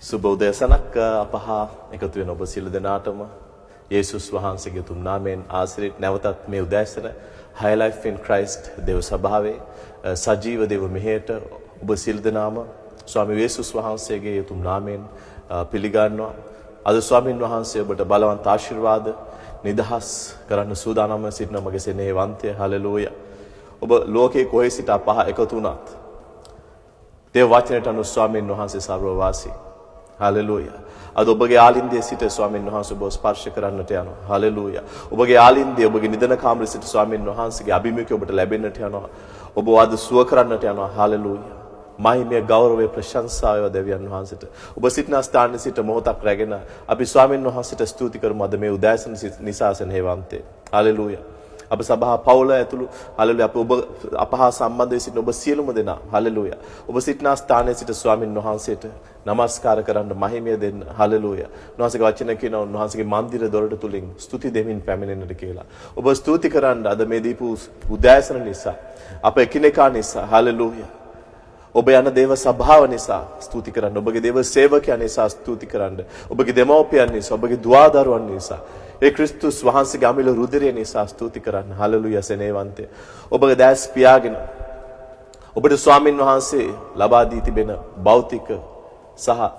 සුබ උදෑසනක් අපහා එකතු වෙන ඔබ සියලු දෙනාටම යේසුස් වහන්සේගේ උතුම් නාමයෙන් ආශිර්වාද නැවතත් මේ උදෑසන High Life in Christ දේව සභාවේ සජීව දේව මෙහෙයට ඔබ සියලු දෙනාම ස්වාමී යේසුස් වහන්සේගේ උතුම් නාමයෙන් පිළිගන්නවා. අද ස්වාමීන් වහන්සේ ඔබට බලවන්ත ආශිර්වාද නිදහස් කරන්න සූදානම් සිටින මගේ සෙනෙහවන්තය හලෙලූයා. ඔබ ලෝකේ කොහේ සිට අපහා එකතු වුණත් දේව වචනයට අනුව ස්වාමීන් වහන්සේ සර්ව වාසී. හලෙලූයා. අද ඔබගේ ආලින්දයේ සිට ස්වාමීන් වහන්සේ ඔබ ස්පර්ශ කරන්නට යනවා. හලෙලූයා. ඔබගේ ආලින්දයේ ඔබගේ නිදන කාමරේ සිට ස්වාමීන් වහන්සේගේ අභිමුඛය ඔබට ලැබෙන්නට යනවා. ඔබ වාද සුව කරන්නට යනවා. හලෙලූයා. මහිමය ගෞරවය ප්‍රශංසාව දෙවියන් වහන්සේට. ඔබ සිටින ස්ථානයේ සිට මොහොතක් රැගෙන අපි ස්වාමීන් වහන්සේට ස්තුති කරමු අද මේ උදෑසන නිසා සෙනෙහවන්තේ. හලෙලූයා. අප සභා පවුල ඇතුළු හලෙලූයා අප අපහා සම්බන්ධ සිටින ඔබ සියලුම දෙනා හලෙලූයා. ඔබ සිටින ස්ථානයේ සිට ස්වාමීන් වහන්සේට නමස්කාර කරන්න මහිමය දෙන්න. හලෙලූයා. උන්වහන්සේගේ වචන කියනවා උන්වහන්සේගේ මන්දිර දොරට තුලින් ස්තුති දෙමින් පැමිණෙන්නට කියලා. ඔබ ස්තුති කරන්න අද මේ දීපු උදෑසන නිසා අප එකිනෙකා නිසා හලෙලූයා. ඔබ යන දේව සභාව නිසා ස්තුති කරන්න. ඔබගේ දේව සේවකයන් නිසා ස්තුති කරන්න. ඔබගේ දෙමව්පියන් නිසා, ඔබගේ දුවදරුවන් නිසා, ඒ ක්‍රිස්තුස් වහන්සේගේ අමිල රුධිරය නිසා ස්තුති කරන්න. හලෙලූයා සෙනෙහවන්තය. ඔබගේ දැස් පියාගෙන ඔබට ස්වාමින් වහන්සේ ලබා දී තිබෙන භෞතික සහ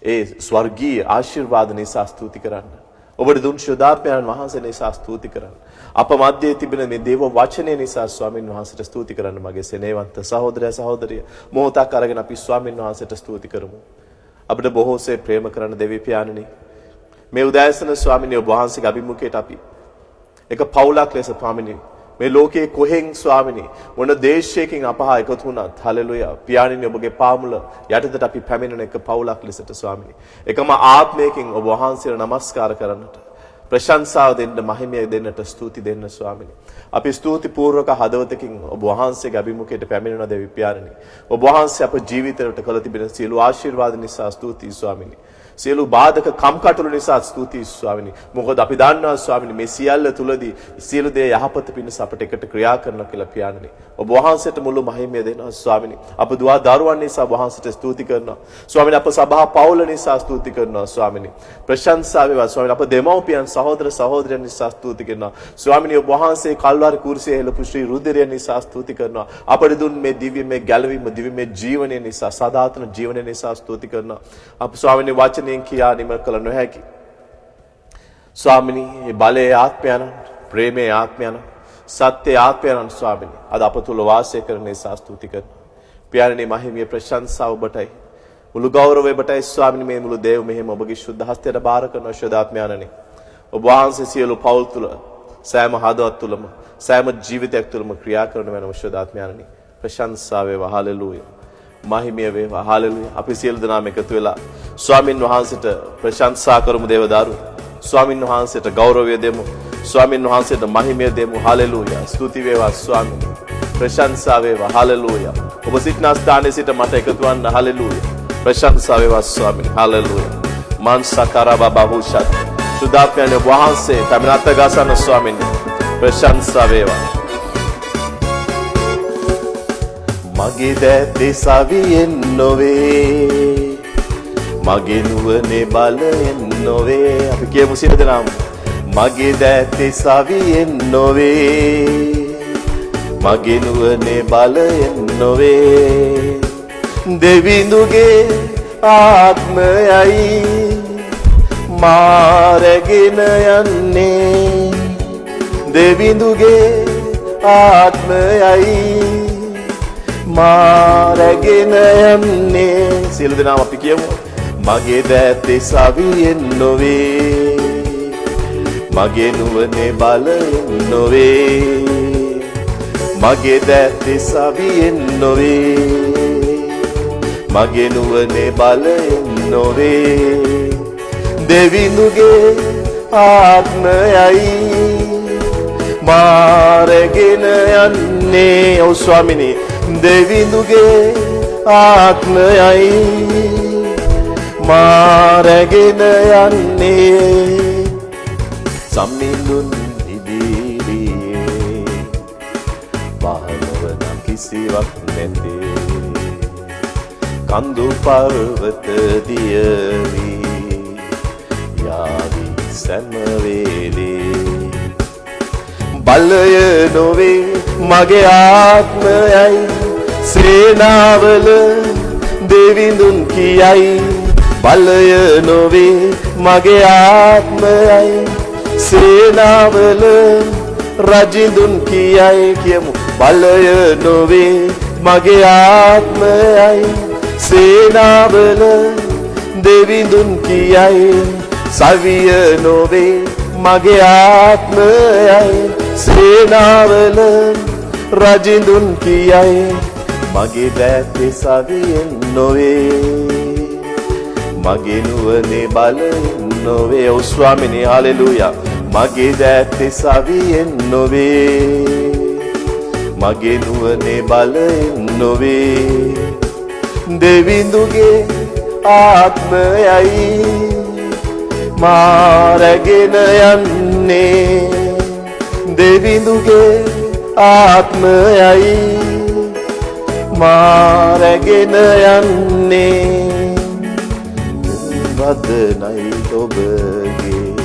ඒ ස්වර්ගීය ආශිර්වාද නිසා ස්තුති කරන්න. ඔබට දුන් ශුද්ධාත්මයන් වහන්සේ නිසා ස්තුති කරන්න. අප මැදේ තිබෙන මේ දේව වචනය නිසා ස්වාමීන් වහන්සේට ස්තුති කරන්න. මගේ සෙනෙහවන්ත සහෝදරයා සහෝදරිය මොහොතක් අරගෙන අපි ස්වාමීන් වහන්සේට ස්තුති කරමු. අපිට බොහෝසේ ප්‍රේම කරන දෙවි පියාණනි, මේ උදෑසන ස්වාමීන් වහන්සේගේ අභිමුඛයට අපි එක පවුලක් ලෙස ස්වාමීනි මේ ලෝකයේ කොහෙන් ස්වාමීනි මොන දේශයකින් අපහා එකතු වුණත් හලෙලූයා පියාණනි ඔබගේ පාමුල යටතට අපි පැමිණෙන එක පවුලක් ලෙසට ස්වාමීනි එකම ආත්මයකින් ඔබ වහන්සේට නමස්කාර කරන්නට ප්‍රශංසාව දෙන්න මහිමය දෙන්නට ස්තුති දෙන්න ස්වාමීනි. අපි ස්තුති පූර්වක හදවතකින් ඔබ වහන්සේගේ අභිමුඛයට පැමිණෙන දෙවි පියාණනි. ඔබ වහන්සේ අප ජීවිතයට කළ තිබෙන සියලු ආශිර්වාද නිසා ස්තුතියි ස්වාමීනි. සියලු බාධක කම්කටොළු නිසා ස්තුතියි ස්වාමීනි. මොකද අපි දන්නවා ස්වාමීනි මේ සියල්ල තුලදී සියලු දේ යහපත පිණිස අපට එකට ක්‍රියා කරනවා කියලා පියාණනි. ඔබ වහන්සේට මුළු මහිමය දෙනවා ස්වාමීනි. අප දුවා දරුවන් නිසා වහන්සේට ස්තුති කරනවා. ස්වාමීනි අප සභා පවුල නිසා ස්තුති කරනවා ස්වාමීනි. ප්‍රශංසා වේවා ස්වාමීනි. අප දෙමව්පියන් සහෝදර සහෝදරයන් නිසා ස්තුති කරනවා. ස්වාමීනි ඔබ වහන්සේ කල්වාරි කුරුසියේ හෙළපු ශ්‍රී රුධිරය නිසා ස්තුති කරනවා. අපට දුන් මේ දිව්‍යමය ගැලවීම දිව්‍යමය ජීවනය නිසා සදාතන ජීවනය නිසා ස්තුති කරනවා. අප ස්වාමීනි වචනයෙන් කියා නිම කළ නොහැකි ස්වාමීනි මේ බලයේ ආත්මයන් ප්‍රේමයේ ආත්මයන් සත්‍යයේ ආත්මයන් ස්වාමීනි අද අප තුල වාසය කරන නිසා ස්තුති කරනවා. පියාණනි මහිමයේ ප්‍රශංසාව ඔබටයි මුළු ගෞරවය ඔබටයි ස්වාමීනි. මේ මුළු දේව මෙහෙම ඔබගේ ශුද්ධ හස්තයට බාර කරන ශුද්ධාත්මයන්නි ඔබ වහන්සේ සියලු පෞල් තුල සෑම හදවත් තුලම සෑම ජීවිතයක් තුලම ක්‍රියා කරන වෙනම ශුද්ධාත්මයන්නි ප්‍රශංසාව වේවා. හලෙලූයා. මහිමය වේවා. හලෙලූයා. අපි සියලු දෙනාම එකතු වෙලා ස්වාමින් වහන්සේට ප්‍රශංසා කරමු දේවදාරු. ස්වාමින් වහන්සේට ගෞරවය දෙමු. ස්වාමින් වහන්සේට මහිමය දෙමු. හලෙලූයා. ස්තුති වේවා ස්වාමීන්. ප්‍රශංසා වේවා. හලෙලූයා. ඔබ සිටින ස්ථානයේ සිට මට එකතු වන්න. හලෙලූයා. ප්‍රශංසා වේවා ස්වාමීන්. හලෙලූයා. මාන්සකරබා බහුෂත් සුදාප්‍යන වහන්සේ තමනත් ගසන ස්වාමීන්. ප්‍රශංසා වේවා. මගේ දැත්තේ සවියෙන් නොවේ මගේ නුවනේ බලයෙන් නොවේ. අපි කියමු සියලු දෙනාම මගේ දැත්තේ සවියෙන් නොවේ මගේ නුවනේ බලයෙන් නොවේ දෙවිඳුගේ ආත්මයයි මාරගෙන යන්නේ දෙවිඳුගේ ආත්මයයි මාරගෙන යන්නේ. සියලු දෙනාම අපි කියමු මගේ දැත්තේ සවියෙන් නොවේ මගේ නුවනේ බලයෙන් නොවේ මගේ දැත්තේ සවියෙන් නොවේ මගේ නුවනේ බලයෙන් නොවේ දෙවිඳුගේ ආත්මයයි මාරගෙන යන්නේ. ඔව් ස්වාමිනී දෙවිඳුගේ ආත්මයයි මාරගෙන යන්නේ. සම්මිඳුන් ඉදිරියේ පහළවන කිසිවක් නැතේ කඳු පර්වත දියවි යාවි සෑම වේලේ බලය නොවේ මගේ ආත්මයයි සේනාවල දෙවිඳුන් කියයි බලය නොවේ මගේ ආත්මයයි සේනාවල රජිඳුන් කියයි කියමු බලය නොවේ මගේ ආත්මයයි සේනාවල දෙවිඳුන් කියයි සවිය නොවේ මගේ ආත්මයයි සේනාවල රජිඳුන් කියයි මගේ දැත්තේ සවියෙන් නොවේ මගේ නුවනේ බලයෙන් නොවේ ඔව් ස්වාමිනේ හලෙලූයා මගේ දැත්තේ සවියෙන් නොවේ මගේ නුවනේ බලයෙන් නොවේ දෙවිඳුගේ ආත්මයයි මාරගෙන යන්නේ දෙවිඳුගේ ආත්මයයි මාරගෙන යන්නේ වදනයි ඔබගේ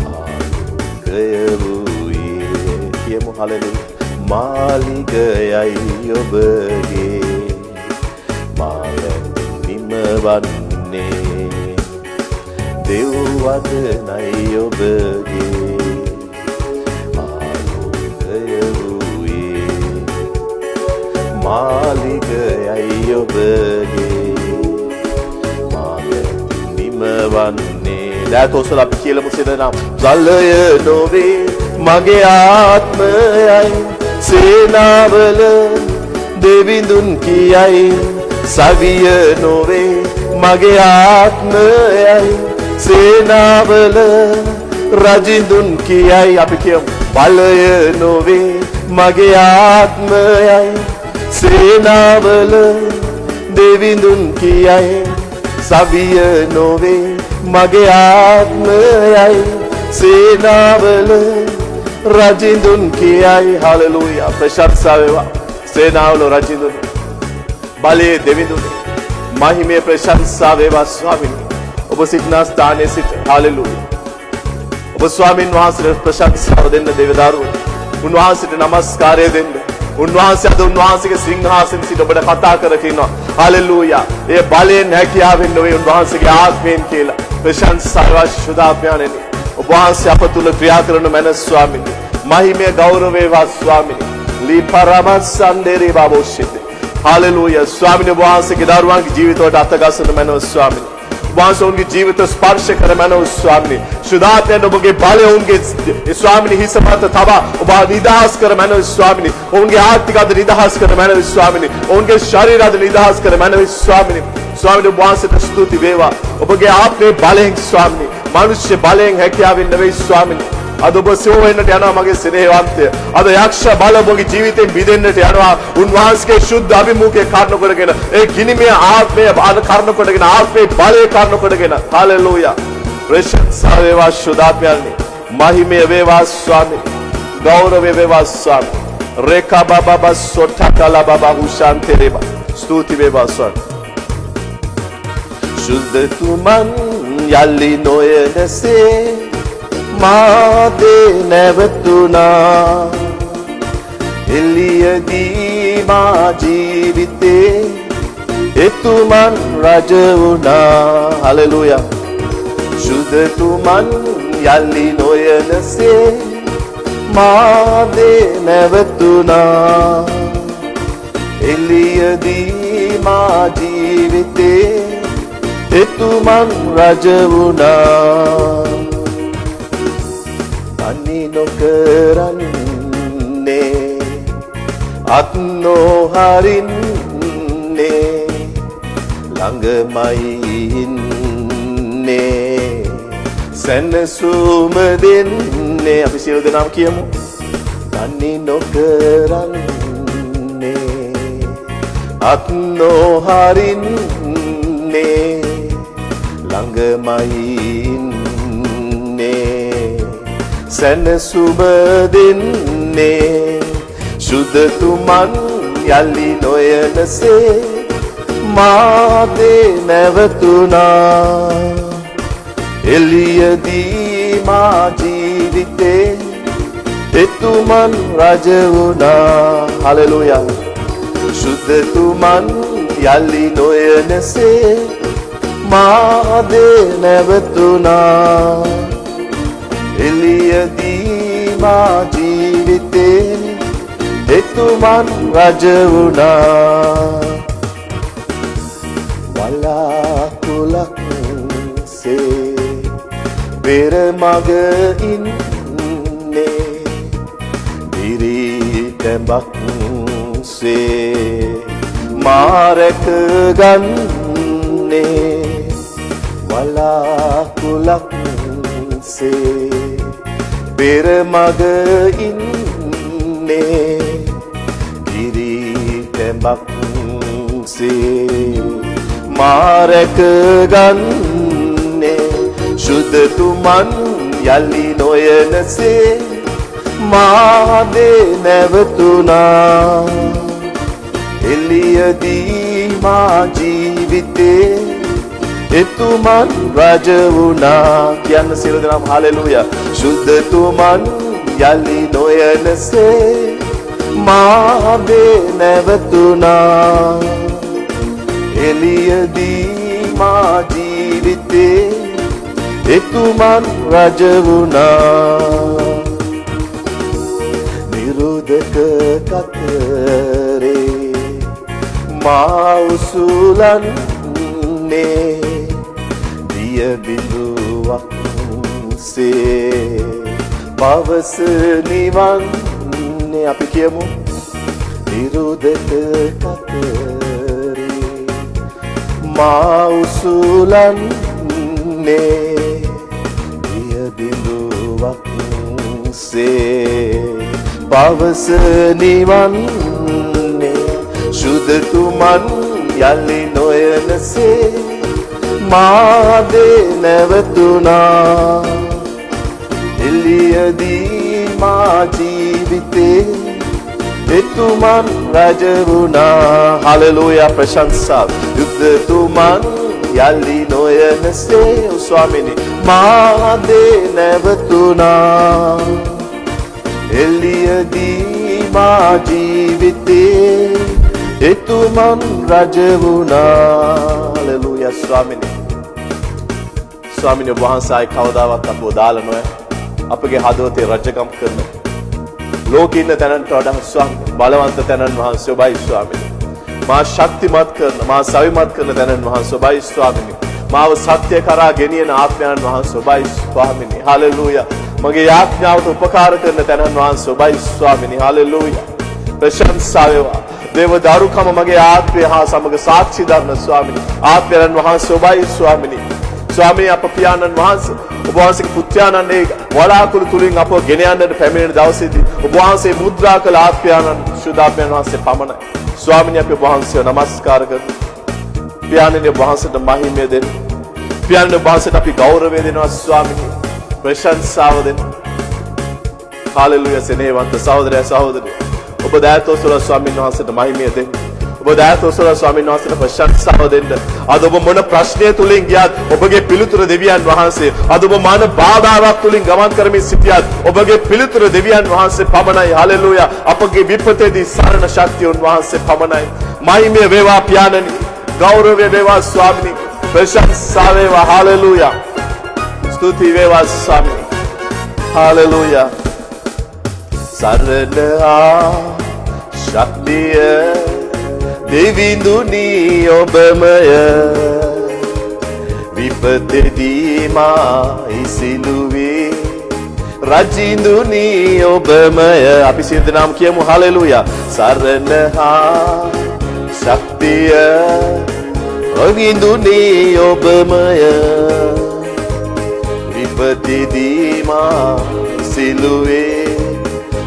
ආලෝකය වූයේ කියමු හලෙලූයා මාලිගයයි ඔබගේ මාරැන් නිමවන්නේ දෙව්වදනයි ඔබගේ ආලෝකය වූයේ මාලිගයයි ඔබගේ මාරැන් නිමවන්නේ දැතෝසල අපි කියලමු සිදනම් ජලය නොවේ මගේ ආත්මයයි සේනාවල දෙවිඳුන් කියයි සවිය නොවේ මගේ ආත්මයයි සේනාවල රජිඳුන් කියයි අපි කියමු බලය නොවේ මගේ ආත්මයයි සේනාවල දෙවිඳුන් කියයි සවිය නොවේ මගේ ආත්මයයි සේනාවල රජිඳුන් කියයි හලෙලූයා ප්‍රශංසා වේවා සේනාවල රජිඳුන් බලයේ දෙවිඳුන් මහිමේ ප්‍රශංසා වේවා ස්වාමීනි ඔබ සිටනා ස්ථානයේ සිට හලෙලූයා ඔබ ස්වාමීන් වහන්සේට ප්‍රශංසාව දෙන්න දෙවිදාරුවෝ උන්වහන්සේට නමස්කාරය දෙන්න උන්වහන්සේ අද උන්වහන්සේගේ සිංහාසනෙ සිට ඔබට කතා කර කියනවා හලෙලූයා ඒ බලයෙන් හැකියාවෙන් නොවේ උන්වහන්සේගේ ආත්මයෙන් කියලා ප්‍රශංසා වේවා ශුද්ධාත්මයන්ෙනි ඔබ වහන්සේ අප තුල ක්‍රියා කරන මැන ස්වාමීනි මහිමේ ගෞරව වේවා ස්වාමීනි ලීපරමස්සන්දේරි බබෝෂිත හලෙලූයා ස්වාමීනි වහන්සේගේ දරුවන්ගේ ජීවිතවලට අතගසන මැන ස්වාමීනි වහන්සේගේ ජීවිත ස්පර්ශ කර මැන ස්වාමීනි සුදාතෙන් ඔබගේ බලය උන්ගේ ස්වාමීනි හිස මත තබා ඔබ නිදහස් කර මැන ස්වාමීනි ඔවුන්ගේ ආර්ථික අද නිදහස් කර මැන ස්වාමීනි ඔවුන්ගේ ශරීර අද නිදහස් කර මැන ස්වාමීනි ස්වාමීනි වහන්සේට ස්තුති වේවා ඔබගේ ආත්මේ බලයෙන් ස්වාමීනි මනුෂ්‍ය බලයෙන් හැකියාවෙන් නෙවෙයි ස්වාමීනි අද ඔබ සෝ වෙන්නට යනවා මගේ ස්නේහවන්තය අද යක්ෂ බල ඔබගේ ජීවිතෙන් මිදෙන්නට යනවා උන්වහන්සේගේ ශුද්ධ අභිමුඛයේ කාරණ කොටගෙන ඒ ගිනිමය ආත්මය කාරණ කොටගෙන ආත්මේ බලය කාරණ කොටගෙන හලෙලූයා ප්‍රශංසා වේවා ශුද්ධාත්මයන්නි මහිමය වේවා ස්වාමීනි ගෞරව වේවා ස්වාමීනි රේඛා බබා සොට්ටකලා බබා හුෂාන්තේරේබා ස්තුති වේවා ස්වාමීනි සුද්ධ තුමන් යලි නොයනසේ මාදේ නැවතුනා එළියදී මා ජීවිතේ එතුමන් රජ වුණා හලෙලූයා සුද්ධ තුමන් යලි නොයනසේ මාදේ නැවතුනා එළියදී මා ජීවිතේ එතුමන් රජ වුණා තනි නොකරන්නේ අත් නොහරින්නේ ළඟමයි ඉන්නේ සැනසුම දෙන්නේ අපි සියලු දෙනාම කියමු තනි නොකරන්නේ අත් නොහරින්නේ ළඟමයි ඉන්නේ සැනසුම දෙන්නේ සුදතුමන් යලි නොයනසේ මාදේ නැවතුනා එළියදී මා ජීවිතේ එතුමන් රජ වුණා හලෙලූයා සුද්ධතුමන් යලි නොයනසේ මාදේ නැවතුනා එළියදී මා ජීවිතේ එතුමන් රජ වුණා වලාකුලක් සේ පෙර මග ඉන්නේ දිරිතැඹක් සේ මාරක ගන්නේ වලාකුලක් සේ පෙර මග ඉන්නේ දිරිතැඹක් සේ මාරක ගන්නේ සුද්ධතුමන් යලි නොයනසේ මාදේ නැවතුනා එළියදී මා ජීවිතේ එතුමන් රජ වුණා කියන්න සියලු දෙනාම හලෙලූයා සුද්ධතුමන් යලි නොයනසේ මාදේ නැවතුනා එළියදී මා ජීවිතේ එතුමන් රජ වුණා නිරෝධක කතරේ මා උසුලන්නේ දිය බිඳුවක් සේ පවස නිවන්නේ අපි කියමු නිරෝධක කතරේ මා උසුලන්නේ දිය බිඳුවක් සේ පවස නිවන්නේ සුද්ධතුමන් යලි නොයනසේ මාදේ නැවතුනා එළියදී මා ජීවිතේ එතුමන් රජ වුණා හලෙලූයා ප්‍රශංසා යුද්ධතුමන් යලි නොයනසේ ස්වාමිනී මාදේ නැවතුනා එළියදී මා ජීවිතේ එතුමන් රජ වුණා හලෙලූයා ස්වාමිනී ස්වාමිනී වහන්සේ කවදාවත් අපව දාලා නොය අපගේ හදවතේ රජකම් කරන ලෝකේ ඉන්න තැනට වඩා ස්වාමී බලවන්ත තැනන් වහන්සේ ඔබයි ස්වාමිනී මා ශක්තිමත් කරන මා සවිමත් කරන තැනන් වහන්සේ ඔබයි ස්වාමිනී මාව සත්‍ය කරා ගෙනියන ආත්මයන් වහන්සේ ඔබයි ස්වාමිනී හලෙලූයා මගේ යාඥාවට උපකාර කරන තැනන් වහන්සේ ඔබයි ස්වාමිනී හලෙලූයා ප්‍රශංසා වේවා දේව දරුකම මගේ ආත්මය හා සමග සාක්ෂි දරන ස්වාමිනී ආත්මයන් වහන්සේ ඔබයි ස්වාමිනී ස්වාමී අප පියාණන් වහන්සේ ඔබ වහන්සේගේ පුත්‍රයාණන් ඒ වලාකුළු තුලින් අපව ගෙන යන්නට පැමිණෙන දවසේදී ඔබ වහන්සේ මුද්‍රා කළ ආත්මයන් සුදාපයන් වහන්සේ පමණයි ස්වාමීනි අපි ඔබ වහන්සේව නමස්කාර කරමු පියාණන් ඔබ වහන්සේට මහිමය දෙන්න පියාණන් ඔබ වහන්සේට අපි ගෞරවය දෙනවා ස්වාමීනි ප්‍රශංසාව දෙන්න හalleluya සෙනෙහවන්ත සහෝදරය සහෝදරිය ඔබ දයාතෝසල ස්වාමීන් වහන්සේට මහිමය දෙන්න ඔබ දයාතෝසල ස්වාමීන් වහන්සේට ප්‍රශංසාව දෙන්න අද ඔබ මොන ප්‍රශ්නය තුලින් ගියත් ඔබගේ පිළිතුර දෙවියන් වහන්සේ අද ඔබ මාන බාධාවක් තුලින් ගමන් කරමින් සිටියත් ඔබගේ පිළිතුර දෙවියන් වහන්සේ පමණයි හalleluya අපගේ විපතේදී සරණ ශක්තිය උන්වහන්සේ පමණයි මහිමය වේවා පියාණනි ගෞරවය වේවා ස්වාමීනි ප්‍රශංසා වේවා හalleluya ස්තුති වේවා ස්වාමීනි හalleluya සරණ ශක්තිය දෙවිඳුනි ඔබමය විපතේදී මා ඉසිලුවේ රජිඳුනි ඔබමය අපි සියලු දෙනාම කියමු හalleluya සරණ ශක්තිය දෙවිඳුනි ඔබමය විපතේදී මා ඉසිලුවේ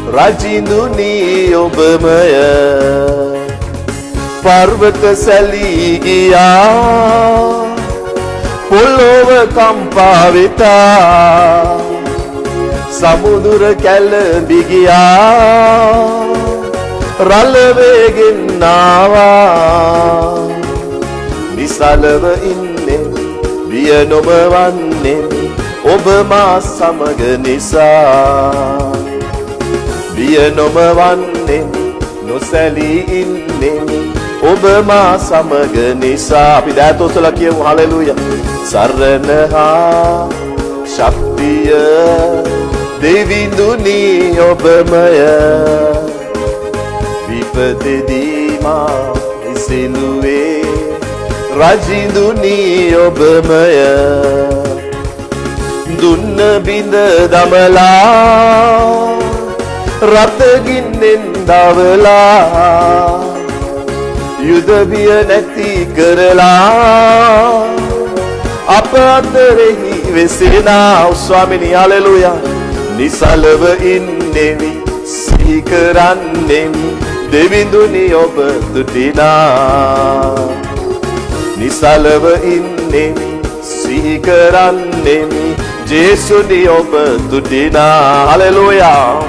රජිඳුනි ඔබමය පර්වත සැලී ගියා පොළොව කම්පා වෙතා සමුදුර කැළඹි ගියා රළ වේගෙන් ආවා නිසලව ඉන්නේ බිය නොබවන්නේ ඔබ මා සමග නිසා බිය නොබවන්නේ නොසැලී ඉන්නේ ඔබ මා සමග නිසා අපි දෑතොසලා කියමු හලෙලූයා සරණ හා ශක්තිය දෙවිඳුනි ඔබමය විපතේදී මා ඉසිලුවේ රජිඳුනි ඔබමය දුන්න බිඳ දමලා රතගින්නෙන් දවලා යුද බිය නැති කරලා අප අතරෙහි වෙසෙනා ස්වාමිනී හලෙලූයා නිසලව ඉන්නෙමි සිහි කරන්නෙමි දෙවිඳුනි ඔබ දුටිනා නිසලව ඉන්නෙමි සිහි කරන්නෙමි ජේසුනි ඔබ දුටිනා හලෙලූයා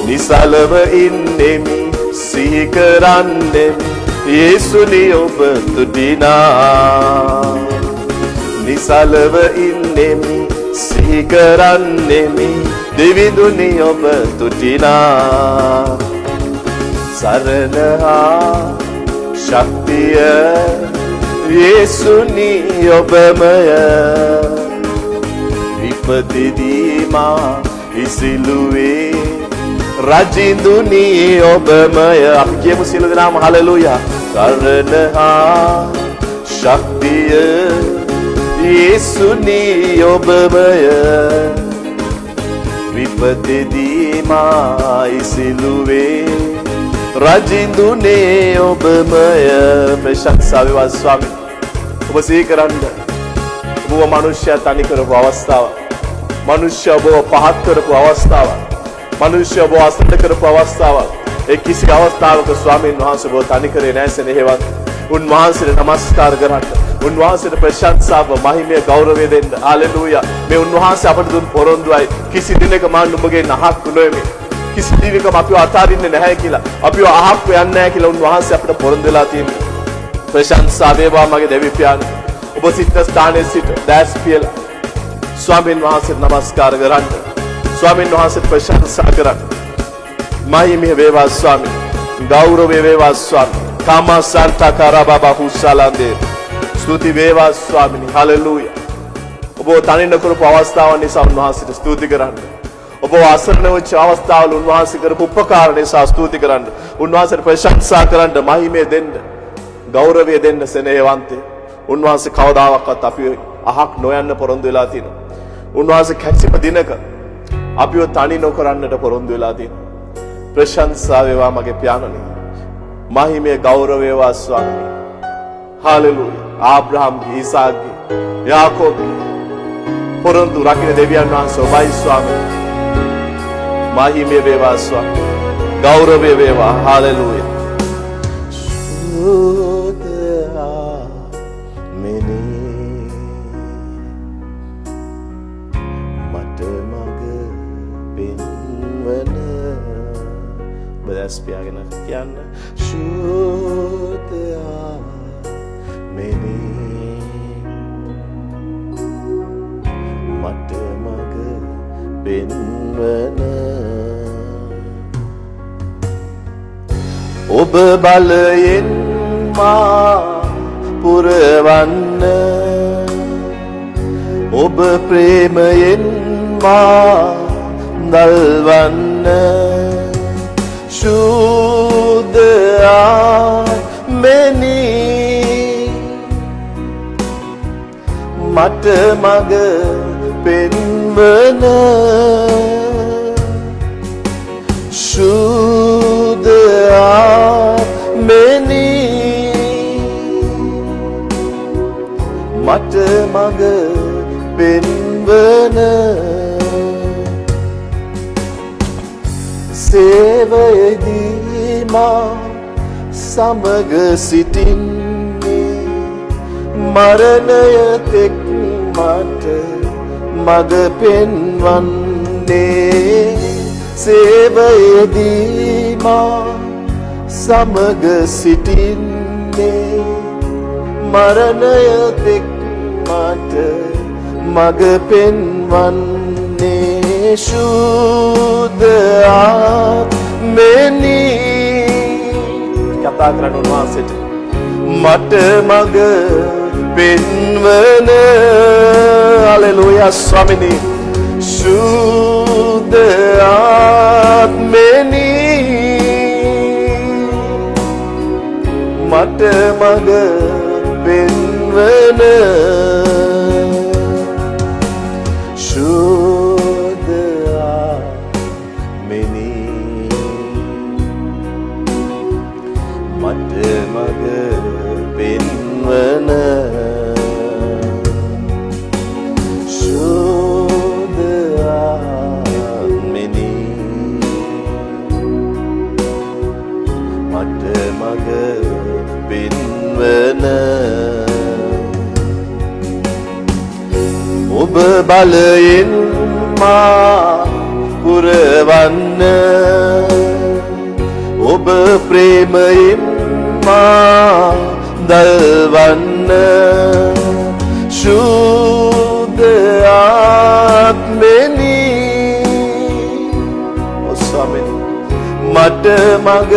නිසලව ඉන්නෙමි සිහි කරන්නෙමි යේසුනි ඔබ දුටිනා නිසලව ඉන්නෙමි සිහි කරන්නෙමි දෙවිඳුනි ඔබ දුටිනා සරණ හා ශක්තිය යේසුනි ඔබමය විපතේදී මා ඉසිලුවේ රජිඳුනි ඔබමය අපි කියමු සියලු දෙනාම හලෙලූයා සරණ හා ශක්තිය යේසුනි ඔබමය විපතේදී මා ඉසිලුවේ රජිඳුනේ ඔබමය ප්‍රශංසා වේවා ස්වාමී ඔබ සිහි කරන්න ඔබ මනුෂ්‍ය තනි කරපු අවස්ථාව මනුෂ්‍ය ඔබ පහත් කරපු අවස්ථාව මනුෂ්‍ය ඔබ අසන්න කරපු අවස්ථාව ඒ කිසි අවස්ථාවක ස්වාමීන් වහන්සේ ඔබ තනි කරේ නැසෙන හේවත් උන්වහන්සේට නමස්කාර කරන්න උන්වහන්සේට ප්‍රශංසාව මහිමය ගෞරවය දෙන්න හalleluya මේ උන්වහන්සේ අපට දුන් පොරොන්දුයි කිසි දිනක මා නුඹගේ නහක් නොෙමි කිසි දිනක අපිව අතාරින්නේ නැහැ කියලා අපිව අහක් යන්නේ නැහැ කියලා උන්වහන්සේ අපට පොරොන්දු වෙලා තියෙනවා ප්‍රශංසා වේවා මගේ දෙවි පියාණන් ඔබ සිට ස්ථානයේ සිට දැස් පියලා ස්වාමීන් වහන්සේට නමස්කාර කරන්න ස්වාමීන් වහන්සේට ප්‍රශංසා කරන්න මහිමය වේවා ස්වාමී ගෞරවය වේවා ස්වාමී කාමා සන්තා කරබබා හුසලන්දේ ස්තුති වේවා ස්වාමීනි හalleluya ඔබ තනින්න කරපු අවස්ථාවන් නිසා උන්වහන්සේට ස්තුති කරන්න ඔබ අසරණ වෙච්ච අවස්ථාවල උන්වහන්සේ කරපු උපකාර නිසා ස්තුති කරන්න උන්වහන්සේට ප්‍රශංසා කරන්න මහිමය දෙන්න ගෞරවය දෙන්න සෙනෙහවන්තේ උන්වහන්සේ කවදාවත් අපි අහක් නොයන්න පොරොන්දු වෙලා තිනවා උන්වහන්සේ කැසිප දිනක අපිව තනි නොකරන්නට පොරොන්දු වෙලා තිනවා ප්‍රශංසා වේවා මගේ පියාණනි මහිමය ගෞරවය වේවා ස්වාමී හalleluya ආබ්‍රහම් ඊසාක් යාකෝබ් පොරොන්දු රකින්න දෙවියන් වහන්සේ ඔබයි ස්වාමී මහිමය වේවා ස්වාමී ගෞරවය වේවා හalleluya ස්පියාගෙන කියන්න ශුද්ධයා මෙනි මට මග පෙන්වන ඔබ බලයෙන් මා පුරවන්න ඔබ ප්‍රේමයෙන් මා දල්වන්න Shudaya meni mata maga penvana Shudaya meni mata maga penvana සේවයේදී මා සමග සිටින්නේ මරණය තෙක් මට මඟ පෙන්වන්නේ සේවයේදී මා සමග සිටින්නේ මරණය තෙක් මට මග පෙන්වන්නේ ශුද්ධ ආත්මෙනි. කතා කරන උන්වහන්සේට මට මග පෙන්වන හලෙලූයා ස්වාමිනී ශුද්ධ ආත්මෙනි මට මග පෙන්වන ශුද්ධ ආත්මෙනි මට මග පෙන්වන ශුද්ධ ආත්මෙනි මට මග පෙන්වන ඔබ බලයෙන් මා පුරවන්න ඔබ ප්‍රේමයෙන් මා දල්වන්න ශුද්ධ ආත්මෙනි ඔස්වාමෙනි මට මග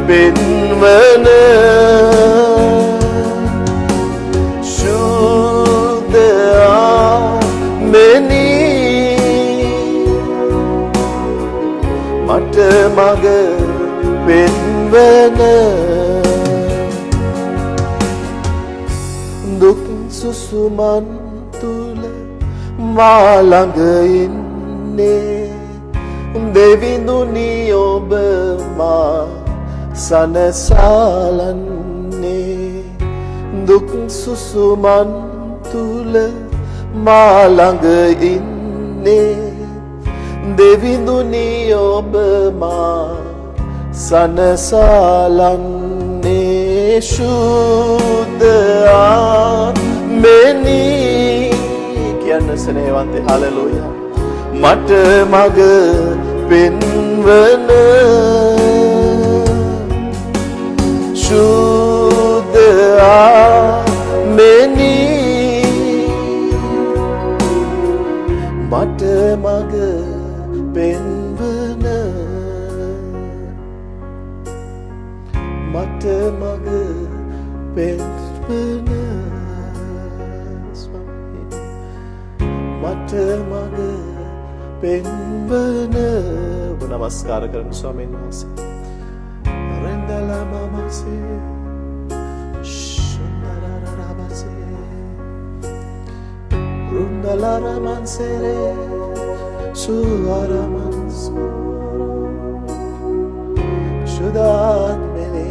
පෙන්වන ශුද්ධ ආත්මෙනි මට මග පෙන්වන දුක් සුසුමන් තුල මා ළඟ ඉන්නේ දෙවිඳුනි ඔබ මා සනසාලන්නේ දුක් සුසුමන් තුල මා ළඟ ඉන්නේ දෙවිඳුනි ඔබ මා සනසාලන්නේ ශුද්ධ ආත්මෙනි කියන්න සනේවන්තේ හලෙලූයා මට මග පෙන්වන ශුද්ධ ආත්මෙනි මට මග පෙන්වන මට මග පෙන්වන මට මග පෙන්වන ඔබ නමස්කාර කරන ස්වාමීන් වහන්සේ රෙන්දලා මමසේ ශුන්දරරබසේ රුන්දලරමන්සෙරේ සුවරමන්සෝ ශුද්ධාත්මෙනි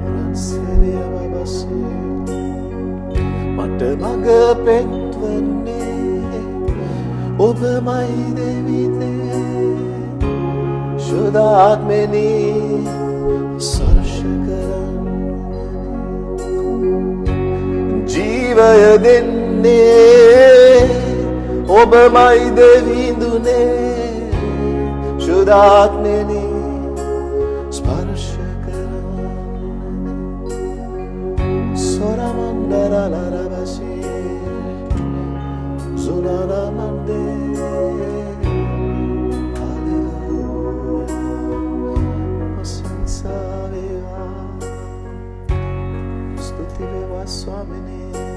රන්සෙරේ බබසේ මට මග පෙන්වන්නේ ඔබමයි දෙවිතේ ශුද්ධාත්මෙනි ස්පර්ශ කරන්න ජීවය දෙන්නේ ඔබමයි දෙවිඳුනේ ශුද්ධාත්මෙනි ස්පර්ශ කරන්න සොරමන්දරලරබසේ සුරරමන්දේ හලෙලූයා සංසාරේවා ස්තුති වේවා ස්වාමිනේ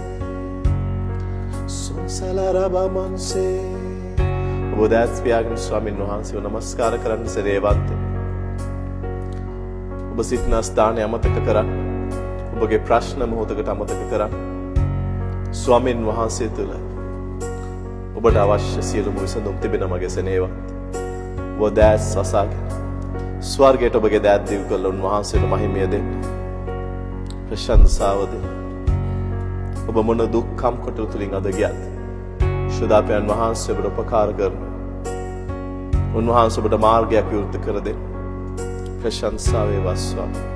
සංසලරබමන්සේ ඔබ දැස් පියාගෙන ස්වාමීන් වහන්සේව නමස්කාර කරන්න සරේවන්තේ ඔබ සිටින ස්ථානය අමතක කරන්න ඔබගේ ප්‍රශ්න මොහොතකට අමතක කරන්න ස්වාමීන් වහන්සේ තුළ ඔබට අවශ්‍ය සියලුම විසඳුම් තිබෙන මගේ සෙනෙහවත් ඔබ දැස් අසාගෙන ස්වර්ගයට ඔබගේ දෑත් දිව් කළ උන්වහන්සේට මහිමය දෙන්න ප්‍රශංසාව දෙන්න ඔබ මොන දුක්ඛම් කොටල තුලින් අද ගියත් ශුද්ධාපයන් වහන්සේ ඔබට උපකාර කරන උන්වහන්සේ ඔබට මාර්ගයක් විවෘත කර දෙන්න ප්‍රශංසා වේවා ස්වාමී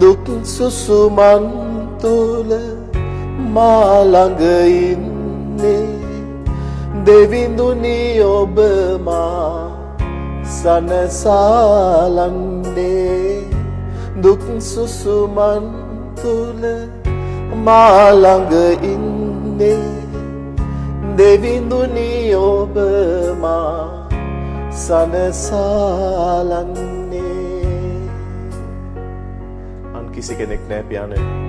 දුක් සුසුමන් තුල මා ළඟ ඉන්නේ දෙවිඳුනි ඔබ මා සනසාලන්නේ දුක් සුසුමන් තුල මා ළඟ ඉන්නේ දෙවිඳුනි ඔබ මා සනසාලන්නේ අන් කිසි කෙනෙක් නැහැ පියාණනි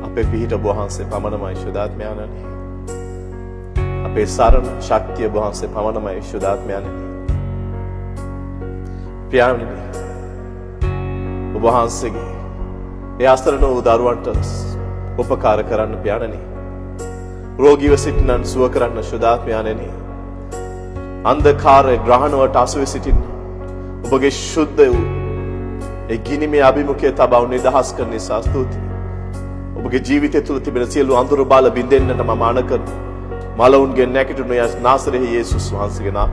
අපේ පිහිට ඔබ වහන්සේ පමණමයි ශුද්ධාත්මයාණනි අපේ සරණ ශක්තිය ඔබ වහන්සේ පමණමයි ශුද්ධාත්මයාණනි පියාණනි ඔබ වහන්සේගේ ඒ අසරණ වූ දරුවන්ට උපකාර කරන්න පියාණනි රෝගීව සිටිනන් සුව කරන්න ශුද්ධාත්මයාණනි අන්ධකාරයේ ග්‍රහණවට අසුවේ සිටින ඔබගේ ශුද්ධ වූ ඒ ගිනිමේ අභිමුඛයේ තබා නිදහස් කරන නිසා ස්තුතියි ඔබගේ ජීවිතය තුළ තිබෙන සියලු අඳුරු බාල බින්දෙන්නට මම අණ කරනවා මලවුන්ගේ නැගිටිනු නාසරේ යේසුස් වහන්සේගේ නාම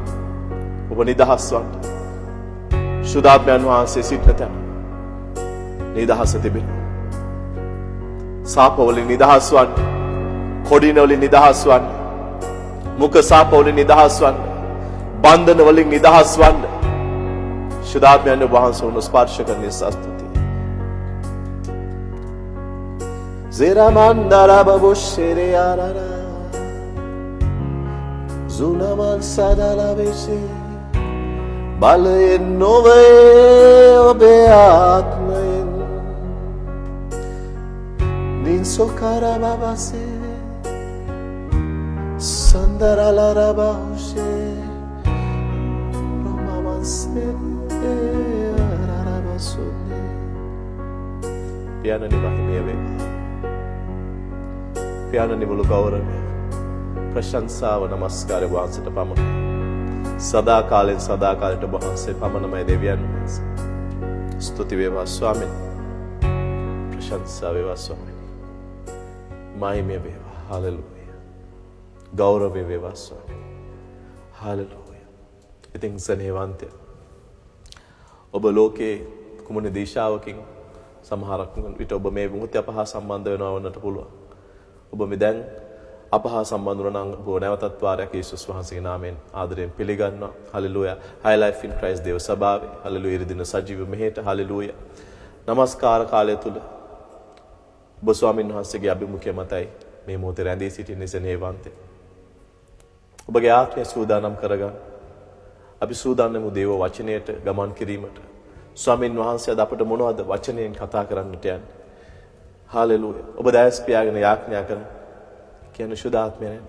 ඔබ නිදහස් වන්න ශුද්ධාත්මයන් වහන්සේ සිටින තැන නිදහස තිබෙනවා සාපවලින් නිදහස් වන්න කොඩිනවලින් නිදහස් වන්න මුඛ සාපවලින් නිදහස් වන්න බන්ධන වලින් නිදහස් වන්න ශුද්ධාත්මයන් වහන්සේ උන් ස්පර්ශ කරන නිසා ස්තුතියි Zeramandarababoshereyarara Zunaman sadalaveshe Balayen nove obe atmayen Ninsokarababase Sandaralarabaushe Romamanse ararabasone Piyanani mahimiya vega පියාණනි මුළු ගෞරවය ප්‍රශංසාව නමස්කාරය වහන්සේට පමණයි සදා කාලෙන් සදා කාලයට වහන්සේ පමණමයි දෙවියන් වහන්සේ ස්තුති වේවා ස්වාමීනි ප්‍රශංසා වේවා ස්වාමීනි මහිමය වේවා හලෙලූයා ගෞරවය වේවා ස්වාමීනි හලෙලූයා ඉතින් සනේවන්තය ඔබ ලෝකේ කුමන දිශාවකින් සමහරක් විට ඔබ මේ මොහොතේ අපහා සම්බන්ධ වෙනවා වන්නට පුළුවන් ඔබ මේ දැන් අපහා සම්බන්ධ වුණා නම් ඔබ නැවතත් වාරයක් යේසුස් වහන්සේගේ නාමයෙන් ආදරයෙන් පිළිගන්නවා hallelujah high life in Christ දේව සභාවේ හලෙලූයා ඉරිදින සජීව මෙහෙට හලෙලූයා නමස්කාර කාලය තුල ඔබ ස්වාමීන් වහන්සේගේ අභිමුඛය මතයි මේ මොහොතේ රැඳී සිටින සෙනෙහවන්තේ ඔබගේ ආත්මය සූදානම් කරගන්න අපි සූදානම් වූ දේව වචනයට ගමන් කිරීමට ස්වාමීන් වහන්සේ අද අපට මොනවද වචනයෙන් කතා කරන්නට යන්නේ හලෙලූයා ඔබ දැස් පියාගෙන යාඥා කරන කියන ශුද්ධාත්මයනි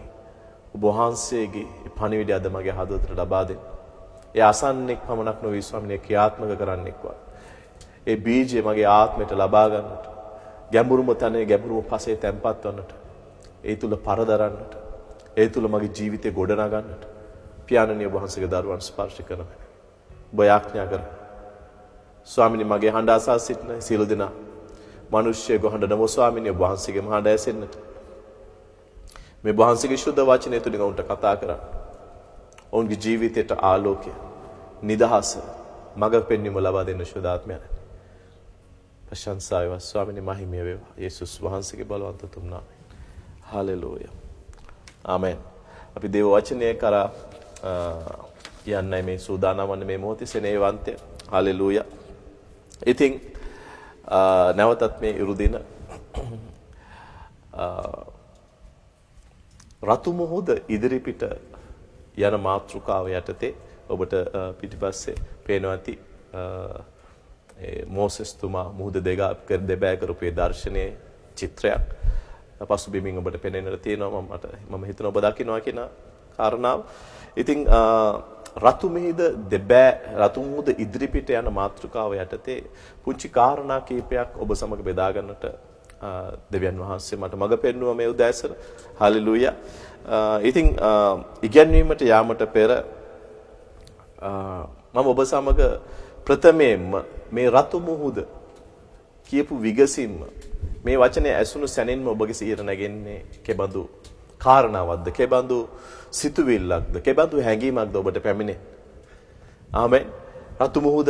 ඔබ වහන්සේගේ පණිවිඩය අද මගේ හදවතට ලබා දෙන්න. ඒ අසන්නෙක් පමණක් නොවේ ස්වාමීනි ක්‍රියාත්මක කරන්නෙක්වත්. ඒ බීජය මගේ ආත්මයට ලබා ගන්නට ගැඹුරුම තැනේ ගැඹුරුම පසේ තැන්පත් වන්නට ඒ තුල පරදරන්නට ඒ තුල මගේ ජීවිතේ ගොඩනගන්නට පියාණනි ඔබ වහන්සේගේ දරුවන් ස්පර්ශ කරනවා. ඔබ යාඥා කර ස්වාමීනි මගේ හඬ අසා සිටින සියලු දෙනා මිනිස්සේ ගොහඬ නමෝ ස්වාමීනි ඔබ වහන්සේගේ මහඬ ඇසෙන්නට මේ වහන්සේගේ ශුද්ධ වචනය තුලින් උන්ට කතා කරන්න. ඔවුන්ගේ ජීවිතයට ආලෝකය, නිදහස, මඟ පෙන්වීම ලබා දෙන්න ශුද්ධාත්මයන්. ප්‍රශංසා වේවා ස්වාමීනි මහිමිය වේවා යේසුස් වහන්සේගේ බලවන්ත තුන් නාමයෙන්. හලෙලූයා. ආමෙන්. අපි දේව වචනය කරා යන්නයි මේ සූදානම් වන්නේ මේ මොහොතේ සෙනෙහවන්තය. හලෙලූයා. ඉතින් නැවතත් මේ ඉරුදින රතු මුහුද ඉදිරිපිට යන මාතෘකාව යටතේ ඔබට පිටිපස්සේ පේනවා ඇති මෝසෙස් තුමා මුහුද දෙබෑ කරපු දර්ශනයේ චිත්‍රයක් පසුබිමින් ඔබට පෙනෙන්නට තියෙනවා මම හිතන ඔබ දකින්නවා කියන කාරණාව. ඉතින් රතු මුහුද ඉදිරිපිට යන මාතෘකාව යටතේ පුංචි කාරණා කීපයක් ඔබ සමග බෙදා ගන්නට දෙවියන් වහන්සේ මට මඟ පෙන්වුවා මේ උදෑසන. හලෙලූයා. ඉතින් ඉගැන්වීමට යාමට පෙර මම ඔබ සමග ප්‍රථමයෙන්ම මේ රතු මුහුද කියපු විගසින්ම මේ වචනේ ඇසුණු සැනින්ම ඔබගේ සිහියට නැගෙන්නේ කෙබඳු කාරණාවක්ද කෙබඳු සිතුවිල්ලක්ද කෙබඳු හැඟීමක්ද ඔබට පැමිණේ. ආමෙන්. රතු මුහුද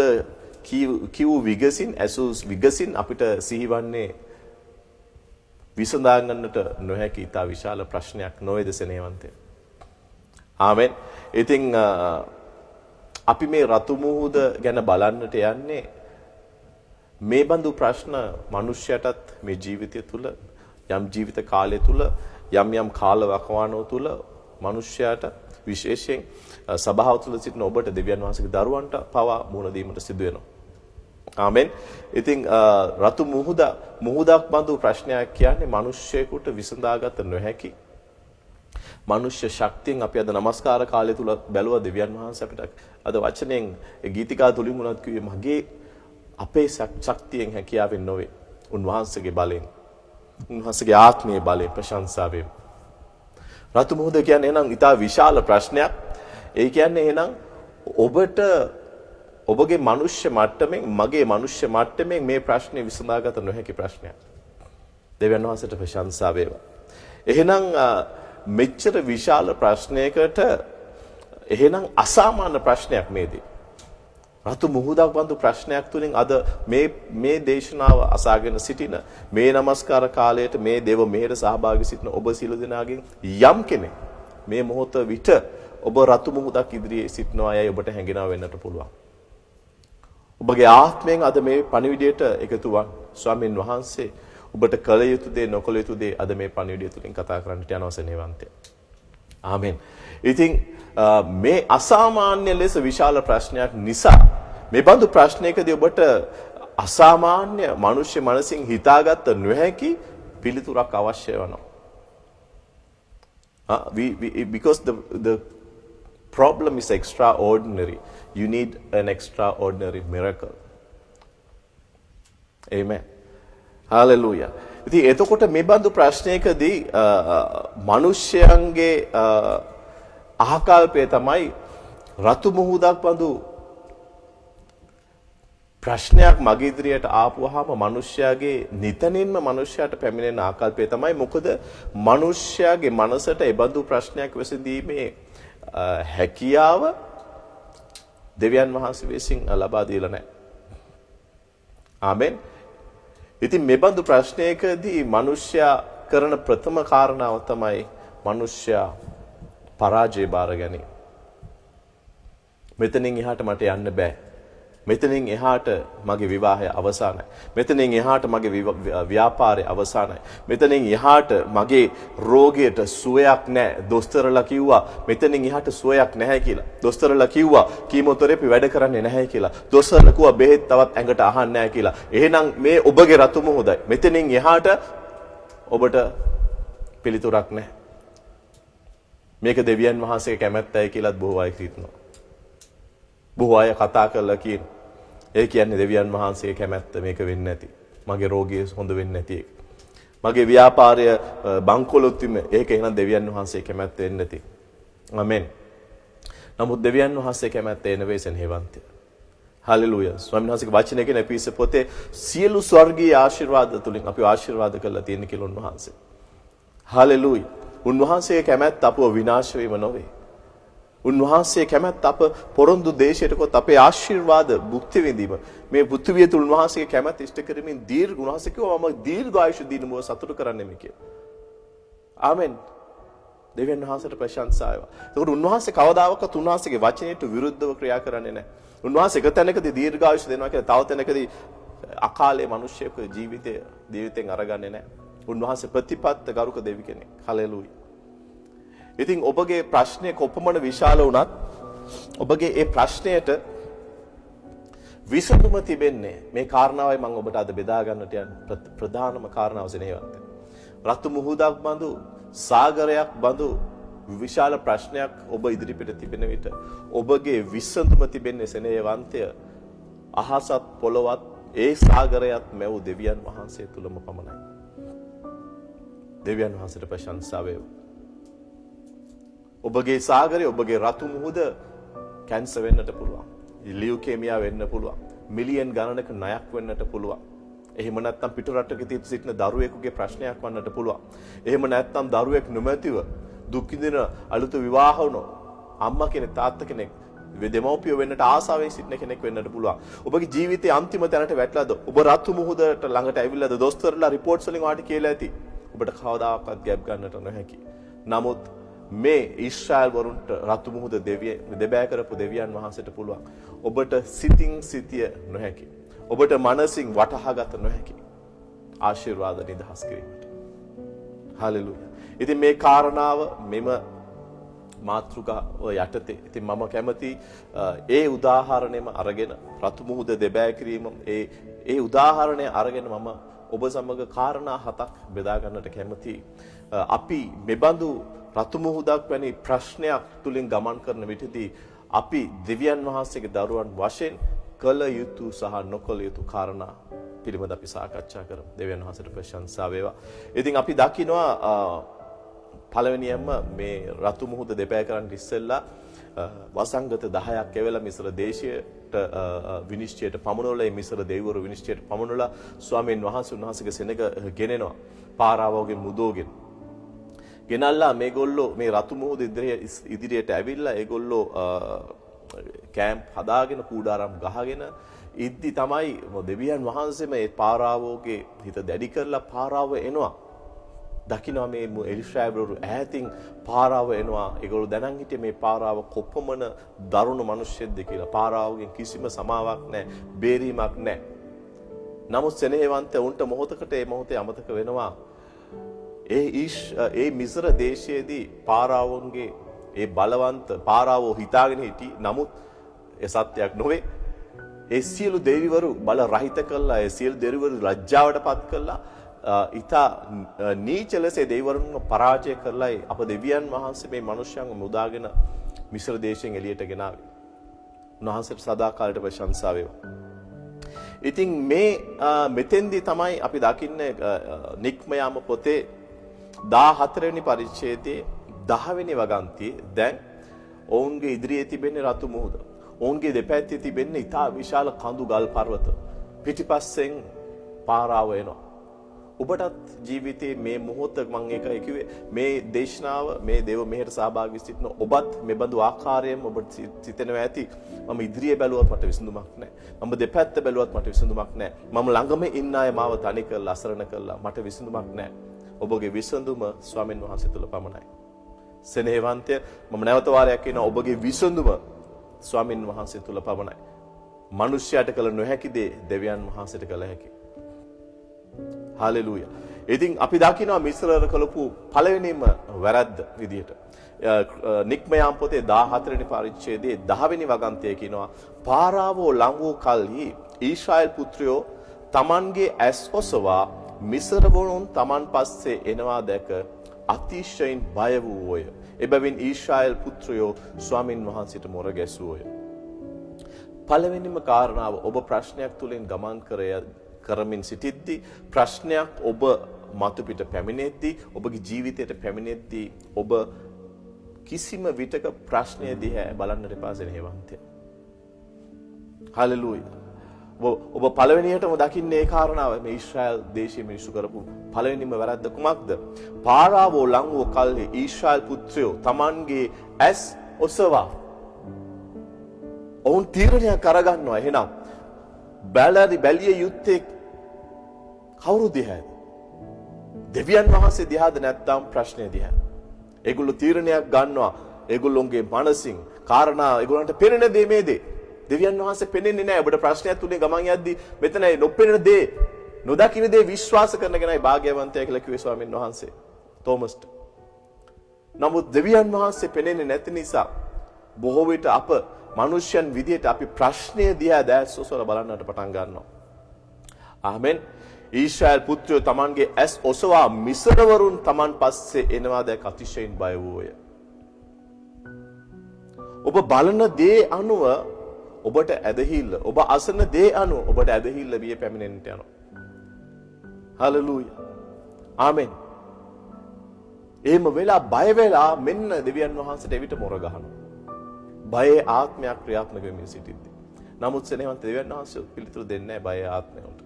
කියු විගසින් ඇසු විගසින් අපිට සිහිවන්නේ විසඳා ගන්නට නොහැකි ඉතා විශාල ප්‍රශ්නයක් නොවේද සෙනෙහවන්තය. ආමෙන්. ඉතින් අපි මේ රතු මුහුද ගැන බලන්නට යන්නේ මේ බඳු ප්‍රශ්න මිනිස්යාටත් මේ ජීවිතය තුළ යම් ජීවිත කාලය තුළ යම් කාල වකවානුව තුළ මිනිස්යාට විශේෂයෙන් සභාව තුළ සිටින ඔබට දෙවියන් වහන්සේගේ දරුවන්ට පවා මුහුණ දීමට සිදු වෙනවා. ආමෙන්. ඉතින් රතු මුහුදක් බඳු ප්‍රශ්නයක් කියන්නේ මිනිස්සෙකුට විසඳාගත නොහැකි මනුෂ්‍ය ශක්තියෙන් අපි අද නමස්කාර කාලය තුල බැලුවා දෙවියන් වහන්සේ අපිට අද වචනෙන් ගීතිකා තුලින් උනත් කිව්වේ මගේ අපේ ශක්තියෙන් හැකියාවෙන් නොවේ උන්වහන්සේගේ බලයෙන් උන්වහන්සේගේ ආත්මීය බලයෙන් ප්‍රශංසාවෙන් රතු මුහුද කියන්නේ එහෙනම් ඊට විශාල ප්‍රශ්නයක් ඒ කියන්නේ එහෙනම් ඔබට ඔබගේ මනුෂ්‍ය මට්ටමින් මගේ මනුෂ්‍ය මට්ටමින් මේ ප්‍රශ්නේ විසඳාගත නොහැකි ප්‍රශ්නයක් දෙවියන් වහන්සේට ප්‍රශංසා වේවා එහෙනම් මෙච්චර විශාල ප්‍රශ්නයකට එහෙනම් අසාමාන්‍ය ප්‍රශ්නයක් මේදී. රතු මුහුදක් බඳු ප්‍රශ්නයක් තුලින් අද මේ දේශනාව අසාගෙන සිටින මේ নমස්කාර කාලයට මේ දේව මෙහෙර සහභාගී සිටින ඔබ සියලු දෙනාගෙන් යම් කෙනෙක් මේ මොහොත විට ඔබ රතු මුහුදක් ඉදිරියේ සිටිනවා යයි ඔබට හැඟෙනවා වෙන්නට පුළුවන්. ඔබගේ ආත්මයෙන් අද මේ පණිවිඩයට එකතු වන් ස්වාමින් වහන්සේ ඔබට කළ යුතු දේ නොකළ යුතු දේ අද මේ පණිවිඩය තුලින් කතා කරන්නට යනවා සෙනෙහවන්තය. ආමෙන්. ඉතින් මේ අසාමාන්‍ය ලෙස විශාල ප්‍රශ්නයක් නිසා මේ බඳු ප්‍රශ්නයකදී ඔබට අසාමාන්‍ය මිනිස් මනසින් හිතාගත්ත නොහැකි පිළිතුරක් අවශ්‍ය වෙනවා. Because the problem is extraordinary. You need an extraordinary miracle. Amen. Hallelujah. ඉතින් එතකොට මේ බඳු ප්‍රශ්නයකදී මිනිස්යන්ගේ අහකල්පය තමයි රතු මුහුදක් බඳු ප්‍රශ්නයක් මගේ ඉදිරියට ආපුවාම මිනිස්යාගේ නිතනින්ම මිනිස්යාට පැමිණෙන ආකල්පය තමයි මොකද මිනිස්යාගේ මනසට ඒ බඳු ප්‍රශ්නයක් විසඳීමේ හැකියාව දෙවියන් වහන්සේ විසින් ලබා දීලා නැහැ. ආමෙන්. ඉතින් මේ බඳු ප්‍රශ්නයකදී මිනිස්සයා කරන ප්‍රථම කාරණාව තමයි මිනිස්සයා පරාජය බාර ගැනීම. මෙතනින් එහාට මට යන්න බෑ. මෙතනින් එහාට මගේ විවාහය අවසానයි. මෙතනින් එහාට මගේ ව්‍යාපාරය අවසానයි. මෙතනින් එහාට මගේ රෝගයට සුවයක් නැහැ. දොස්තරලා කිව්වා මෙතනින් එහාට සුවයක් නැහැ කියලා. දොස්තරලා කිව්වා කීමෝതെරපි වැඩ කරන්නේ නැහැ කියලා. දොස්තරලා කිව්වා බෙහෙත් තවත් ඇඟට අහන්න නැහැ කියලා. එහෙනම් මේ ඔබගේ රතු මුහුදයි. මෙතනින් එහාට ඔබට පිළිතුරක් නැහැ. මේක දෙවියන් වහන්සේගේ කැමැත්තයි කියලාත් බොහෝ අය හිතනවා. බොහෝ අය කතා කරලා කියන ඒ කියන්නේ දෙවියන් වහන්සේගේ කැමැත්ත මේක වෙන්නේ නැති. මගේ රෝගය හොඳ වෙන්නේ නැති එක. මගේ ව්‍යාපාරය බංකොලොත් වීම ඒක එහෙනම් දෙවියන් වහන්සේගේ කැමැත්ත වෙන්නේ නැති. ආමෙන්. නමුත් දෙවියන් වහන්සේගේ කැමැත්ත එන වෙසෙන් හේවන්තය. හලෙලූයා. ස්වාමීන් වහන්සේගේ වචනය කියන එපිස පොතේ සියලු ස්වර්ගීය ආශිර්වාද තුලින් අපිව ආශිර්වාද කරලා තියෙන කියලා උන්වහන්සේ. හලෙලූයා. උන්වහන්සේගේ කැමැත්ත අපව විනාශ වීම නොවේ. උන්වහන්සේ කැමැත්ත අප පොරොන්දු දේශයට කොට අපේ ආශිර්වාද භුක්ති විඳීම මේ පෘථිවිය තුල උන්වහන්සේගේ කැමැත්ත ඉෂ්ට කරමින් උන්වහන්සේ කිව්වා මම දීර්ඝායුෂ දිනමුව සතුටු කරන්නේ මේ කියලා. ආමෙන්. දෙවියන් වහන්සේට ප්‍රශංසා වේවා. ඒකට උන්වහන්සේ කවදාවත් උන්වහන්සේගේ වචනයට විරුද්ධව ක්‍රියා කරන්නේ නැහැ. උන්වහන්සේ එක තැනකදී දීර්ඝායුෂ දෙනවා කියලා තව තැනකදී අකාලේ මිනිස්සෙකු ජීවිතෙන් අරගන්නේ නැහැ. උන්වහන්සේ ප්‍රතිපත්ත ගරුක දෙවි කෙනෙක්. හලෙලූයා. ඉතින් ඔබගේ ප්‍රශ්නය කොපමණ විශාල වුණත් ඔබගේ ඒ ප්‍රශ්නයට විසඳුම තිබෙන්නේ මේ කාරණාවයි මම ඔබට අද බෙදා ගන්නට යන ප්‍රධානම කාරණාව සෙනෙහවන්ත. රතු මුහුදක් බඳු සාගරයක් බඳු විශාල ප්‍රශ්නයක් ඔබ ඉදිරිපිට තිබෙන විට ඔබගේ විසඳුම තිබෙන්නේ සෙනෙහවන්තය අහසත් පොළවත් ඒ සාගරයත් මැව් දෙවියන් වහන්සේ තුලම පමණයි. දෙවියන් වහන්සේට ප්‍රශංසා වේවා. ඔබගේ සාගරය ඔබගේ රතු මුහුද කැන්සර් වෙන්නට පුළුවන්. ලියුකේමියා වෙන්න පුළුවන්. මිලියන් ගණනක ණයක් වෙන්නට පුළුවන්. එහෙම නැත්නම් පිටු රටක සිටින දරුවෙකුගේ ප්‍රශ්නයක් වන්නට පුළුවන්. එහෙම නැත්නම් දරුවෙක් නොමැතිව දුක් විඳින අලුත විවාහ වුණු අම්මා කෙනෙක් තාත්තා කෙනෙක් දෙමව්පියෝ වෙන්නට ආසාවෙන් සිටින කෙනෙක් වෙන්නට පුළුවන්. ඔබගේ ජීවිතයේ අන්තිම තැනට වැටලාද? ඔබ රතු මුහුදට ළඟට ඇවිල්ලාද? දොස්තරලා රිපෝට්ස් වලින් වාට කියලා ඇති. ඔබට කවදාකවත් ගැප් ගන්නට නොහැකි. නමුත් මේ ඊශ්‍රායල් වරුන්ට රතු මුහුද දෙබෑ කරපු දෙවියන් වහන්සේට පුළුවන් ඔබට සිතින් සිටිය නොහැකි. ඔබට මනසින් වටහාගත නොහැකි ආශිර්වාද නිදහස් කිරීමට. හලෙලූයා. ඉතින් මේ කාරණාව මෙම මාතෘකාව යටතේ ඉතින් මම කැමති ඒ උදාහරණයම අරගෙන රතු මුහුද දෙබෑ කිරීම ඒ උදාහරණය අරගෙන මම ඔබ සමග කාරණා 7ක් බෙදා ගන්නට කැමතියි. අපි මෙබඳු රතු මුහුදක් වැනි ප්‍රශ්නයක් තුලින් ගමන් කරන විටදී අපි දෙවියන් වහන්සේගේ දරුවන් වශයෙන් කළ යුතු සහ නොකළ යුතු කාරණා පිළිබඳ අපි සාකච්ඡා කරමු. දෙවියන් වහන්සේට ප්‍රශංසා වේවා. ඉතින් අපි දකිනවා පළවෙනියෙන්ම මේ රතු මුහුද දෙපෑ කරන්න ඉස්සෙල්ලා වසංගත 10ක් එවෙලා මිස්ර දේශයට විනිශ්චයට පමුණුවලා මේ මිස්ර දෙවිවරු විනිශ්චයට පමුණුවලා ස්වාමීන් වහන්සේ උන්වහන්සේගේ සෙනඟ ගෙනෙනවා පාරාවෝගෙන් මුදෝගෙන් ගෙනල්ලා මේගොල්ලෝ මේ රතු මුහුද ඉදිරියට ඇවිල්ලා ඒගොල්ලෝ කැම්ප් හදාගෙන කූඩාරම් ගහගෙන ඉද්දි තමයි දෙවියන් වහන්සේ මේ පාරාවෝගේ හිත දැඩි කරලා පාරාව එනවා. දකින්න මේ එලිෂායවරු ඈතින් පාරාව එනවා. ඒගොල්ලෝ දැනන් හිටියේ මේ පාරාව කොපමණ දරුණු මිනිස්සෙක්ද කියලා. පාරාවගෙන් කිසිම සමාවක් නැහැ, බේරීමක් නැහැ. නමුත් සෙනෙහවන්ත උන්ට මොහොතකට මේ මොහොතේ අමතක වෙනවා. ඒ මිස්ර දේශයේදී පාරාවන්ගේ ඒ බලවන්ත පාරාවෝ හිතාගෙන හිටි. නමුත් ඒ සත්‍යයක් නොවේ. ඒ සියලු දෙවිවරු බල රහිත කළා. ඒ සියලු දෙවිවරු ලැජ්ජාවටපත් කළා. ඉතා නීච ලෙස දෙවිවරුන්ව පරාජය කරලා අප දෙවියන් වහන්සේ මේ මිනිස්යන්ව මුදාගෙන මිස්ර දේශයෙන් එළියට ගෙනාවේ. උන්වහන්සේට සදාකාලයට ප්‍රශංසා වේවා. ඉතින් මේ මෙතෙන්දී තමයි අපි දකින්නේ නික්මයාම පොතේ 14 වෙනි පරිච්ඡේදයේ 10 වෙනි වගන්තියේ දැන් ඔවුන්ගේ ඉදිරියේ තිබෙන්නේ රතු මුහුද. ඔවුන්ගේ දෙපැත්තේ තිබෙන්නේ ඉතා විශාල කඳු ගල් පර්වත. පිටිපස්සෙන් පාරාව එනවා. ඔබටත් ජීවිතයේ මේ මොහොත මම ඒකයි කිව්වේ මේ දේශනාව මේ දේව මෙහෙට සහභාගී සිටින ඔබත් මේ බඳු ආකාරයෙන් ඔබට සිතෙනවා ඇති මම ඉදිරියේ බැලුවත් මට විසඳුමක් නැහැ. මම දෙපැත්ත බැලුවත් මට විසඳුමක් නැහැ. මම ළඟම ඉන්න අය මාව තනි කරලා අසරණ කරලා මට විසඳුමක් නැහැ. ඔබගේ විසඳුම ස්වාමීන් වහන්සේ තුල පමණයි. සෙනෙහවන්තය මම නැවත වාරයක් කියනවා ඔබගේ විසඳුම ස්වාමීන් වහන්සේ තුල පමණයි. මිනිස්යාට කළ නොහැකි දේ දෙවියන් වහන්සේට කළ හැකියි. හalleluya. ඉතින් අපි දකිනවා මිස්රවල කළපු පළවෙනිම වැරද්ද විදියට නික්මයාම් පොතේ 14 වෙනි පරිච්ඡේදයේ 10 වෙනි වගන්තියේ කියනවා පාරාවෝ ලං වූ කල්හි ඊශ්‍රායල් පුත්‍රයෝ තමන්ගේ ඇස් ඔසවා මිස්ර වරුන් තමන් පස්සේ එනවා දැක අතිශයින් බය වූෝය. එබැවින් ඊශ්‍රායල් පුත්‍රයෝ ස්වාමින් වහන්සේට මොර ගැසුවෝය. පළවෙනිම කාරණාව ඔබ ප්‍රශ්නයක් තුලින් ගමන් කරමින් සිටිද්දී ප්‍රශ්නයක් ඔබ මතු පිට පැමිණෙද්දී ඔබගේ ජීවිතයට පැමිණෙද්දී ඔබ කිසිම විටක ප්‍රශ්නය දිහා බලන්නට එපා සෙනෙහවන්තය. හalleluya. ඔබ පළවෙනියටම දකින්නේ ඒ කාරණාව මේ ඊශ්‍රායල් දේශයේ මිනිසු කරපු පළවෙනිම වැරද්ද කුමක්ද? පාරාවෝ ලං වූ කල්හි ඊශ්‍රායල් පුත්‍රයෝ තමන්ගේ ඇස් ඔසවා ඔවුන් තීරණයක් අරගන්නවා. එහෙනම් බැලිය යුත්තේ කවුරු දිහාද? දෙවියන් වහන්සේ දිහාද නැත්නම් ප්‍රශ්නය දිහාද? ඒගොල්ලෝ තීරණයක් ගන්නවා. ඒගොල්ලොන්ගේ මනසින් කාරණා ඒගොල්ලන්ට පෙනෙන දේ මේ දේ. දෙවියන් වහන්සේ පෙනෙන්නේ නැහැ. ඔබට ප්‍රශ්නයක් තුනේ ගමන් යද්දී මෙතන නොපෙනෙන දේ නොදකින දේ විශ්වාස කරන කෙනයි භාග්‍යවන්තයා කියලා කිව්වේ ස්වාමීන් වහන්සේ තෝමස්ට. නමුත් දෙවියන් වහන්සේ පෙනෙන්නේ නැති නිසා බොහෝ විට අප මනුෂ්‍යයන් විදියට අපි ප්‍රශ්නය දිහා දැස් ඔසවලා බලන්නට පටන් ගන්නවා. ආමෙන්. ඊශ්‍රායල් පුත්‍රයෝ තමන්ගේ ඇස් ඔසවා මිස්රවරුන් තමන් පස්සේ එනවා දැක අතිශයින් බය වූය. ඔබ බලන දේ අනුව ඔබට ඇදහිල්ල, ඔබ අසන දේ අනුව ඔබට ඇදහිල්ල විය පැමිණෙන්නට යනවා. හalleluya. ආමෙන්. එහෙම වෙලා බය වෙලා මෙන්න දෙවියන් වහන්සේට එවිට මොර ගහනවා. බයේ ආත්මයක් ක්‍රියාත්මක වෙමින් සිටිද්දී. නමුත් සෙනෙහවන්ත දෙවියන් වහන්සේ පිළිතුරු දෙන්නේ නැහැ බයේ ආත්මයට.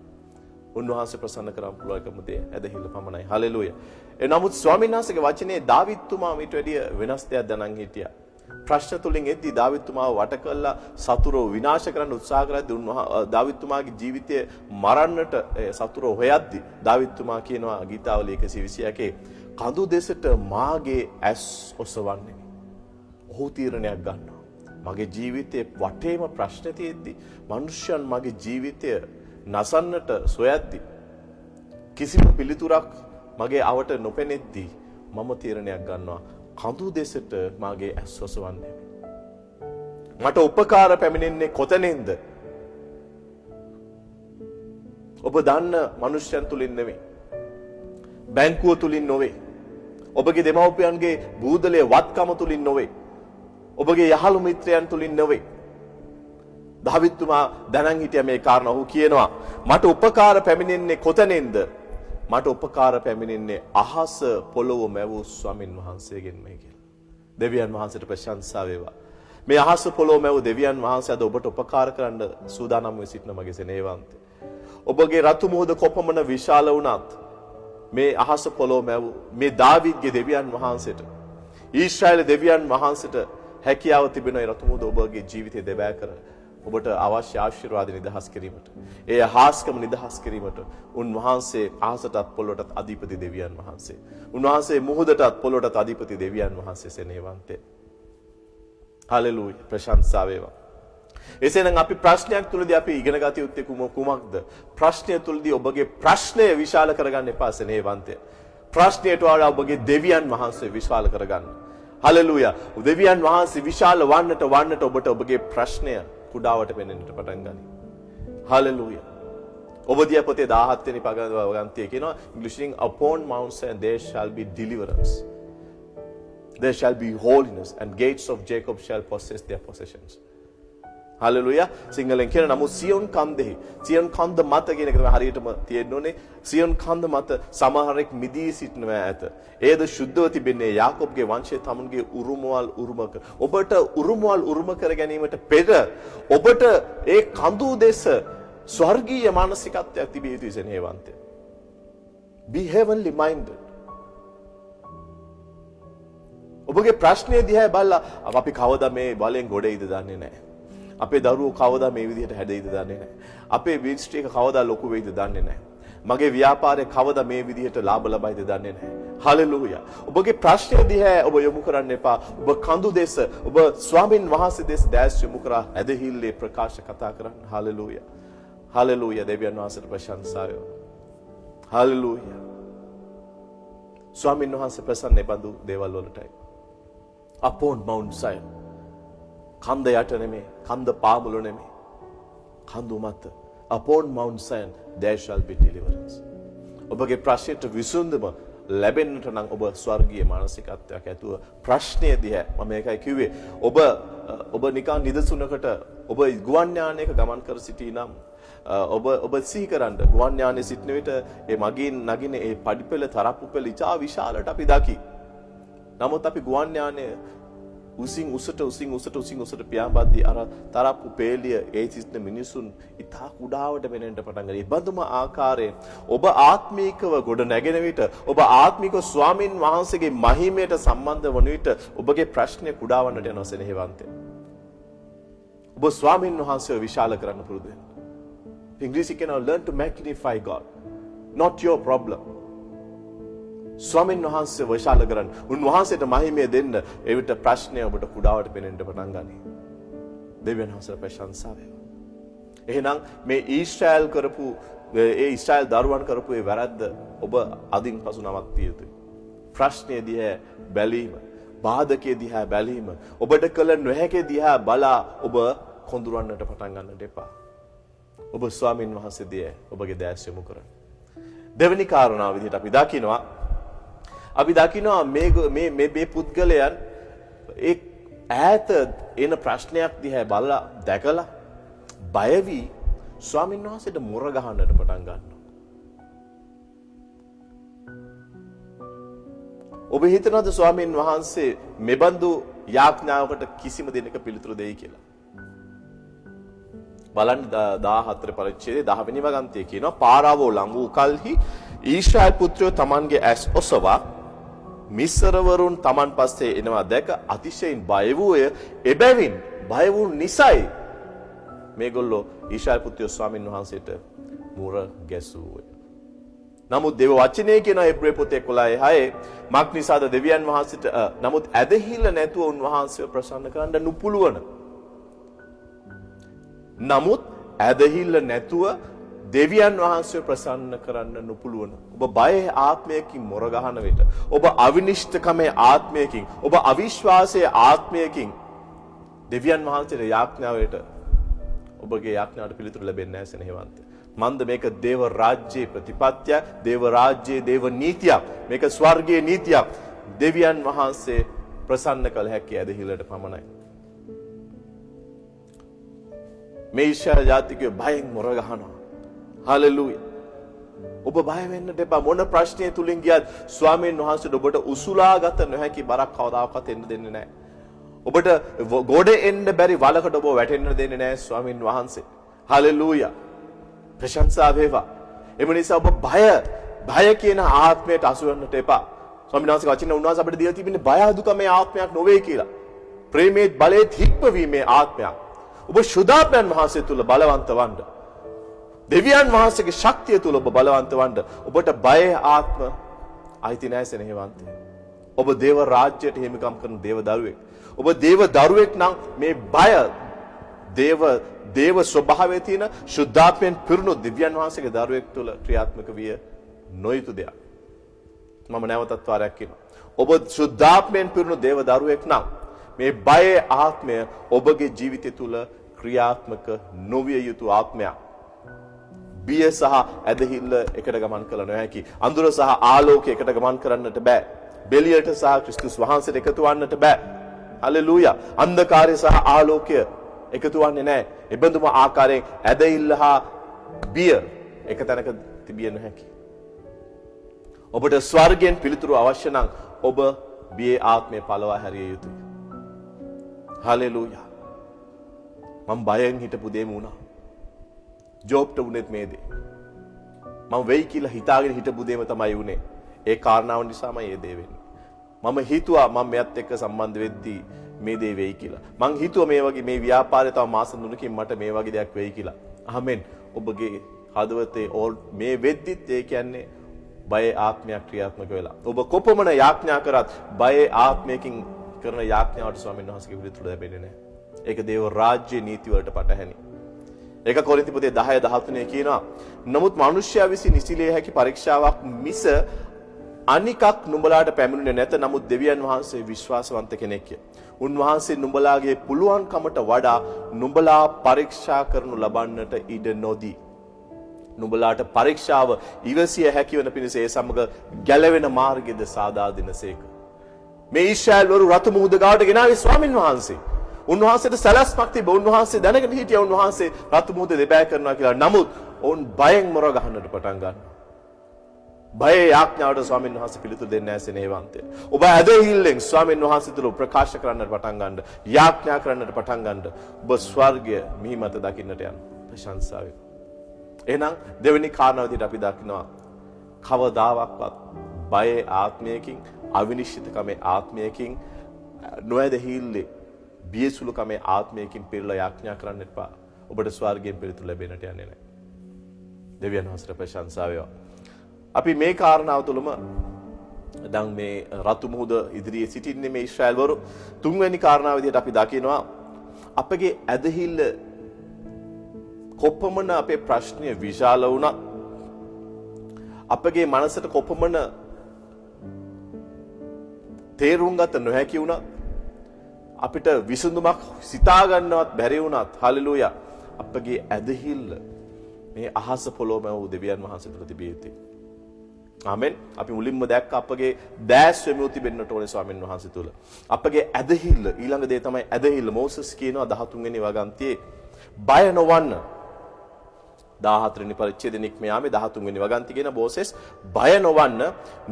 උන්වහන්සේ ප්‍රසන්න කරන් පුළුවන් එකම දේ ඇදහිල්ල පමණයි. හalleluya. ඒ නමුත් ස්වාමීන් වහන්සේගේ වචනේ දාවිත්තුමා ඊට වැඩිය වෙනස් දෙයක් දැනන් හිටියා. ප්‍රශ්න තුලින් එද්දී දාවිත්තුමාව වට කළා සතුරෝ විනාශ කරන්න උත්සාහ කරද්දී දාවිත්තුමාගේ ජීවිතය මරන්නට සතුරෝ හොයද්දී දාවිත්තුමා කියනවා ගීතාවලිය 121 කඳු දෙසට මාගේ ඇස් ඔසවන්නේ. ඔහු තීරණයක් ගන්නවා. මගේ ජීවිතයේ වටේම ප්‍රශ්න තියෙද්දි මිනිස්යන් මගේ ජීවිතය නසන්නට සොයද්දි කිසිම පිළිතුරක් මගේ අවට නොපෙනෙද්දී මම තීරණයක් ගන්නවා කඳු දෙසට මාගේ ඇස් ඔසවන්නේ. මට උපකාර පැමිණෙන්නේ කොතනින්ද? ඔබ දන්න මිනිස්යන් තුලින් නෙවෙයි. බැංකුව තුලින් නොවේ. ඔබගේ දෙමව්පියන්ගේ බූදලේ වත්කම තුලින් නොවේ. ඔබගේ යහළු මිත්‍රයන් තුලින් නොවේ. දහවිත්තුමා දැනන් හිටිය මේ කාරණා. ඔහු කියනවා මට උපකාර පැමිණෙන්නේ කොතනින්ද? මට උපකාර පැමිණෙන්නේ අහස පොළොව මැවූ ස්වාමින් වහන්සේගෙන්මයි කියලා. දෙවියන් වහන්සේට ප්‍රශංසා වේවා. මේ අහස පොළොව මැවූ දෙවියන් වහන්සේ අද ඔබට උපකාර කරන්න සූදානම් වෙ සිටින මගේ සෙනෙහවන්තේ. ඔබගේ රතු මුහුද කොපමණ විශාල වුණත් මේ අහස පොළොව මැවූ මේ දාවිද්ගේ දෙවියන් වහන්සේට ඊශ්‍රායල දෙවියන් වහන්සේට හැකියාව තිබෙන ඒ රතු මුහුද ඔබගේ ජීවිතය දෙබෑ කර ඔබට අවශ්‍ය ආශිර්වාද නිදහස් කිරීමට ඒ හාස්කම නිදහස් කිරීමට උන්වහන්සේ අහසටත් පොළොවටත් අධිපති දෙවියන් වහන්සේ. උන්වහන්සේ මුහුදටත් පොළොවටත් අධිපති දෙවියන් වහන්සේ සෙනෙහවන්තේ. හලෙලූයා ප්‍රශංසා වේවා. එසේනම් අපි ප්‍රශ්නයක් තුලදී අපි ඉගෙන ගත යුත්තේ කුමක්ද? ප්‍රශ්නය තුලදී ඔබගේ ප්‍රශ්නය විශාල කරගන්න එපා සෙනෙහවන්තය. ප්‍රශ්නයට වඩා ඔබගේ දෙවියන් වහන්සේ විශාල කරගන්න. හලෙලූයා. දෙවියන් වහන්සේ විශාල වන්නට ඔබට ඔබගේ ප්‍රශ්නය කුඩාවට පෙනෙන්නට පටන් ගනී. හලෙලූයා. ඔබදී පොතේ 17 වෙනි පගන්තිය කියනවා ඉංග්‍රීසියෙන් upon mounts and there shall be deliverance. There shall be holiness and gates of Jacob shall possess their possessions. Hallelujah. සිංහලෙන් කියන නමුත් සියොන් කන්දෙහි සියොන් කන්ද මත කියන එක තමයි හරියටම තියෙන්න ඕනේ. සියොන් කන්ද මත සමහරෙක් මිදී සිටිනවා ඇත. ඒද සුද්ධව තිබෙන්නේ යාකොබ්ගේ වංශයේ තමුන්ගේ උරුමවල් උරුමක. ඔබට උරුමවල් උරුම කර ගැනීමට පෙර ඔබට ඒ කඳු දෙස ස්වර්ගීය මානසිකත්වයක් තිබිය යුතුයි සෙනෙහවන්තය. Be heavenly minded. ඔබගේ ප්‍රශ්නේ දිහා බලලා අපි කවදා මේ බලෙන් ගොඩ එයිද දන්නේ නැහැ. අපේ දරුවෝ කවදා මේ විදිහට හැදෙයිද දන්නේ නැහැ. අපේ මිනිස්ට්‍රි එක කවදා ලොකු වෙයිද දන්නේ නැහැ. මගේ ව්‍යාපාරය කවදා මේ විදිහට ලාභ ලබයිද දන්නේ නැහැ. හලෙලූයා. ඔබගේ ප්‍රශ්නය දිහා ඔබ යොමු කරන්න එපා. ඔබ කඳු දෙස, ඔබ ස්වාමින් වහන්සේ දෙස දැස් යොමු කරා ඇදහිල්ලේ ප්‍රකාශ කතා කරන්න. හලෙලූයා. හලෙලූයා. දෙවියන් වහන්සේට ප්‍රශංසා වේවා. හලෙලූයා. ස්වාමින් වහන්සේ ප්‍රසන්න බඳු දේවල් වලටයි. Upon Mount Zion. කන්ද යට නෙමෙයි, කන්ද පාමුල නෙමෙයි. කඳු මත. Upon Mount Zion there shall be deliverance. ඔබගේ ප්‍රශ්නෙට විසඳුම ලැබෙන්නට නම් ඔබ ස්වර්ගීය මානසිකත්වයක් ඇතුව ප්‍රශ්නය දිහා මම මේකයි කිව්වේ. ඔබ නිකන් නිදසුනකට ඔබ ගුවන් යානයක ගමන් කර සිටී නම් ඔබ සිහි කරන්න ගුවන් යානයේ සිටින විට ඒ මගින් නගින ඒ පඩිපෙළ තරප්පු පෙළ ඉතා විශාලට අපි දකි. නමුත් අපි ගුවන් යානයේ උසින් උසට පියාඹද්දී අර තරප්පු පෙළිය ඒ සිටින මිනිසුන් ඉතා කුඩාවට වෙනෙන්න පටන් ගන්නවා. ඒ බඳුම ආකාරයෙන් ඔබ ආත්මීකව ගොඩ නැගෙන විට ඔබ ආත්මික ස්වාමින් වහන්සේගේ මහිමයට සම්බන්ධ වන විට ඔබගේ ප්‍රශ්නය කුඩාවන්නට යනවා සෙනෙහවන්තය. ඔබ ස්වාමින් වහන්සේව විශාල කරන්න පුරුදු වෙන්න. ඉංග්‍රීසි කියනවා learn to magnify God, not your problem. ස්වාමින් වහන්සේ විශාල කරන්න. උන්වහන්සේට මහිමය දෙන්න. එවිට ප්‍රශ්නය ඔබට කුඩාවට පෙනෙන්න පටන් ගනී. දෙවියන් වහන්සේට ප්‍රශංසා වේවා. එහෙනම් මේ ඊශ්‍රායල් කරපු ඒ ඊශ්‍රායල් දරුවන් කරපු ඒ වැරද්ද ඔබ අදින් පසු නවත්විය යුතුයි. ප්‍රශ්නය දිහා බැලීම, බාධකයේ දිහා බැලීම, ඔබට කළ නොහැකි දිහා බලා ඔබ කොඳුරන්නට පටන් ගන්නට එපා. ඔබ ස්වාමින් වහන්සේ දිහා ඔබගේ දැස් යොමු කරන්න. දෙවෙනි කාරණාව විදිහට අපි දකිනවා මේ පුද්ගලයන් ඒ ඈත එන ප්‍රශ්නයක් දිහා බලලා දැකලා බය වී ස්වාමීන් වහන්සේට මුර ගහන්නට පටන් ගන්නවා. ඔබ හිතනවද ස්වාමීන් වහන්සේ මෙබඳු යාඥාවකට කිසිම දිනක පිළිතුරු දෙයි කියලා? බලන්න 14 පරිච්ඡේදයේ 10 වෙනි වගන්තියේ කියනවා පාරාවෝ ලඟ වූ කල්හි ඊශ්‍රායල් පුත්‍රයෝ තමන්ගේ ඇස් ඔසවා මිස්රවරුන් තමන් පස්සේ එනවා දැක අතිශයින් බය වූය. එබැවින් බය වූ නිසයි මේගොල්ලෝ ඊශ්‍රායල් පුත්‍රයෝ ස්වාමීන් වහන්සේට මුර ගැසුවෝය. නමුත් දේව වචනේ කියන එබ්‍රේ පොතේ 11:6 මක් නිසාද දෙවියන් වහන්සේට නමුත් ඇදහිල්ල නැතුව උන්වහන්සේව ප්‍රසන්න කරන්න නුපුළුවන. නමුත් ඇදහිල්ල නැතුව දෙවියන් වහන්සේව ප්‍රසන්න කරන්න නුපුළුවන. ඔබ බයේ ආත්මයකින් මොර ගහන විට, ඔබ අවිනිශ්චිතකමේ ආත්මයකින්, ඔබ අවිශ්වාසයේ ආත්මයකින් දෙවියන් වහන්සේට යාඥාවට ඔබගේ යාඥාවට පිළිතුරු ලැබෙන්නේ නැහැ සෙනෙහවන්ත. මන්ද මේක දේව රාජ්‍යයේ ප්‍රතිපත්තිය, දේව රාජ්‍යයේ දේව නීතියක්. මේක ස්වර්ගීය නීතියක්. දෙවියන් වහන්සේ ප්‍රසන්න කළ හැකි ඇදහිල්ලට පමණයි. මේ ඊශ්වර ජාතිකයෝ බයෙන් මොර ගහනවා. හලෙලූයා. ඔබ බය වෙන්න දෙපා. මොන ප්‍රශ්නය තුලින් ගියත් ස්වාමීන් වහන්සේට ඔබට උසුලාගත නොහැකි බරක් කවදාකවත් එන්න දෙන්නේ නැහැ. ඔබට ගොඩ එන්න බැරි වලකට ඔබ වැටෙන්න දෙන්නේ නැහැ ස්වාමීන් වහන්සේ. හලෙලූයා. ප්‍රශංසා වේවා. එම නිසා ඔබ බය කියන ආත්මයට අසු වෙන්නට එපා. ස්වාමීන් වහන්සේ වචින උන්වහන්සේ අපිට දීලා තිබෙන්නේ බය අදුකමේ ආත්මයක් නොවේ කියලා. ප්‍රේමයේ බලයේ හික්මවීමේ ආත්මයක්. ඔබ ශුද්ධාත්මයන් වහන්සේ තුල බලවන්ත වන්න. දෙවියන් වහන්සේගේ ශක්තිය තුල ඔබ බලවන්ත වන්න. ඔබට බයේ ආත්ම අයිති නැහැ සෙනෙහවන්තේ. ඔබ දේව රාජ්‍යයට හිමිකම් කරන දේව දරුවෙක්. ඔබ දේව දරුවෙක් නම් මේ බය දේව ස්වභාවයේ තියෙන ශුද්ධාත්මයෙන් පිරුණු දිව්‍යන් වහන්සේගේ දරුවෙක් තුළ ක්‍රියාත්මක විය නොයුතු දෙයක්. මම නැවතත් වාරයක් කියනවා. ඔබ ශුද්ධාත්මයෙන් පිරුණු දේව දරුවෙක් නම් මේ බයේ ආත්මය ඔබගේ ජීවිතය තුළ ක්‍රියාත්මක නොවිය යුතු ආත්මයක්. බිය සහ ඇදහිල්ල එකට ගමන් කළ නොහැකි. අඳුර සහ ආලෝකය එකට ගමන් කරන්නට බෑ. බෙලියට සහ ක්‍රිස්තුස් වහන්සේට එකතු වන්නට බෑ. හලෙලූයා. අන්ධකාරය සහ ආලෝකය එකතු වන්නේ නැහැ. එබඳුම ආකාරයෙන් ඇදහිල්ල හා බිය එක තැනක තිබිය නොහැකි. ඔබට ස්වර්ගයෙන් පිළිතුරු අවශ්‍ය නම් ඔබ බියේ ආත්මය පළවා හැරිය යුතුයි. හලෙලූයා. මම බයෙන් හිටපු දෙම වුණා. ජෝබ්ට වුණෙත් මේ දේ. මම වෙයි කියලා හිතාගෙන හිටපු දෙම තමයි වුණේ. ඒ කාරණාව නිසාමයි මේ දේ වෙන්නේ. මම හිතුවා මම මෙයත් එක්ක සම්බන්ධ වෙද්දී මේ දේ වෙයි කියලා. මං හිතුවා මේ වගේ මේ ව්‍යාපාරය තව මාස 3කින් මට මේ වගේ දෙයක් වෙයි කියලා. ආමෙන්. ඔබගේ හදවතේ මේ වෙද්දිත් ඒ කියන්නේ බයේ ආත්මයක් ක්‍රියාත්මක වෙලා. ඔබ කොපමණ යාඥා කරත් බයේ ආත්මයකින් කරන යාඥාවට ස්වාමීන් වහන්සේගේ පිළිතුර ලැබෙන්නේ නැහැ. ඒක දේව රාජ්‍ය නීති වලට පටහැනි. ඒක කොරින්ති පොතේ 10:13 කියනවා. නමුත් මිනිස්යා විසින් ඉසිලිය හැකි පරීක්ෂාවක් මිස අනිකක් නුඹලාට පැමිණුනේ නැත. නමුත් දෙවියන් වහන්සේ විශ්වාසවන්ත කෙනෙක්ය. උන්වහන්සේ නුඹලාගේ පුළුවන්කමට වඩා නුඹලා පරීක්ෂා කරනු ලබන්නට ඉඩ නොදී. නුඹලාට පරීක්ෂාව ඉවසිය හැකි වන පිණිස ඒ සමග ගැලවෙන මාර්ගයද සාදා දෙනසේක. මේ ඊශ්‍රායල් වරු රතු මුහුද ගාවට ගෙනාවේ ස්වාමින් වහන්සේ. උන්වහන්සේට සැලැස්මක් තිබ්බ. උන්වහන්සේ දැනගෙන හිටියා උන්වහන්සේ රතු මුහුද දෙබෑ කරනවා කියලා. නමුත් ඔවුන් බයෙන් මොර ගහන්නට පටන් ගන්නවා. බයේ යාඥාවට ස්වාමීන් වහන්සේ පිළිතුරු දෙන්නේ නැහැ සෙනෙහවන්තය. ඔබ ඇදහිල්ලෙන් ස්වාමීන් වහන්සේ තුළ ප්‍රකාශ කරන්නට පටන් ගන්න, යාඥා කරන්නට පටන් ගන්න. ඔබ ස්වර්ගය මිහි මත දකින්නට යන ප්‍රශංසාව. එහෙනම් දෙවෙනි කාරණාව විදිහට අපි දකිනවා කවදාවත් බයේ ආත්මයකින්, අවිනිශ්චිතකමේ ආත්මයකින්, නොඇදහිල්ලේ බියසුලුකමේ ආත්මයකින් පිරලා යාඥා කරන්න එපා. ඔබට ස්වර්ගයෙන් පිළිතුරු ලැබෙන්නට යන්නේ නැහැ. දෙවියන් වහන්සේට ප්‍රශංසාව වේවා. අපි මේ කාරණාව තුළම දැන් මේ රතු මුහුද ඉදිරියේ සිටින්නේ මේ ඊශ්‍රායල් වරු. තුන්වෙනි කාරණාව විදිහට අපි දකිනවා අපගේ ඇදහිල්ල කොපමණ අපේ ප්‍රශ්නය විශාල වුණත්, අපගේ මනසට කොපමණ තේරුම් ගත නොහැකි වුණත්, අපිට විසඳුමක් සිතා ගන්නවත් බැරි වුණත්, හලෙලූයා, අපගේ ඇදහිල්ල මේ අහස පොළොම වූ දෙවියන් වහන්සේ තුළ තිබිය යුතුයි. ආමෙන්. අපි මුලින්ම දැක්ක අපගේ දැස් වෙමිව තිබෙන්නට ඕනේ ස්වාමීන් වහන්සේ තුල. අපගේ ඇදහිල්ල ඊළඟ දේ තමයි ඇදහිල්ල. මෝසස් කියනවා 13 වෙනි වගන්තියේ බය නොවන්න. 14 වෙනි පරිච්ඡේදෙ නික්මයාමේ 13 වෙනි වගන්තිය කියන මෝසස් බය නොවන්න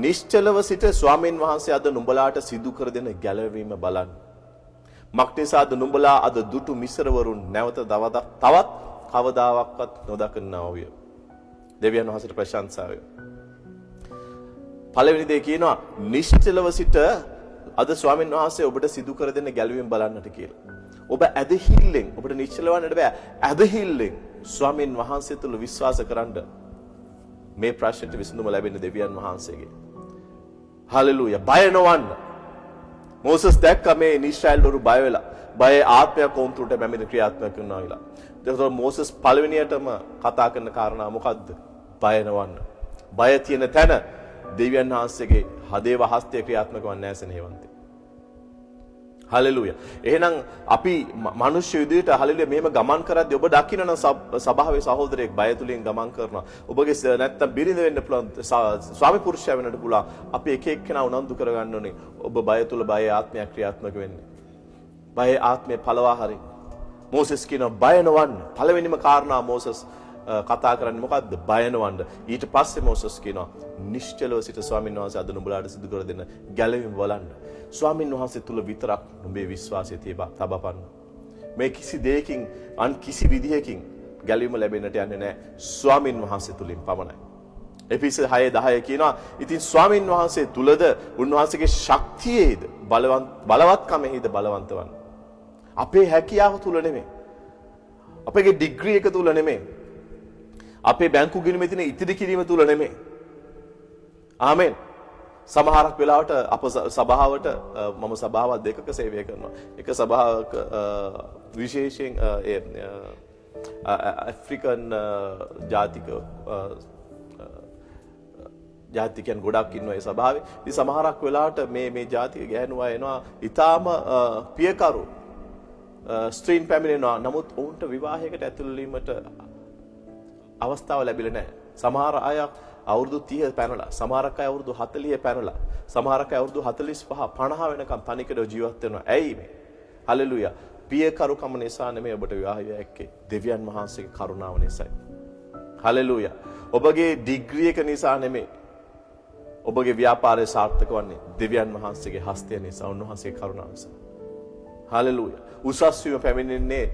නිශ්චලව සිට ස්වාමීන් වහන්සේ අද නුඹලාට සිදු කර දෙන ගැලවීම බලන්න. මක්නිසාද නුඹලා අද දුටු මිසරවරුන් නැවත තවත් කවදාවත් නොදකන්නා වූය. දෙවියන් වහන්සේට ප්‍රශංසා වේ. පළවෙනි දේ කියනවා නිශ්චලව සිට අද ස්වාමීන් වහන්සේ ඔබට සිදු කර දෙන්න ගැලවීම බලන්නට කියලා. ඔබ ඇදහිල්ලෙන්, ඔබට නිශ්චල වන්නට බෑ. ඇදහිල්ලෙන් ස්වාමීන් වහන්සේ තුල විශ්වාස කරන්න. මේ ප්‍රශ්නෙට විසඳුම ලැබෙන්නේ දෙවියන් වහන්සේගේ. හලෙලූයා. බය නොවන්න. මෝසස් දැක්ක මේ ඉස්රායෙල්වරු බය වෙලා බය ආත්මයක් වුන්තුට පැමිණ ක්‍රියාත්මක කරනවා කියලා. ඒතකොට මෝසස් පළවෙනියටම කතා කරන කාරණා මොකද්ද? බය නොවන්න. බය තියෙන තැන දෙවියන් වහන්සේගේ හදේව හස්තය ක්‍රියාත්මක වන්නේ නැහැ සෙනෙහවන්තේ. හලෙලූයා. එහෙනම් අපි මිනිස්සු විදිහට හලෙලූයා මෙහෙම ගමන් කරද්දී ඔබ දකින්න සභාවේ සහෝදරයෙක් බය තුලින් ගමන් කරනවා. ඔබගේ නැත්තම් බිරිඳ වෙන්න පුළුවන්, ස්වාමි පුරුෂයා වෙන්නත් පුළුවන්. අපි එක එක්කෙනා උනන්දු කරගන්න ඕනේ. ඔබ බය තුල බය ආත්මයක් ක්‍රියාත්මක වෙන්නේ. බය ආත්මේ පළවා හරි. මෝසස් කියනවා බය නොවන්න. පළවෙනිම කාරණා මෝසස් කතා කරන්නේ මොකද්ද? බය නොවන්න. ඊට පස්සේ මෝසස් කියනවා නිශ්චලව සිට ස්වාමීන් වහන්සේ අද නුඹලාට සිදු කර දෙන්න ගැලවීම බලන්න. ස්වාමීන් වහන්සේ තුල විතරක් නුඹේ විශ්වාසය තබපන්න. මේ කිසි දෙයකින් අන් කිසි විදිහකින් ගැලවීම ලැබෙන්නට යන්නේ නැහැ. ස්වාමීන් වහන්සේ තුලින් පමණයි. එපිස 6:10 කියනවා ඉතින් ස්වාමීන් වහන්සේ තුලද උන්වහන්සේගේ ශක්තියේද බලවත්කමෙහිද බලවන්ත වන්න. අපේ හැකියාව තුල නෙමෙයි. අපේ ඩිග්‍රී එක තුල නෙමෙයි. අපේ බැංකු ගිණුමේ තියෙන ඉතිරි කිරීම තුල නෙමෙයි. ආමෙන්. සමහරක් වෙලාවට අප සභාවට මම සභාව දෙකක සේවය කරනවා. එක සභාවක විශේෂයෙන් ඇෆ්‍රිකන් ජාතිකයන් ගොඩක් ඉන්නවා ඒ සභාවේ. ඉතින් සමහරක් වෙලාවට මේ ජාතික ගෑනු අය එනවා ඊටාම පියකරු ස්ත්‍රීන් පැමිණෙනවා. නමුත් ඔවුන්ට විවාහයකට ඇතුළු වීමට අවස්ථාව ලැබිලා නැහැ. සමහර අය අවුරුදු 30 පැනලා, සමහරක් අය අවුරුදු 40 පැනලා, සමහරක් අය අවුරුදු 45 50 වෙනකම් තනිකරව ජීවත් වෙනවා. ඇයි මේ? හලෙලූයා. පියකරුකම නිසා නෙමෙයි ඔබට විවාහය එක්කේ. දෙවියන් වහන්සේගේ කරුණාව නිසායි. හලෙලූයා. ඔබගේ ඩිග්‍රී එක නිසා නෙමෙයි. ඔබගේ ව්‍යාපාරය සාර්ථක වන්නේ දෙවියන් වහන්සේගේ හස්තය නිසා, උන්වහන්සේගේ කරුණාව නිසා. හලෙලූයා. උසස් වීම පැමිණෙන්නේ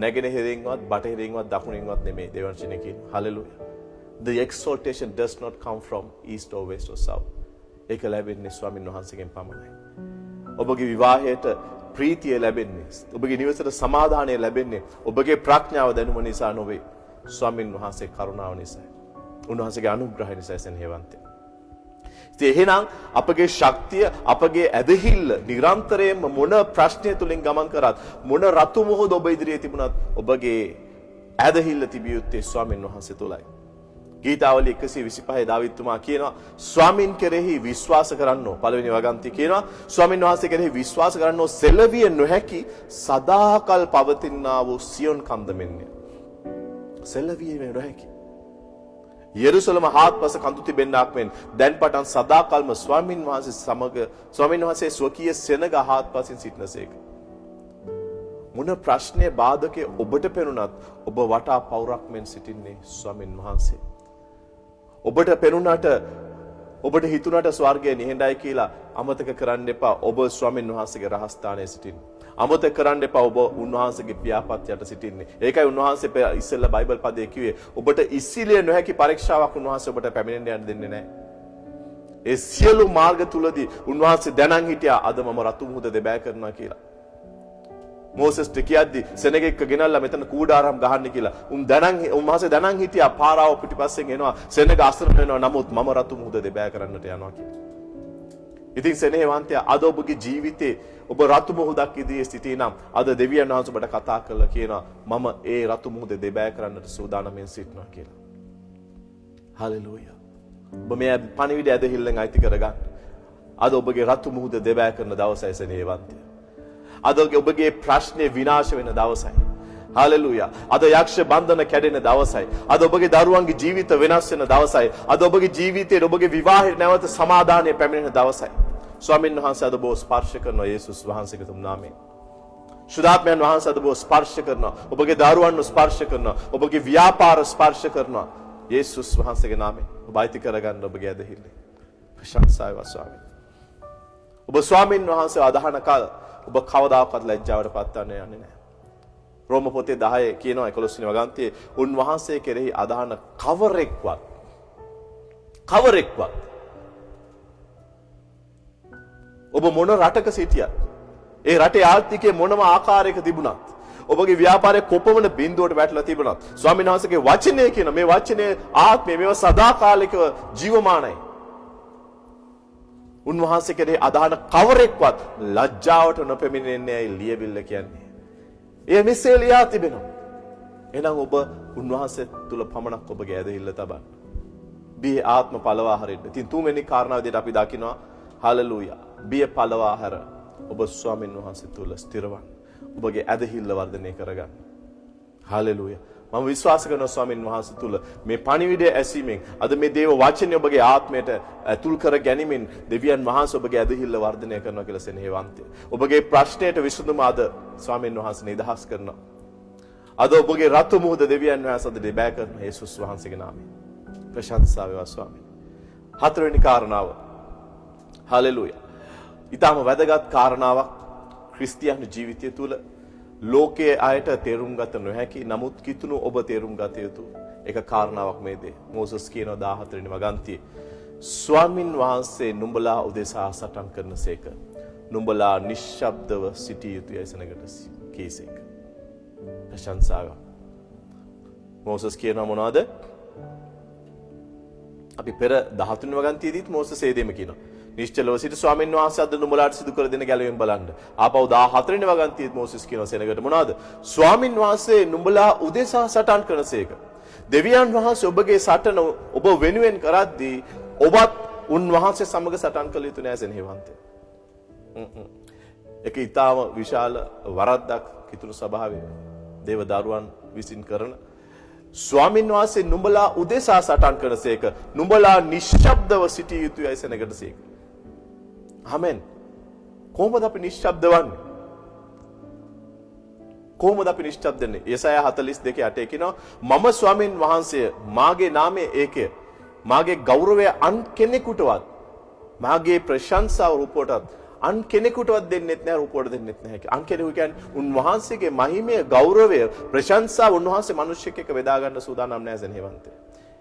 නැගෙනහිරින්වත් බටහිරින්වත් දකුණින්වත් නෙමෙයි. දෙවියන් වහන්සේ කියනවා. Hallelujah. The exaltation does not come from east or west or south. ඒක ලැබෙන්නේ ස්වාමීන් වහන්සේගෙන් පමණයි. ඔබගේ විවාහයට ප්‍රීතිය ලැබෙන්නේ, ඔබගේ නිවසට සමාදානය ලැබෙන්නේ ඔබගේ ප්‍රඥාව දැනුම නිසා නොවේ. ස්වාමීන් වහන්සේ කරුණාව නිසායි. උන්වහන්සේගේ අනුග්‍රහය නිසායි සෙනෙහවන්තේ. ඉතින් එහෙනම් අපගේ ශක්තිය, අපගේ ඇදහිල්ල නිරන්තරයෙන්ම මොන ප්‍රශ්නය තුලින් ගමන් කරත්, මොන රතු මොහොත ඔබ ඉදිරියේ තිබුණත් ඔබගේ ඇදහිල්ල තිබිය යුත්තේ ස්වාමීන් වහන්සේ තුලයි. ගීතාවලිය 125 දාවිත්තුමා කියනවා ස්වාමින් කෙරෙහි විශ්වාස කරන්නෝ. පළවෙනි වගන්ති කියනවා ස්වාමින් වහන්සේ කෙරෙහි විශ්වාස කරන්නෝ සෙලවිය නොහැකි සදාකල් පවතිනා වූ සියොන් කන්ද මෙන්නේ. සෙලවිය නොහැකි. යෙරුසලම හාත්පස කඳු තිබෙන්නාක් මෙන් දැන් පටන් සදාකල්ම ස්වාමින් වහන්සේ සමග ස්වාමින් වහන්සේ ස්වකීය සෙනග හාත්පසින් සිටනසේක. මොන ප්‍රශ්නේ බාධකේ ඔබට පෙනුනත් ඔබ වටා පවුරක් මෙන් සිටින්නේ ස්වාමින් වහන්සේ. ඔබට පෙනුනට ඔබට හිතුනට ස්වර්ගය නිහඬයි කියලා අමතක කරන්න එපා. ඔබ ස්වාමින් වහන්සේගේ රහස්ථානයේ සිටින්නේ. අමතක කරන්න එපා ඔබ උන්වහන්සේගේ පියාපත් යට සිටින්නේ. ඒකයි උන්වහන්සේ ඉස්සෙල්ලා බයිබල් පදයේ කිව්වේ ඔබට ඉස්සිලිය නොහැකි පරීක්ෂාවක් උන්වහන්සේ ඔබට පැමිණෙන්න යන්න දෙන්නේ නැහැ. ඒ සියලු මාර්ග තුලදී උන්වහන්සේ දැනන් හිටියා අද මම රතු මුහුද දෙබෑ කරනවා කියලා. මෝසස්ට කියද්දි සෙනගෙක්ක ගෙනල්ලා මෙතන කූඩාරම් ගහන්න කියලා. උන්වහන්සේ දැනන් හිටියා පාරාව පිටිපස්සෙන් එනවා සෙනග අසරණ වෙනවා. නමුත් මම රතු මුහුද දෙබෑ කරන්නට යනවා කියලා. ඉතින් සෙනෙහවන්තයා අද ඔබගේ ජීවිතේ ඔබ රතු මුහුදක් ඉදිරියේ සිටී නම් අද දෙවියන් වහන්සේ ඔබට කතා කරලා කියනවා මම ඒ රතු මුහුද දෙබෑ කරන්නට සූදානම්ෙන් සිටිනවා කියලා. හලෙලූයා. ඔබ මේ පණිවිඩය ඇදහිල්ලෙන් අයිති කරගන්න. අද ඔබගේ රතු මුහුද දෙබෑ කරන දවසයි සෙනෙහවන්තයා. අද ඔබගේ ප්‍රශ්නේ විනාශ වෙන දවසයි. හලෙලූයා. අද යක්ෂ බන්ධන කැඩෙන දවසයි. අද ඔබගේ දරුවන්ගේ ජීවිත වෙනස් වෙන දවසයි. අද ඔබගේ ජීවිතයේ ඔබගේ විවාහයේ නැවත සමාදානය පැමිණෙන දවසයි. ස්වාමීන් වහන්සේ අද ඔබ ස්පර්ශ කරනවා යේසුස් වහන්සේගේ තුන් නාමයෙන්. සුදාත්මයන් වහන්සේ අද ඔබ ස්පර්ශ කරනවා. ඔබගේ දරුවන්ව ස්පර්ශ කරනවා. ඔබගේ ව්‍යාපාර ස්පර්ශ කරනවා. යේසුස් වහන්සේගේ නාමයෙන්. ඔබ අයිති කරගන්න ඔබගේ ඇදහිල්ල. ප්‍රශංසාය ස්වාමීන්. ඔබ ස්වාමීන් වහන්සේ අදහන කාල ඔබ කවදාකවත් ලැජ්ජාවට පත්වන්නේ යන්නේ නැහැ. රෝම පොතේ 10 කියනවා 11 වෙනි වගන්තියේ උන්වහන්සේ කෙරෙහි අදහන කවරෙක්වත් ඔබ මොන රටක සිටියත් ඒ රටේ ආර්ථිකයේ මොනම ආකාරයක තිබුණත් ඔබගේ ව්‍යාපාරයේ කොපමණ බිඳුවට වැටලා තිබුණත් ස්වාමීන් වහන්සේගේ වචනය කියන මේ වචනේ ආත්මය මේව සදාකාලිකව ජීවමානයි. උන්වහන්සේ කෙරෙහි අදහන කවරෙක්වත් ලැජ්ජාවට නොපෙමිණෙන්නේ ඇයි ලියවිල්ල කියන්නේ. එය මෙසේ ලියා තිබෙනවා. එහෙනම් ඔබ උන්වහන්සේ තුල පමණක් ඔබගේ ඇදහිල්ල තබන්න. බිය ආත්ම පළවා හරින්න. ඉතින් තුන්වෙනි කාරණාව විදිහට අපි දකිනවා හලෙලූයා. බිය පළවා හැර ඔබ ස්වාමීන් වහන්සේ තුල ස්ථිරවන්න. ඔබගේ ඇදහිල්ල වර්ධනය කරගන්න. හලෙලූයා. මම විශ්වාස කරනවා ස්වාමීන් වහන්සේ තුල මේ පණිවිඩය ඇසීමෙන් අද මේ දේව වචනේ ඔබගේ ආත්මයට ඇතුල් කර ගැනීමෙන් දෙවියන් වහන්සේ ඔබගේ ඇදහිල්ල වර්ධනය කරනවා කියලා සෙනෙහවන්තය. ඔබගේ ප්‍රශ්නයට විසඳුම අද ස්වාමීන් වහන්සේ නිදහස් කරනවා. අද ඔබගේ රතු මුහුද දෙවියන් වහන්සේ අද දෙබෑ කරන යේසුස් වහන්සේගේ නාමයෙන්. ප්‍රශංසා වේවා ස්වාමීන්. හතරවෙනි කාරණාව. හලෙලූයා. ඊටම වැදගත් කාරණාවක් ක්‍රිස්තියානි ජීවිතය තුළ ලෝකයේ අයට තේරුම් ගත නොහැකි නමුත් කිතුණු ඔබ තේරුම් ගත යුතු එක කාරණාවක් මේ දේ. මෝසස් කියනවා 14 වෙනි වගන්තියේ ස්වාමින් වහන්සේ නුඹලා උදෙසා සටන් කරනසේක. නුඹලා නිශ්ශබ්දව සිටිය යුතුයයි සනකට කීසේක. ප්‍රශංසාව. මෝසස් කියනවා මොනවද? අපි පෙර 13 වෙනි වගන්තියේදීත් මෝසස් ඒ දෙම කියනවා. නිශ්චලව සිට ස්වාමීන් වහන්සේ අද නුඹලාට සිදු කර දෙන ගැලවෙන් බලන්න. ආපහු 14 වෙනි වගන්තියේත් මෝසස් කියනවා සෙනගට මොනවද? ස්වාමීන් වහන්සේ නුඹලා උදෙසා සටන් කරනසේක. දෙවියන් වහන්සේ ඔබගේ සටන ඔබ වෙනුවෙන් කරද්දී ඔබත් උන්වහන්සේ සමග සටන් කළ යුතු නැහැ සෙනෙහවන්තය. ඒක ඊටාම විශාල වරද්දක් කිතුණු ස්වභාවය දේව දරුවන් විසින් කරන ස්වාමීන් වහන්සේ නුඹලා උදෙසා සටන් කරනසේක. නුඹලා නිශ්ශබ්දව සිටිය යුතුයයි සෙනගටසේක. ආමෙන්. කොහොමද අපි නිශ්ශබ්ද වන්නේ? කොහොමද අපි නිශ්ශබ්ද වෙන්නේ? යෙසායා 42:8 කියනවා මම ස්වාමීන් වහන්සේ මාගේ නාමය ඒකය. මාගේ ගෞරවය අන් කෙනෙකුටවත් මාගේ ප්‍රශංසාව රූපවටත් අන් කෙනෙකුටවත් දෙන්නෙත් නැහැ රූපවලට දෙන්නෙත් නැහැ. අන් කෙනෙකු කියන්නේ උන්වහන්සේගේ මහිමය ගෞරවය ප්‍රශංසාව උන්වහන්සේ මිනිස්සෙක් එක්ක බෙදා ගන්න සූදානම් නැහැ සෙනෙහවන්තය.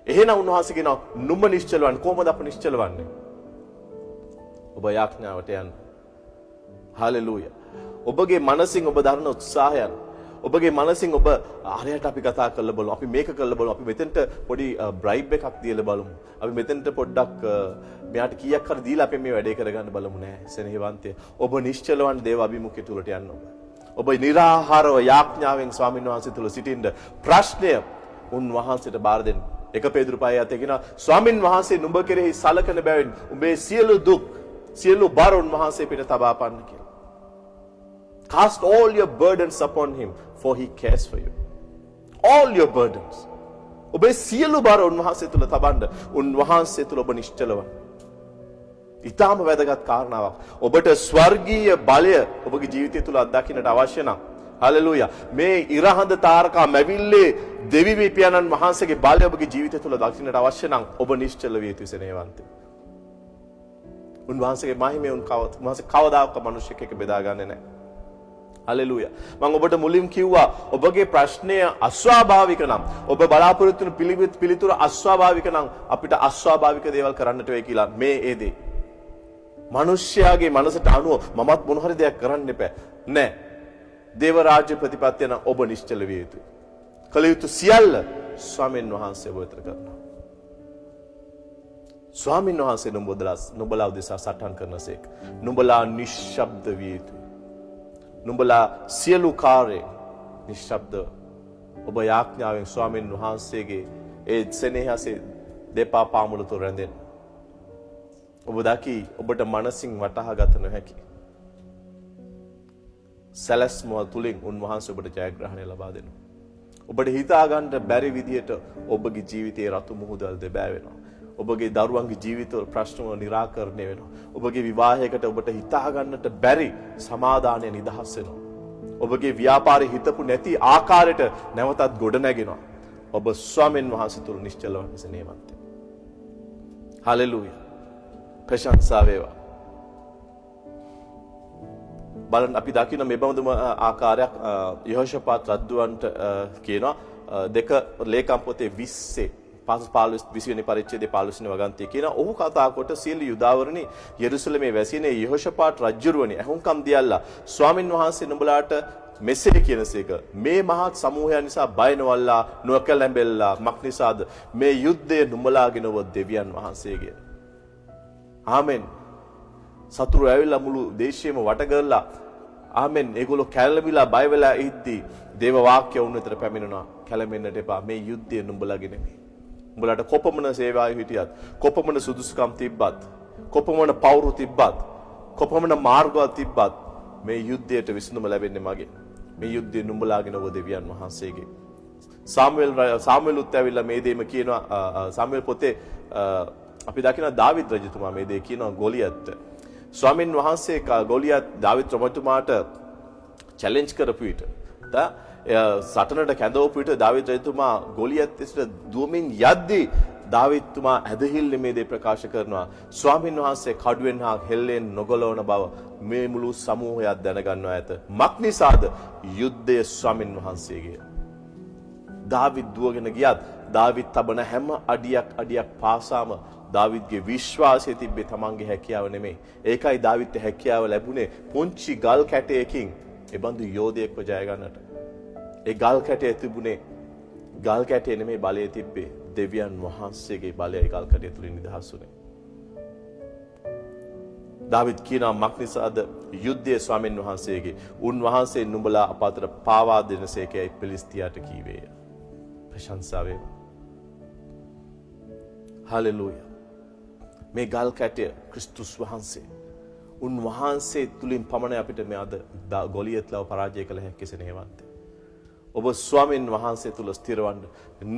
එහෙනම් උන්වහන්සේ කියනවා නුඹ නිශ්චල වන්න. කොහොමද අපි නිශ්චල වන්නේ? ඔබ යාඥාවට යන්න. හලෙලූයා. ඔබගේ මනසින් ඔබ දරන උත්සාහයන් ඔබගේ මනසින් ඔබ ආරයට අපි කතා කරලා බලමු. අපි මේක කරලා බලමු. අපි මෙතෙන්ට පොඩි බ්‍රයිබ් එකක් දීලා බලමු. අපි මෙතෙන්ට පොඩ්ඩක් මෙයාට කීයක් හරි දීලා අපි මේ වැඩේ කරගන්න බලමු නෑ. සෙනෙහවන්තය. ඔබ නිශ්චලවන් දේව අභිමුඛය තුලට යන්න ඔබ. ඔබ निराහාරව යාඥාවෙන් ස්වාමීන් වහන්සේ තුල සිටින්න ප්‍රශ්නය උන්වහන්සේට බාර දෙන්න. 1 පේදුරු 5:7 කියනවා ස්වාමීන් වහන්සේ නුඹ කෙරෙහි සලකන බැවින් උඹේ සියලු දුක් සියලු බර උන්වහන්සේ පිට තබා පන්න කියලා. Cast all your burdens upon him for he cares for you. All your burdens. ඔබේ සියලු බර උන්වහන්සේ තුල තබන්න. උන්වහන්සේ තුල ඔබ නිශ්චලවන්න. ඊටාම වැදගත් කාරණාවක්. ඔබට ස්වර්ගීය බලය ඔබගේ ජීවිතය තුල අත්දකින්නට අවශ්‍ය නම් හලෙලූයා. මේ ඉරහඳ තාරකා මැවිල්ලේ දෙවි පියාණන් වහන්සේගේ බලය ඔබගේ ජීවිතය තුල දකින්නට අවශ්‍ය නම් ඔබ නිශ්චල විය යුතුයි සෙනෙහවන්තයෝ. උන්වහන්සේගේ මහිමය උන්වහන්සේ කවදාකවත් මිනිස්සෙක් එක්ක බෙදා ගන්නේ නැහැ. හලෙලූයා. මම ඔබට මුලින් කිව්වා ඔබගේ ප්‍රශ්නය අස්වාභාවික නම් ඔබ බලාපොරොත්තු වෙන පිළිතුර අස්වාභාවික නම් අපිට අස්වාභාවික දේවල් කරන්නට වෙයි කියලා. මේ ඒ දේ. මිනිස්යාගේ මනසට අනුව මමත් මොන හරි දෙයක් කරන්න එපා. නෑ. දේව රාජ්‍ය ප්‍රතිපත්තිය නම් ඔබ නිශ්චල විය යුතුයි. කළ යුතු සියල්ල ස්වාමීන් වහන්සේ ඔබ වෙතට කරනවා. ස්වාමීන් වහන්සේ නුඹලා උදෙසා සටන් කරනසේක. නුඹලා නිශ්ශබ්ද විය යුතුයි. නුඹලා සියලු කාර්ය නිශ්ශබ්ද ඔබ යාඥාවෙන් ස්වාමීන් වහන්සේගේ ඒ සෙනෙහසේ දෙපා පාමුල තුර රැඳෙන්න. ඔබ දකි ඔබට මනසින් වටහා ගත නොහැකි සැලැස්ම තුලින් උන්වහන්සේ ඔබට ජයග්‍රහණය ලබා දෙනවා. ඔබට හිතා ගන්න බැරි විදියට ඔබගේ ජීවිතයේ රතු මුහුදල් දෙබෑ වෙනවා. ඔබගේ දරුවන්ගේ ජීවිතවල ප්‍රශ්න වල निराකරණය වෙනවා. ඔබගේ විවාහයකට ඔබට හිතා ගන්නට බැරි සමාදානය නිදහස් වෙනවා. ඔබගේ ව්‍යාපාරේ හිතපු නැති ආකාරයට නැවතත් ගොඩ නැගෙනවා. ඔබ ස්වාමීන් වහන්සේ තුල නිශ්චල වන්න සෙනෙහවන්තය. හලෙලූයා. ප්‍රශංසා වේවා. බලන්න අපි දකින්න මේ බඳුම ආකාරයක් යහෝෂපාත් රජුන්ට කියනවා 2 ලේකම් පොතේ 20 වෙනි පරිච්ඡේදයේ 15 වෙනි වගන්තිය කියන ඔහු කතා කොට සියලු යුදාවරණි යෙරුසලමේ වැසිනේ යහෝෂපාත් රජුරුවනි ඇහුම්කම් දියල්ලා ස්වාමින් වහන්සේ නුඹලාට මෙසේ කියනසේක මේ මහත් සමූහය නිසා බය නොවල්ලා නොකැළඹෙල්ලා මක්නිසාද මේ යුද්ධය නුඹලාගෙන ඔබ දෙවියන් වහන්සේගේ. ආමෙන්. සතුරු ඇවිල්ලා මුළු දේශයේම වට කරලා ආමෙන් ඒගොල්ලෝ කැළඹිලා බය වෙලා ඉද්දී දේව වාක්‍ය වුණ විතර පැමිණුණා. කැළඹෙන්නට එපා. මේ යුද්ධය නුඹලාගේ නෙමෙයි. උඹලට කොපමණ සේවාවේ හිටියත්, කොපමණ සුදුසුකම් තිබ්බත්, කොපමණ පවුරු තිබ්බත්, කොපමණ මාර්ගවල් තිබ්බත් මේ යුද්ධයට විසඳුම ලැබෙන්නේ මගේ. මේ යුද්ධය නුඹලාගෙන ඔබ දෙවියන් වහන්සේගේ. සාමුවෙලුත් ඇවිල්ලා මේ දේම කියනවා. සාමුවෙල් පොතේ අපි දකිනවා දාවිද් රජතුමා මේ දේ කියනවා ගෝලියත්ට. ස්වාමින් වහන්සේ ගෝලියත් දාවිද් රජතුමාට චැලෙන්ජ් කරපු විට සටනට කැඳවපු විට දාවිද් රජතුමා ගෝලියත් ඉස්සර දුවමින් යද්දී දාවිත්තුමා ඇදහිල්ල මේ දේ ප්‍රකාශ කරනවා. ස්වාමින් වහන්සේ කඩුවෙන් හා හෙල්ලෙන් නොගලවන බව මේ මුළු සමූහයක් දැනගන්නවා ඇත. මක්නිසාද යුද්ධය ස්වාමින් වහන්සේගේ. දාවිද් දුවගෙන ගියත් දාවිද් තබන හැම අඩියක් පාසාම දාවිද්ගේ විශ්වාසය තිබ්බේ තමන්ගේ හැකියාව නෙමෙයි. ඒකයි දාවිද්ට හැකියාව ලැබුණේ පුංචි ගල් කැටයකින් ඒ බඳු යෝධයෙක්ව ජය ගන්නට. ඒ ගල් කැටය තිබුණේ ගල් කැටේ නෙමෙයි බලය තිබ්බේ. දෙවියන් වහන්සේගේ බලයයි ගල් කැටය තුලින් නිදහස් වුණේ. දාවිද් කියනවා මක්නිසාද යුද්ධයේ ස්වාමින් වහන්සේගේ. උන්වහන්සේ නුඹලා අප අතර පාවා දෙනසේකයි පිලිස්තියාට කීවේය. ප්‍රශංසා වේවා. හලෙලූයා. මේ ගල් කැටය ක්‍රිස්තුස් වහන්සේ. උන්වහන්සේ තුලින් පමණ අපිට මේ අද ගොලියත්ලව පරාජය කළ හැකි සෙනෙහවන්ත. ඔබ ස්වාමින් වහන්සේ තුල ස්ථිරවන්න,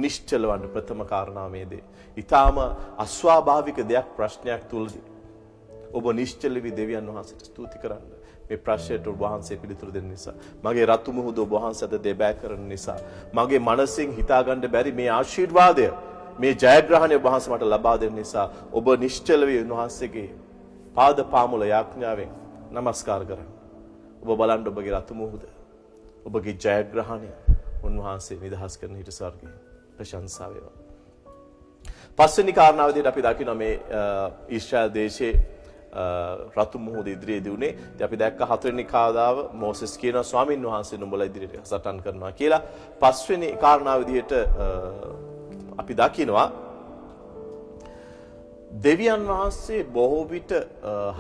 නිශ්චලවන්න ප්‍රථම කාරණා මේ දේ. ඊටාම අස්වාභාවික දෙයක් ප්‍රශ්නයක් තුලදී ඔබ නිශ්චල වී දෙවියන් වහන්සේට ස්තුති කරන්න. මේ ප්‍රශ්නයට ඔබ වහන්සේ පිළිතුරු දෙන්න නිසා, මගේ රතු මුහුද ඔබ වහන්සේට දෙබෑ කරන නිසා, මගේ මනසින් හිතාගන්න බැරි මේ ආශිර්වාදය, මේ ජයග්‍රහණය ඔබ වහන්සේ මට ලබා දෙන්න නිසා ඔබ නිශ්චල වී උන්වහන්සේගේ පාද පාමුල යාඥාවෙන් নমස්කාර කරන්න. ඔබ බලන්න ඔබගේ රතු මුහුද, ඔබගේ ජයග්‍රහණය උන්වහන්සේ නිදහස් කරන හිට ස්වර්ගයේ ප්‍රශංසා වේවා. පස්වෙනි කාරණාව විදිහට අපි දකිනවා මේ ඊශ්‍රායල් දේශයේ රතු මුහුද ඉදිරියේදී උනේ. ඉතින් අපි දැක්ක හතරවෙනි කාදාව මෝසෙස් කියනවා ස්වාමින් වහන්සේ නුඹලා ඉදිරියට සටන් කරනවා කියලා. පස්වෙනි කාරණාව විදිහට අපි දකිනවා දෙවියන් වහන්සේ බොහෝ විට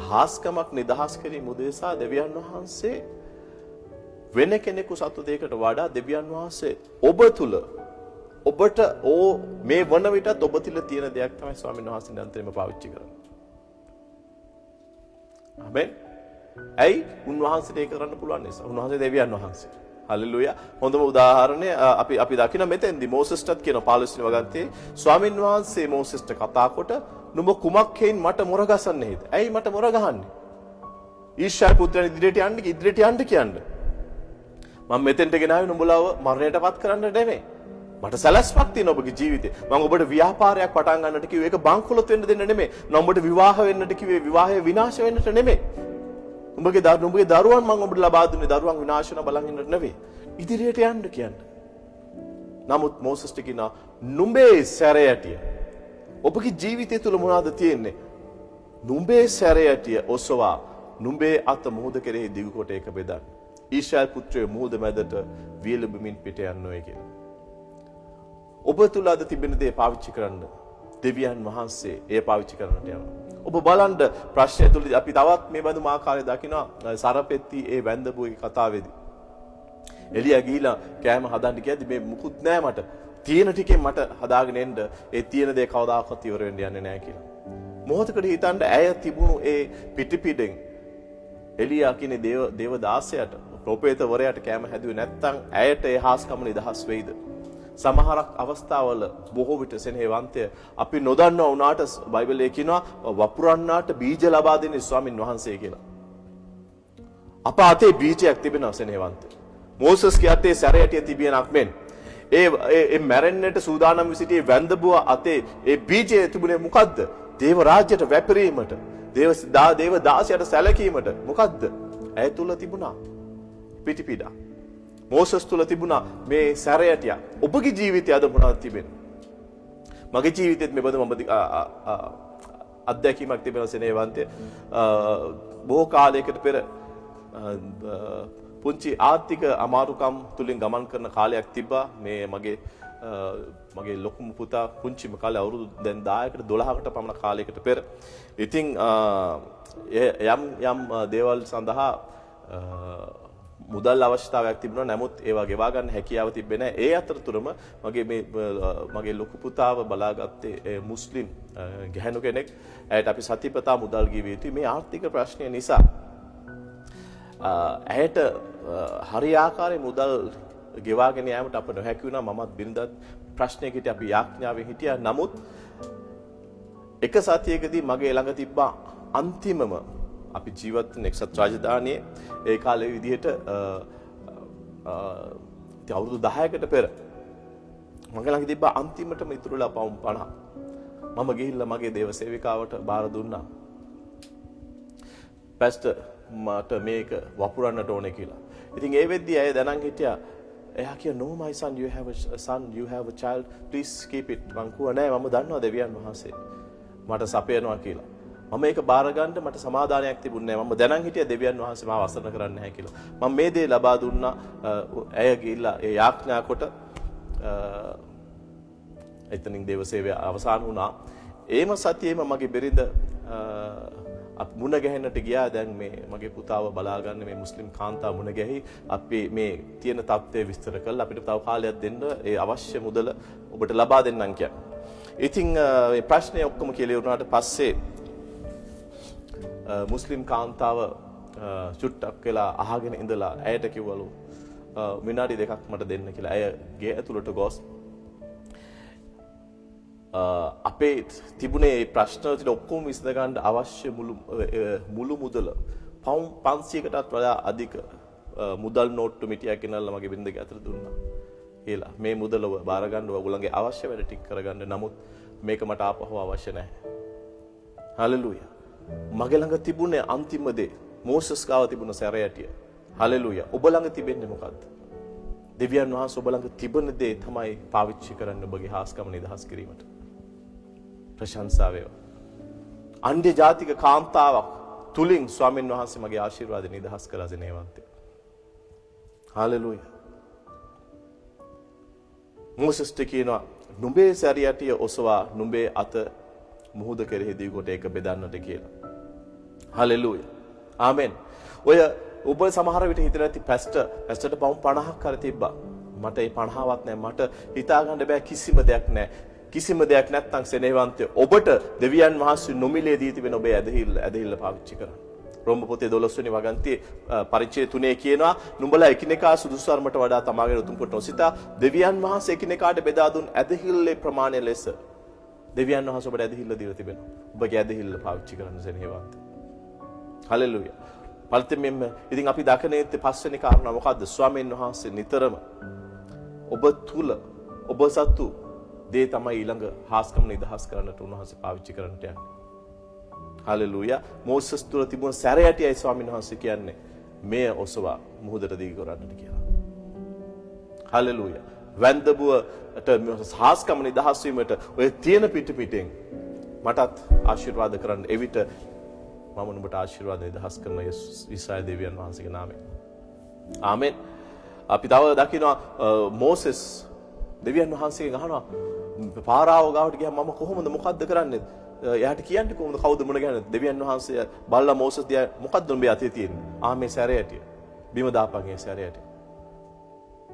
හාස්කමක් නිදහස් කිරීම උදෙසා දෙවියන් වහන්සේ වෙන කෙනෙකු සතු දෙයකට වඩා දෙවියන් වහන්සේ ඔබ තුල ඔබට මේ වන විටත් ඔබ තුල තියෙන දෙයක් තමයි ස්වාමීන් වහන්සේ නිරන්තරයෙන්ම පාවිච්චි කරන්නේ. ආමෙන්. ඇයි? උන්වහන්සේට ඒක කරන්න පුළුවන් නිසා. උන්වහන්සේ දෙවියන් වහන්සේ. හලෙලූයා. හොඳම උදාහරණය අපි දකින මෙතෙන්දී මෝසෙස්ටත් කියන 15 වෙනි වගන්තියේ ස්වාමීන් වහන්සේ මෝසෙස්ට කතා කොට නුඹ කුමක් හේයින් මට මොර ගසන්නේද? ඇයි මට මොර ගහන්නේ? ඊශ්‍රායල් පුත්‍රයන් ඉදිරියට යන්න කියන්නේ. මම මෙතෙන්ට ගෙනාවේ නුඹලව මරණයටපත් කරන්න නෙමෙයි. මට සැලැස්මක් තියෙන ඔබගේ ජීවිතේ. මම ඔබට ව්‍යාපාරයක් පටන් ගන්නට කිව්වේ ඒක බංකොලොත් වෙන්න දෙන්න නෙමෙයි. මම ඔබට විවාහ වෙන්නට කිව්වේ විවාහය විනාශ වෙන්නට නෙමෙයි. උඹගේ දරුවන් මම ඔබට ලබා දුන්නේ දරුවන් විනාශ වෙන බලන් ඉන්නට නෙවෙයි. ඉදිරියට යන්න කියන්නේ. නමුත් මෝසෙස්ට කියනවා නුඹේ සැරයටිය. ඔබගේ ජීවිතය තුල මොනවද තියෙන්නේ? නුඹේ සැරයටිය ඔසවා නුඹේ අත මුහුද කෙරෙහි දිගු කොට ඒක බෙදන්න. ඊශ්‍රායල් පුත්‍රයෝ මුහුද මැදට වියලුඹමින් පිට යන්නෝයි කියලා. ඔබ තුල අද තිබෙන දේ පාවිච්චි කරන්න දෙවියන් වහන්සේ එය පාවිච්චි කරන්නට යනවා. ඔබ බලන්න ප්‍රශ්නය තුලදී අපි තවත් මේ බඳු ආකාරය දකිනවා සරපෙත්ති ඒ වැන්දපුගේ කතාවේදී. එලියා ගිහිලා කෑම හදන්න කියද්දි මේ මුකුත් නෑ මට. තියෙන ටිකෙන් මට හදාගෙන එන්න ඒ තියෙන දේ කවදාකවත් ඉවර වෙන්න යන්නේ නෑ කියලා. මොහොතකට හිතන්න ඇය තිබුණු ඒ පිටිපිටෙන් එලියා කියන්නේ දේවදාසයාට ප්‍රොපේතවරයාට කෑම හැදුවේ නැත්නම් ඇයට ඒ හාස්කම නිදහස් වෙයිද? සමහරක් අවස්ථාවල බොහෝ විට සෙනෙහවන්තය අපි නොදන්නවා වුණාට බයිබලයේ කියනවා වපුරන්නාට බීජ ලබා දෙන්නේ ස්වාමින් වහන්සේ කියලා. අප අතේ බීජයක් තිබෙනවා සෙනෙහවන්තය. මෝසස්ගේ අතේ සැරයටිය තිබියනක් මෙන් ඒ මැරෙන්නට සූදානම් වී සිටියේ වැන්දබුව අතේ ඒ බීජය තිබුණේ මොකද්ද? දේව රාජ්‍යයට වැපරීමට, දේව දාසයට සැලකීමට. මොකද්ද? ඇය තුල තිබුණා පිටිපිඩා. මෝසස් තුල තිබුණා මේ සැරයටිය. ඔබගේ ජීවිතය අද මොනවද තිබෙන්නේ? මගේ ජීවිතෙත් මේ බඳු අත්දැකීමක් තිබෙනවා සෙනෙහවන්තය. බොහෝ කාලයකට පෙර පුංචි ආර්ථික අමාරුකම් තුලින් ගමන් කරන කාලයක් තිබ්බා. මේ මගේ ලොකුම පුතා පුංචිම කාලේ අවුරුදු දැන් 10කට 12කට පමණ කාලයකට පෙර. ඉතින් යම් දේවල් සඳහා මුදල් අවශ්‍යතාවයක් තිබුණා. නමුත් ඒවා ගෙවා ගන්න හැකියාව තිබෙන්නේ නැහැ. ඒ අතරතුරම මගේ ලොකු පුතාව බලාගත්තේ මුස්ලිම් ගැහැණු කෙනෙක්. ඇයට අපි සතිපතා මුදල් ගෙවිය යුතුයි. මේ ආර්ථික ප්‍රශ්නය නිසා ඇයට හරියාකාරයේ මුදල් ගෙවාගෙන යාමට අප නොහැකි වුණා. මමත් බිරිඳත් ප්‍රශ්නයක හිටිය අපි යාඥාවෙන් හිටියා. නමුත් එක සතියකදී මගේ ළඟ තිබ්බා අන්තිමම අපි ජීවත් වෙන එක්සත් රාජධානියේ ඒ කාලේ විදිහට අවුරුදු 10කට පෙර මගේ ළඟ තිබ්බා අන්තිමටම ඉතුරුලා පවුම් 50. මම ගිහිල්ලා මගේ දේව සේවිකාවට බාර දුන්නා. පැස්ටර් මට මේක වපුරන්නට ඕනේ කියලා. ඉතින් ඒ වෙද්දී අය දැනන් හිටියා. එයා කිය no my son you have a son you have a child please keep it. මං කිව්වා නෑ මම දන්නවා දෙවියන් වහන්සේ මට සපයනවා කියලා. මම මේක බාර ගන්න මට සමාදානයක් තිබුණේ නෑ. මම දැනන් හිටියා දෙවියන් වහන්සේ මාව අසරණ කරන්නේ නැහැ කියලා. මම මේ දේ ලබා දුන්නා. ඇය ගිහිල්ලා ඒ යාඥා කොට එතනින් දේව සේවය අවසන් වුණා. ඒම සතියේම මගේ බිරිඳ මුණ ගැහෙන්නට ගියා. දැන් මේ මගේ පුතාව බලා ගන්න මේ මුස්ලිම් කාන්තාව මුණ ගැහි අපි මේ තියෙන තත්ත්වය විස්තර කළා. අපිට තව කාලයක් දෙන්න ඒ අවශ්‍ය මුදල ඔබට ලබා දෙන්නම් කියලා. ඉතින් මේ ප්‍රශ්නේ ඔක්කොම කියලා වුණාට පස්සේ මුස්ලිම් කාන්තාව චුට්ටක් වෙලා අහගෙන ඉඳලා ඇයට කිව්වලු විනාඩි 2ක් මට දෙන්න කියලා. ඇය ගේ ඇතුළට ගොස් අපේ තිබුණේ ප්‍රශ්න වලට ඔක්කොම විසඳ ගන්න අවශ්‍ය මුළු මුදල පවුම් 500කටත් වඩා අධික මුදල් නෝට්ටු මිටියක් ගෙනල්ලා මගේ බිරිඳගේ අතට දුන්නා. කියලා මේ මුදල බාර ගන්න ඔයගොල්ලන්ගේ අවශ්‍ය වැඩ ටික කරගන්න. නමුත් මේක මට ආපහු අවශ්‍ය නැහැ. හලෙලූයා. මගේ ළඟ තිබුණේ අන්තිම දේ මෝසස් ගාව තිබුණ සැරයටිය. හලෙලූයා. ඔබ ළඟ තිබෙන්නේ මොකද්ද? දෙවියන් වහන්සේ ඔබ ළඟ තිබෙන දේ තමයි පාවිච්චි කරන්න ඔබගේ හාස්කම නිදහස් කිරීමට. ප්‍රශංසා වේවා. අන්‍ය ජාතික කාන්තාවක් තුලින් ස්වාමීන් වහන්සේ මගේ ආශිර්වාද නිදහස් කළා දෙනේවන්තය. හලෙලූයා. මෝසස්ට කියනවා නුඹේ සැරියටිය ඔසවා නුඹේ අත මුහුද කෙරෙහි දී කොට ඒක බෙදන්නට කියලා. හලෙලූයා. ආමෙන්. ඔය ඔබ සමහර විට හිතන ඇති පැස්ටර්ට පවුම් 50ක් කර තිබ්බා. මට ඒ 50වත් නැහැ. මට හිතා ගන්න බෑ කිසිම දෙයක් නැහැ. කිසිම දෙයක් නැත්තම් සෙනෙහවන්තය ඔබට දෙවියන් වහන්සේ නොමිලේ දී තිබෙන ඔබේ ඇදහිල්ල පාවිච්චි කරන්න. රෝම පොතේ 12 වෙනි වගන්තියේ පරිච්ඡේද 3 කියනවා නුඹලා එකිනෙකා සුදුසුකමට වඩා තමාගේ උතුම් කොට නොසිතා දෙවියන් වහන්සේ එකිනෙකාට බෙදා දුන් ඇදහිල්ලේ ප්‍රමාණය ලෙස දෙවියන් වහන්සේ ඔබට ඇදහිල්ල දීලා තිබෙනවා. ඔබගේ ඇදහිල්ල පාවිච්චි කරන්න සෙනෙහවන්තය. හලෙලූයා. පල්තෙමෙම ඉතින් අපි දකින්නේ පස්වෙනි කාරණා මොකද්ද? ස්වාමීන් වහන්සේ නිතරම ඔබ තුල ඔබ සතු දේ තමයි ඊළඟ හාස්කම නිදහස් කරන්නට උන්වහන්සේ පාවිච්චි කරන්නට යන්නේ. හලෙලූයා. මෝසස් තුල තිබුණ සැරයටියයි ස්වාමීන් වහන්සේ කියන්නේ මේ ඔසවා මුහුදට දී කරන්නට කියලා. හලෙලූයා. වැන්දබුවට හාස්කම නිදහස් වීමට ඔය තියෙන පිටින් මටත් ආශිර්වාද කරන්න එවිට මම නුඹට ආශිර්වාද නිදහස් කරන ඊසාය දෙවියන් වහන්සේගේ නාමයෙන්. ආමෙන්. අපි තව දකිනවා මෝසස් දෙවියන් වහන්සේගෙන් අහනවා පාරාව ගාවට ගියාම මම කොහොමද මොකද්ද කරන්නේ? එයාට කියන්න කොහොමද කවුද මුණ ගැහෙන්නේ? දෙවියන් වහන්සේ බල්ලා මෝසස් දිහා මොකද්ද උඹේ අතේ තියෙන්නේ? මේ සැරයටිය. බිම දාපන් ඒ සැරයටිය.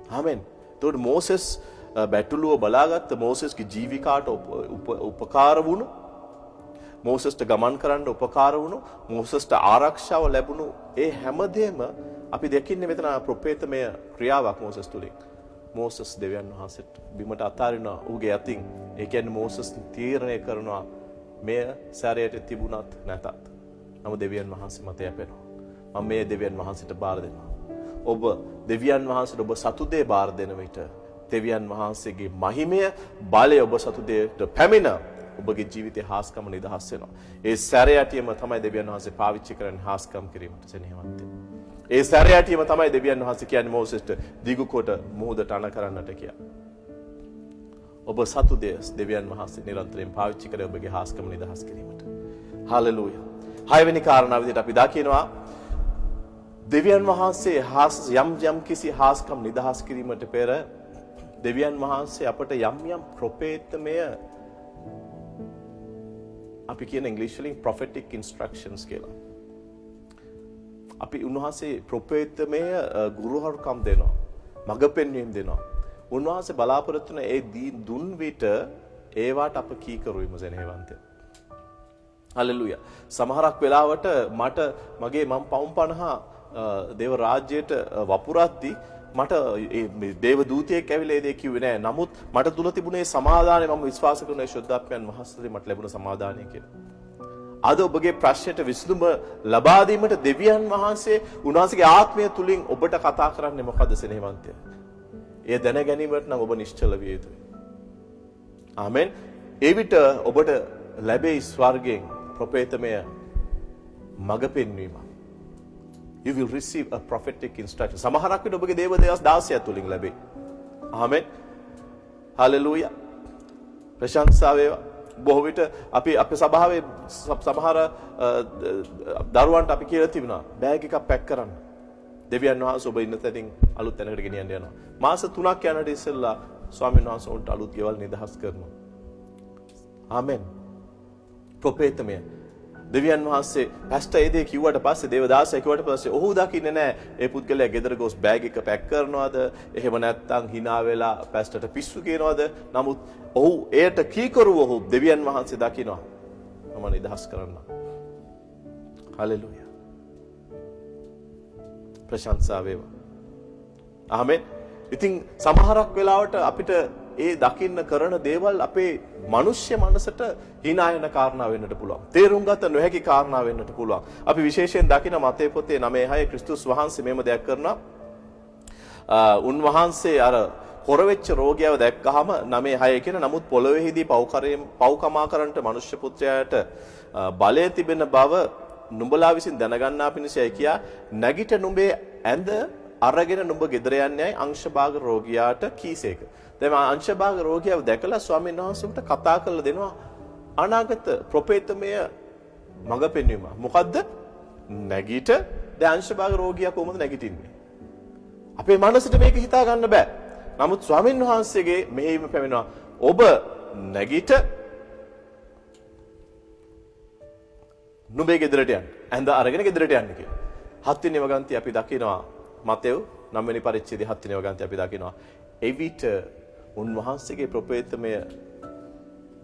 ආමෙන්. ඒතකොට මෝසස් බැටළුව බලාගත්ත මෝසස්ගේ ජීවිකාට උපකාර වුණු මෝසස්ට ගමන් කරන්න උපකාර වුණු මෝසස්ට ආරක්ෂාව ලැබුණු ඒ හැමදේම අපි දෙකින්නේ මෙතන ප්‍රොපේතමය ක්‍රියාවක් මෝසස් තුලින්. මෝසස් දෙවියන් වහන්සේට බිමට අතාරිනවා ඌගේ අතින්. ඒ කියන්නේ මෝසස් තීරණය කරනවා මෙය සැරයට තිබුණත් නැතත් නම දෙවියන් වහන්සේ මත යැපෙනවා. මම මේ දෙවියන් වහන්සේට බාර දෙනවා. ඔබ දෙවියන් වහන්සේට ඔබ සතු දේ බාර දෙන විට දෙවියන් වහන්සේගේ මහිමය බලය ඔබ සතු දේට පැමිණ ඔබගේ ජීවිතේ හාස්කම නිදහස් වෙනවා. ඒ සැරයටියම තමයි දෙවියන් වහන්සේ පාවිච්චි කරන්නේ හාස්කම් කිරීමට සෙනෙහවන්තය. ඒ සැරයටියම තමයි දෙවියන් වහන්සේ කියන්නේ මෝසෙස්ට දිගු කොට මුහුදට අණ කරන්නට කියලා. ඔබ සතු දේ දෙවියන් වහන්සේ නිරන්තරයෙන් පාවිච්චි කරේ ඔබගේ හාස්කම නිදහස් කිරීමට. හලෙලූයා. 6 වෙනි කාරණාව විදිහට අපි දකිනවා දෙවියන් වහන්සේ යම් කිසි හාස්කම් නිදහස් කිරීමට පෙර දෙවියන් වහන්සේ අපට යම් ප්‍රොපේතමය අපි කියන ඉංග්‍රීසි වලින් prophetic instructions කියලා. අපි උන්වහන්සේ ප්‍රොපේතමය ගුරුහරුකම් දෙනවා. මඟ පෙන්වීම දෙනවා. උන්වහන්සේ බලාපොරොත්තු වෙන ඒ දුන් විට ඒවට අප කීකරුවෙමු සෙනෙහවන්තය. හලෙලුයා. සමහරක් වෙලාවට මට මගේ මම පවුම් 50 දේව රාජ්‍යයට වපුරද්දි මට දේව දූතයෙක් ඇවිල්ලා ඒ දේ කිව්වේ නෑ. නමුත් මට තුල තිබුණේ සමාදානය මම විශ්වාස කරන ශුද්ධාත්මයන් වහන්සේගෙන් මට ලැබුණ සමාදානය කියලා. අද ඔබගේ ප්‍රශ්නයට විසඳුම ලබා දීමට දෙවියන් වහන්සේ උන්වහන්සේගේ ආත්මය තුලින් ඔබට කතා කරන්නේ මොකද සෙනෙහවන්තය? ඒ දැන ගැනීමට නම් ඔබ නිශ්චල විය යුතුයි. ආමෙන්. ඒ විට ඔබට ලැබෙයි ස්වර්ගයෙන් ප්‍රොපේතමය මඟ පෙන්වීම. You will receive a prophetic instruction. සමහරක් විට ඔබගේ දේව දයාස් 16 තුලින් ලැබෙයි. ආමෙන්. හලෙලූයා. ප්‍රශංසා වේවා. බොහෝ විට අපි අපේ සභාවේ සමහර දරුවන්ට අපි කියලා තිබුණා බෑග් එකක් පැක් කරන්න. දෙවියන් වහන්සේ ඔබ ඉන්න තැනින් අලුත් තැනකට ගෙනියන්න යනවා. මාස 3ක් යනට ඉස්සෙල්ලා ස්වාමීන් වහන්සේ උන්ට අලුත් ගෙවල් නිදහස් කරනවා. ආමෙන්. ප්‍රොපේතමය දෙවියන් වහන්සේ පැස්ටර් ඒ දේ කිව්වට පස්සේ දේවදාසයා කිව්වට පස්සේ ඔහු දකින්නේ නැහැ ඒ පුද්ගලයා ගෙදර ගොස් බෑග් එක පැක් කරනවද එහෙම නැත්නම් hina වෙලා පැස්ටර්ට පිස්සු කියනවද නමුත් ඔහු එයට කීකරුව ඔහු දෙවියන් වහන්සේ දකිනවා මම නිදහස් කරන්න. හලෙලූයා. ප්‍රශංසා වේවා. ආමෙන්. ඉතින් සමහරක් වෙලාවට අපිට ඒ දකින්න කරන දේවල් අපේ මනුෂ්‍ය මනසට hina යන කාරණා වෙන්නට පුළුවන්. තේරුම් ගත නොහැකි කාරණා වෙන්නට පුළුවන්. අපි විශේෂයෙන් දකින මතේ පොතේ 9:6 ක්‍රිස්තුස් වහන්සේ මේම දෙයක් කරනවා. උන්වහන්සේ අර කොර වෙච්ච රෝගියව දැක්කහම 9:6 කියන නමුත් පොළොවේදී පව්කමා කරන්නට මනුෂ්‍ය පුත්‍රයාට බලය තිබෙන බව නුඹලා විසින් දැනගන්නා පිණිසයි කියා නැගිට නුඹේ ඇඳ අරගෙන නුඹ ගෙදර යන්නේයි අංශභාග රෝගියාට කීසේක. දැන් අංශභාග රෝගියව දැකලා ස්වාමීන් වහන්සේට කතා කරලා දෙනවා අනාගත ප්‍රොපේතමය මඟ පෙන්වීම. මොකද්ද? නැගිට දැන් අංශභාග රෝගියා කොහොමද නැගිටින්නේ? අපේ මනසට මේක හිතා ගන්න බෑ. නමුත් ස්වාමීන් වහන්සේගේ මෙහෙයීම පැමිණෙනවා. ඔබ නැගිට නුඹේ ගෙදරට යන්න. ඇඳ අරගෙන ගෙදරට යන්න කියලා. 7 වෙනි වගන්ති අපි දකිනවා මතෙව් 9 වෙනි පරිච්ඡේදයේ 7 වෙනි වගන්ති අපි දකිනවා. එවිට උන්වහන්සේගේ ප්‍රොපේතමය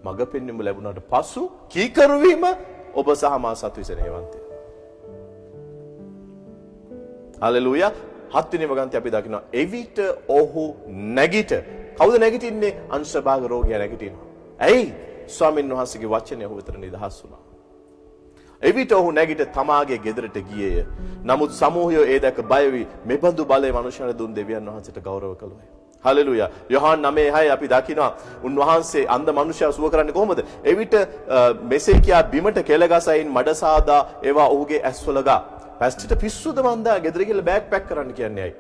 මඟ පෙන්වීම ලැබුණාට පසු කීකරු වීම ඔබ සහ මා සතු විසනේවන්තය. හලෙලූයා. 7 වෙනි වගන්ති අපි දකිනවා. එවිට ඔහු නැගිට. කවුද නැගිටින්නේ? අංශභාග රෝගියා නැගිටිනවා. ඇයි? ස්වාමීන් වහන්සේගේ වචනය ඔහු වෙතට නිදහස් වුණා. එවිට ඔහු නැගිට තමාගේ ගෙදරට ගියේය. නමුත් සමූහය ඒ දැක බය වී මෙබඳු බලය මනුෂ්‍යයන්ට දුන් දෙවියන් වහන්සේට ගෞරව කළෝය. හලෙලූයා. යොහාන් 9:6 අපි දකිනවා උන්වහන්සේ අන්ධ මනුෂ්‍යයා සුව කරන්නේ කොහොමද? එවිට මෙසේ කියා බිමට කෙලගසයින් මඩ සාදා ඒවා ඔහුගේ ඇස්වල ගා. පැස්ටර්ට පිස්සුද මන්දා ගෙදර ගිහලා බෑග් පැක් කරන්න කියන්නේ ඇයි?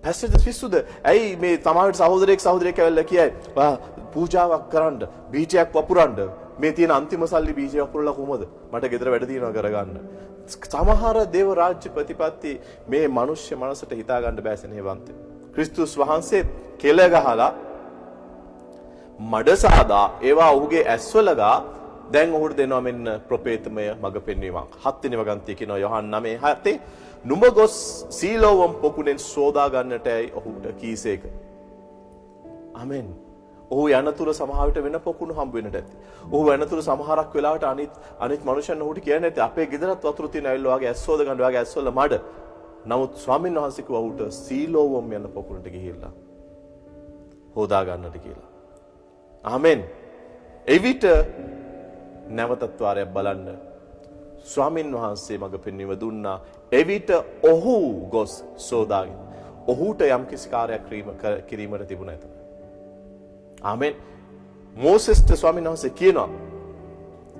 පැස්ටර්ට පිස්සුද? ඇයි මේ තමාට සහෝදරයෙක් ඇවිල්ලා කියයි පූජාවක් කරන්න බීජයක් වපුරන්න මේ තියෙන අන්තිම සල්ලි බීජය වපුරලා කොහොමද මට ගෙදර වැඩ තියෙනවා කරගන්න. සමහර දේව රාජ්‍ය ප්‍රතිපත්ති මේ මිනිස්සු මනසට හිතා ගන්න බෑ සෙනෙහවන්තය. ක්‍රිස්තුස් වහන්සේ කෙල ගහලා මඩ සාදා ඒවා ඔහුගේ ඇස්වල ගා දැන් ඔහුට දෙනවා මෙන්න ප්‍රොපේතමය මඟ පෙන්වීමක්. 7 වෙනි වගන්තිය කියනවා යොහන් 9:7 නුඹ ගොස් සීලෝවම් පොකුණෙන් සෝදා ගන්නටයි ඔහුට කීසේක. ආමෙන්. ඔහු යනතුරු සමහරවිට වෙන පොකුණු හම්බ වෙන්නට ඇති. ඔහු යනතුරු සමහරක් වෙලාවට අනිත් මනුෂ්‍යයන් ඔහුට කියන්නේ නැති අපේ ගෙදරත් වතුර තියෙන ඇවිල්ලා වගේ ඇස්සෝද ගන්න වගේ ඇස්වල මඩ. නමුත් ස්වාමීන් වහන්සේ කිව්වා ඔහුට සීලෝවම් යන පොකුණට ගිහිල්ලා හොදා ගන්නට කියලා. ආමෙන්. එවිට නැවතත් වාරයක් බලන්න ස්වාමීන් වහන්සේ මඟ පෙන්වීම දුන්නා. එවිට ඔහු ගොස් සෝදාගෙන ඔහුට යම් කිසි කාර්යයක් කිරීමට තිබුණා එතන. ආමෙන්. මෝසෙස්ට ස්වාමීන් වහන්සේ කියනවා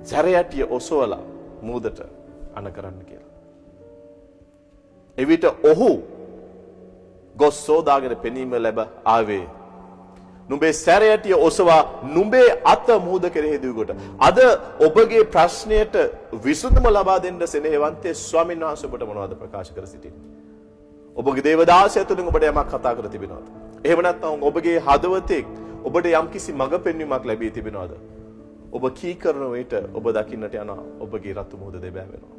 සැරයටිය ඔසවලා මූදට අන කරන්න කියලා. එවිට ඔහු ගොස් සෝදාගෙන පෙනීම ලැබ ආවේ. නුඹේ සැරයටිය ඔසවා නුඹේ අත මුහුද කෙරෙහි දුවකොට. අද ඔබගේ ප්‍රශ්නයට විසඳුම ලබා දෙන්න සෙනෙහවන්තේ ස්වාමීන් වහන්සේ ඔබට මොනවද ප්‍රකාශ කර සිටින්නේ? ඔබගේ දේවදාසය තුළින් ඔබට යමක් කතා කර තිබෙනවද? එහෙම නැත්නම් ඔබගේ හදවතේ ඔබට යම්කිසි මඟ පෙන්වීමක් ලැබී තිබෙනවද? ඔබ කී කරන විට ඔබ දකින්නට යන ඔබගේ රතු මුහුද දෙබෑ වෙනවා.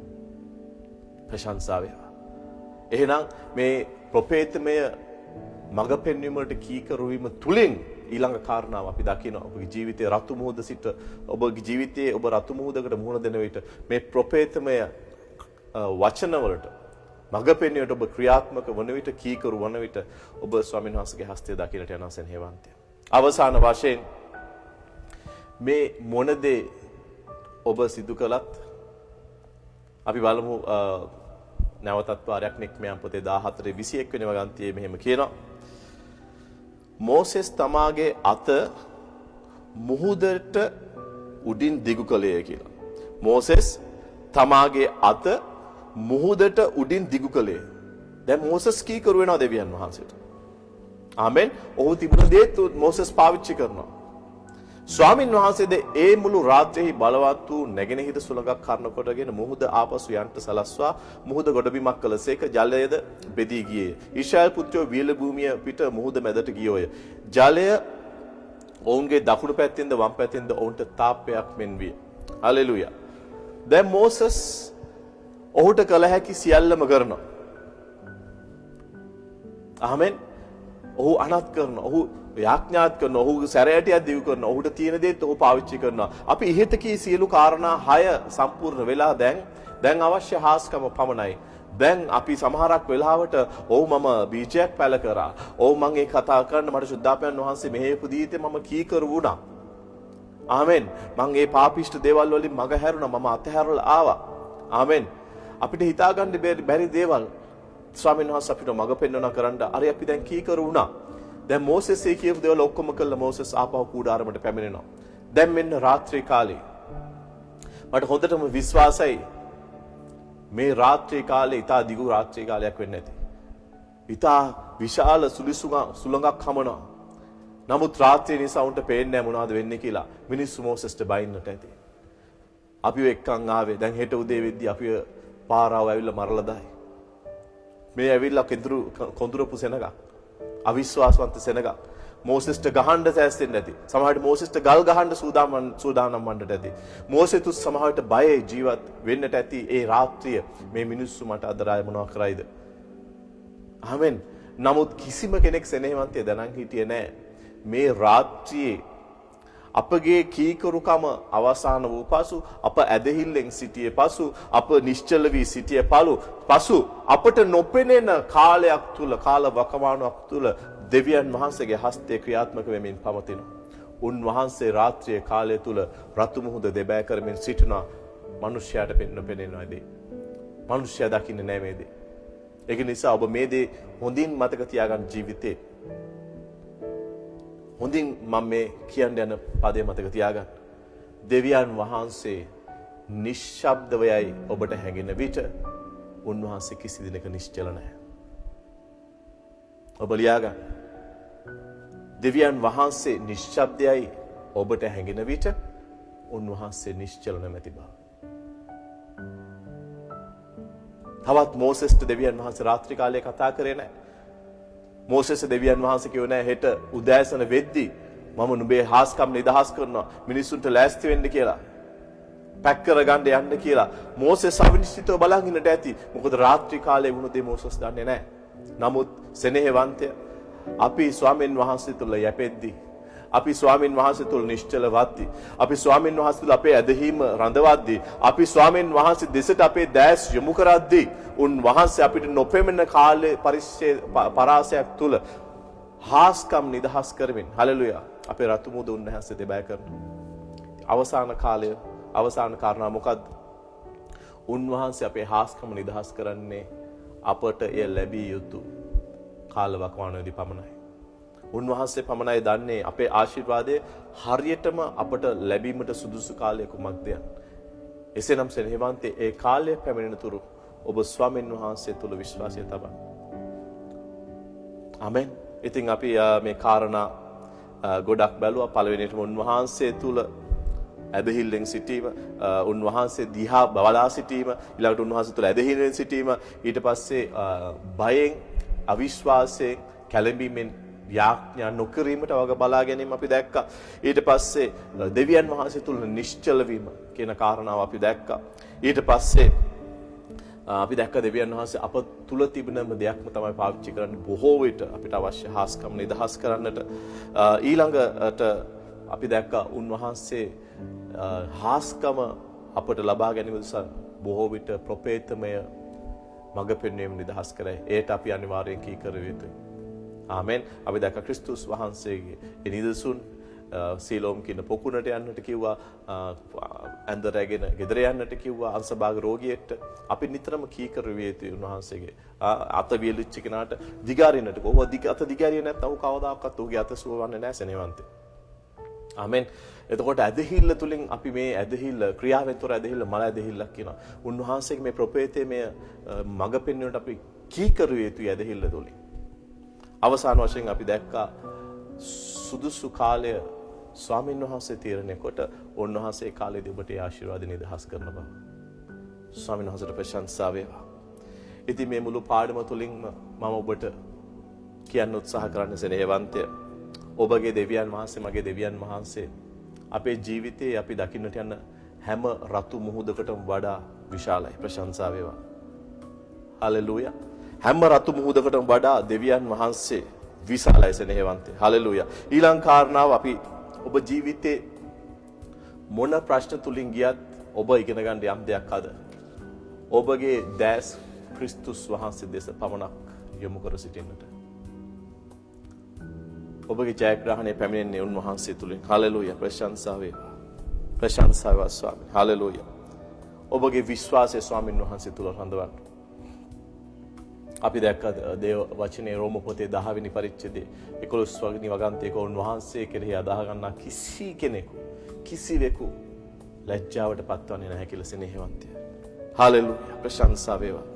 ප්‍රශංසාව වේවා. එහෙනම් මේ ප්‍රොපේතමය මඟ පෙන්වීම වලට කීකරු වීම තුලින් ඊළඟ කාරණාව අපි දකිනවා ඔබගේ ජීවිතයේ රතු මුහුද සිට ඔබගේ ජීවිතයේ ඔබ රතු මුහුදකට මුහුණ දෙන විට මේ ප්‍රොපේතමය වචන වලට මඟ පෙන්වීමට ඔබ ක්‍රියාත්මක වන විට කීකරු වන විට ඔබ ස්වාමීන් වහන්සේගේ හස්තය දකින්නට යන සෙනෙහවන්තය. අවසාන වශයෙන් මේ මොන දේ ඔබ සිදු කළත් අපි බලමු නැවතත් වාරයක් නික්මයන් පොතේ 14:21 වෙනි වගන්තියේ මෙහෙම කියනවා. මෝසෙස් තමාගේ අත මුහුදට උඩින් දිගු කළේ කියලා. මෝසෙස් තමාගේ අත මුහුදට උඩින් දිගු කළේ. දැන් මෝසෙස් කී කරු වෙනවා දෙවියන් වහන්සේට. ආමෙන්. ඔහු තිබුණ දේ මෝසෙස් පාවිච්චි කරනවා. ස්වාමින් වහන්සේද ඒ මුළු රාත්‍රියේ බලවත් වූ නැගෙනහිර සුළඟක් කරන කොටගෙන මුහුද ආපසු යන්ට සලස්වා මුහුද ගොඩබිමක් කළසේක ජලයද බෙදී ගියේ. ඊශ්‍රායල් පුත්‍රයෝ වියල භූමිය පිට මුහුද මැදට ගියෝය. ජලය ඔවුන්ගේ දකුණු පැත්තෙන්ද වම් පැත්තෙන්ද ඔවුන්ට තාප්පයක් මෙන් විය. හලෙලූයා. දැන් මෝසස් ඔහුට කළ හැකි සියල්ලම කරනවා. ආමෙන්. ඔහු අනත් කරනවා. ඔහු යාඥාත් කරනවා. ඔහු සැරයටියක් දිවි කරනවා. ඔහුට තියෙන දේත් ඔහු පාවිච්චි කරනවා. අපි ඉහත කී සියලු කාරණා 6 සම්පූර්ණ වෙලා දැන් අවශ්‍ය හාස්කම පමණයි. දැන් අපි සමහරක් වෙලාවට ඔව් මම බීජයක් පැල කරා. ඔව් මම ඒ කතා කරන්න මට සුද්ධාපයන් වහන්සේ මෙහෙ පුදීතේ මම කීකරු වුණා. ආමෙන්. මම ඒ පාපිෂ්ඨ දේවල් වලින් මග හැරුණා. මම අතහැරලා ආවා. ආමෙන්. අපිට හිතා ගන්න බැරි දේවල් ස්වාමීන් වහන්සේ අපිට මඟ පෙන්වනවා කරන්න. අර අපි දැන් කීකරු වුණා. දැන් මෝසෙස් ඒ කියපු දේවල් ඔක්කොම කළා. මෝසෙස් ආපහු කුඩාරමට පැමිණෙනවා. දැන් මෙන්න රාත්‍රී කාලේ මට හොඳටම විශ්වාසයි මේ රාත්‍රී කාලේ ඉතා දිගු රාත්‍රී කාලයක් වෙන්න ඇති. ඉතා විශාල සුළඟක් හමනවා. නමුත් රාත්‍රිය නිසා උන්ට පේන්නේ නැහැ මොනවද වෙන්නේ කියලා. මිනිස්සු මෝසෙස්ට බයින්නට ඇති. අපිව එක්කන් ආවේ. දැන් හෙට උදේ වෙද්දී අපිව පාරාව ඇවිල්ලා මරලා දායි. මේ ඇවිල්ලා කොඳුරපු සෙනගක්. අවිශ්වාසවන්ත සෙනගක්. මෝසෙස්ට ගහන්න සෑස්සෙන්නේ නැති. සමහරවිට මෝසෙස්ට ගල් ගහන්න සූදානම් වන්නට ඇති. මෝසෙතුස් සමහරවිට බයේ ජීවත් වෙන්නට ඇති. ඒ රාත්‍රිය මේ මිනිස්සු මට අදරාය මොනවා කරයිද? ආමෙන්. නමුත් කිසිම කෙනෙක් සෙනෙහවන්තය දැනන් හිටියේ නැහැ. මේ රාත්‍රියේ අපගේ කීකරුකම අවසාන වූ පසු අප ඇදහිල්ලෙන් සිටියේ පසු අප නිශ්චල වී සිටියේ පසු අපට නොපෙනෙන කාලයක් තුල කාල වකවානුවක් තුල දෙවියන් වහන්සේගේ හස්තය ක්‍රියාත්මක වෙමින් පවතිනවා. උන්වහන්සේ රාත්‍රියේ කාලය තුල රතු මුහුද දෙබෑ කරමින් සිටිනවා. මිනිස්යාට පෙනෙනවා දේ. මිනිස්යා දකින්නේ නැහැ මේ දේ. ඒක නිසා ඔබ මේ දේ හොඳින් මතක තියාගන්න ජීවිතේ. හොඳින් මම මේ කියන්න යන පදේ මතක තියාගන්න. දෙවියන් වහන්සේ නිශ්ශබ්දවයයි ඔබට හැඟෙන විට උන්වහන්සේ කිසි දිනක නිශ්චල නැහැ. ඔබ ලියාගන්න. දෙවියන් වහන්සේ නිශ්ශබ්දයයි ඔබට හැඟෙන විට උන්වහන්සේ නිශ්චල නැමැති බව. තවත් මෝසෙස්ට දෙවියන් වහන්සේ රාත්‍රී කාලයේ කතා කරේ නැහැ. මෝසෙස් දෙවියන් වහන්සේ කිව්ව නෑ හෙට උදෑසන වෙද්දී මම නුඹේ හාස්කම් නිදහස් කරනවා මිනිසුන්ට ලෑස්ති වෙන්න කියලා. පැක් කරගන්න යන්න කියලා. මෝසෙස් අවිනිශ්චිතව බලන් ඉන්නට ඇති. මොකද රාත්‍රී කාලේ වුණ දේ මෝසෙස් දන්නේ නැහැ. නමුත් සෙනෙහවන්තය අපි ස්වාමීන් වහන්සේ තුල යැපෙද්දී අපි ස්වාමීන් වහන්සේ තුල නිශ්චල වද්දී අපි ස්වාමීන් වහන්සේ තුල අපේ ඇදහිීම රඳවද්දී අපි ස්වාමීන් වහන්සේ දෙසට අපේ දැස් යොමු කරද්දී උන්වහන්සේ අපිට නොපෙමෙන කාලේ පරාසයක් තුල හාස්කම් නිදහස් කරමින් හලෙලුයා අපේ රතු මුහුද උන්වහන්සේ දෙබෑ කරනවා. අවසාන කාලය අවසාන කාරණා මොකද්ද? උන්වහන්සේ අපේ හාස්කම නිදහස් කරන්නේ අපට එය ලැබිය යුතු කාලවකවානුවේදී පමණයි. උන්වහන්සේ පමණයි දන්නේ අපේ ආශිර්වාදය හරියටම අපට ලැබීමට සුදුසු කාලය කුමක්ද යන්න. එසේනම් සෙනෙහවන්තේ ඒ කාලය පැමිණෙන තුරු ඔබ ස්වාමීන් වහන්සේ තුල විශ්වාසය තබන්න. ආමෙන්. ඉතින් අපි මේ කාරණා ගොඩක් බැලුවා. පළවෙනියටම උන්වහන්සේ තුල ඇදහිල්ලෙන් සිටීම, උන්වහන්සේ දිහා බලා සිටීම, ඊළඟට උන්වහන්සේ තුල ඇදහිල්ලෙන් සිටීම, ඊට පස්සේ බයෙන්, අවිශ්වාසයෙන්, කැළඹීමෙන් යාඥා නොකිරීමට වග බලා ගැනීම අපි දැක්කා. ඊට පස්සේ දෙවියන් වහන්සේ තුල නිශ්චල වීම කියන කාරණාව අපි දැක්කා. ඊට පස්සේ අපි දැක්ක දෙවියන් වහන්සේ අප තුල තිබෙනම දෙයක්ම තමයි පාවිච්චි කරන්නේ බොහෝ විට අපිට අවශ්‍ය හාස්කම් නිදහස් කරන්නට. ඊළඟට අපි දැක්කා උන්වහන්සේ හාස්කම අපට ලබා ගැනීම නිසා බොහෝ විට ප්‍රොපේතමය මඟ පෙන්වීම නිදහස් කරයි. ඒට අපි අනිවාර්යෙන් කීකර යුතුයි. ආමෙන්. අපි දැක්ක ක්‍රිස්තුස් වහන්සේගේ ඒ නිදසුන් සීලෝම් කියන පොකුණට යන්නට කිව්වා, ඇඳ රැගෙන ගෙදර යන්නට කිව්වා, අංශභාග රෝගියෙක්ට. අපි නිතරම කීකර විය යුතුයි උන්වහන්සේගේ අත වියලිච්ච කෙනාට දිගාරින්නට. කොහොමද අත දිගාරියේ නැත්නම් ඔහු කවදාකවත් ඔහුගේ අත සුවවන්නේ නැහැ සෙනෙහවන්තේ. ආමෙන්. එතකොට ඇදහිල්ල තුලින් අපි මේ ඇදහිල්ල ක්‍රියාවෙන් තොර ඇදහිල්ල මල ඇදහිල්ලක් කියනවා. උන්වහන්සේගේ මේ ප්‍රොපේතයේ මඟ පෙන්වන්නට අපි කීකර විය යුතුයි ඇදහිල්ල තුලින්. අවසාන වශයෙන් අපි දැක්කා සුදුසු කාලය ස්වාමීන් වහන්සේ තීරණය කොට උන්වහන්සේ කාලේදී ඔබට ආශිර්වාද නිදහස් කරන බව. ස්වාමීන් වහන්සේට ප්‍රශංසා වේවා. ඉතින් මේ මුළු පාඩම තුලින්ම මම ඔබට කියන්න උත්සාහ කරන්නේ සෙනෙහවන්තය, ඔබගේ දෙවියන් වහන්සේ, මගේ දෙවියන් වහන්සේ අපේ ජීවිතයේ අපි දකින්නට යන හැම රතු මුහුදකටම වඩා විශාලයි. ප්‍රශංසා වේවා. හලෙලූයා. හැම රතු මුහුදකටම වඩා දෙවියන් වහන්සේ විශාලයි සෙනෙහවන්තේ. හලෙලූයා. ඊළඟ කාරණාව, අපි ඔබ ජීවිතේ මොන ප්‍රශ්න තුලින් ගියත් ඔබ ඉගෙන ගන්න යම් දෙයක් අද ඔබගේ දැස් ක්‍රිස්තුස් වහන්සේ දෙස පමණක් යොමු කර සිටින්නට. ඔබගේ ජයග්‍රහණය පැමිණෙන්නේ උන්වහන්සේ තුලින්. හලෙලූයා. ප්‍රශංසා වේවා. ප්‍රශංසා වේවා ස්වාමී. හලෙලූයා. ඔබගේ විශ්වාසය ස්වාමීන් වහන්සේ තුල රඳවන්න. අපි දැක්ක දේව වචනේ රෝම පොතේ 10 වෙනි පරිච්ඡේදයේ 11 වෙනි වගන්තයක උන්වහන්සේ කෙරෙහි අදාහ ගන්නා කිසි කෙනෙකු කිසිවෙකු ලැජ්ජාවට පත්වන්නේ නැහැ කියලා සෙනෙහවන්තය. හලෙලූයා. ප්‍රශංසා වේවා.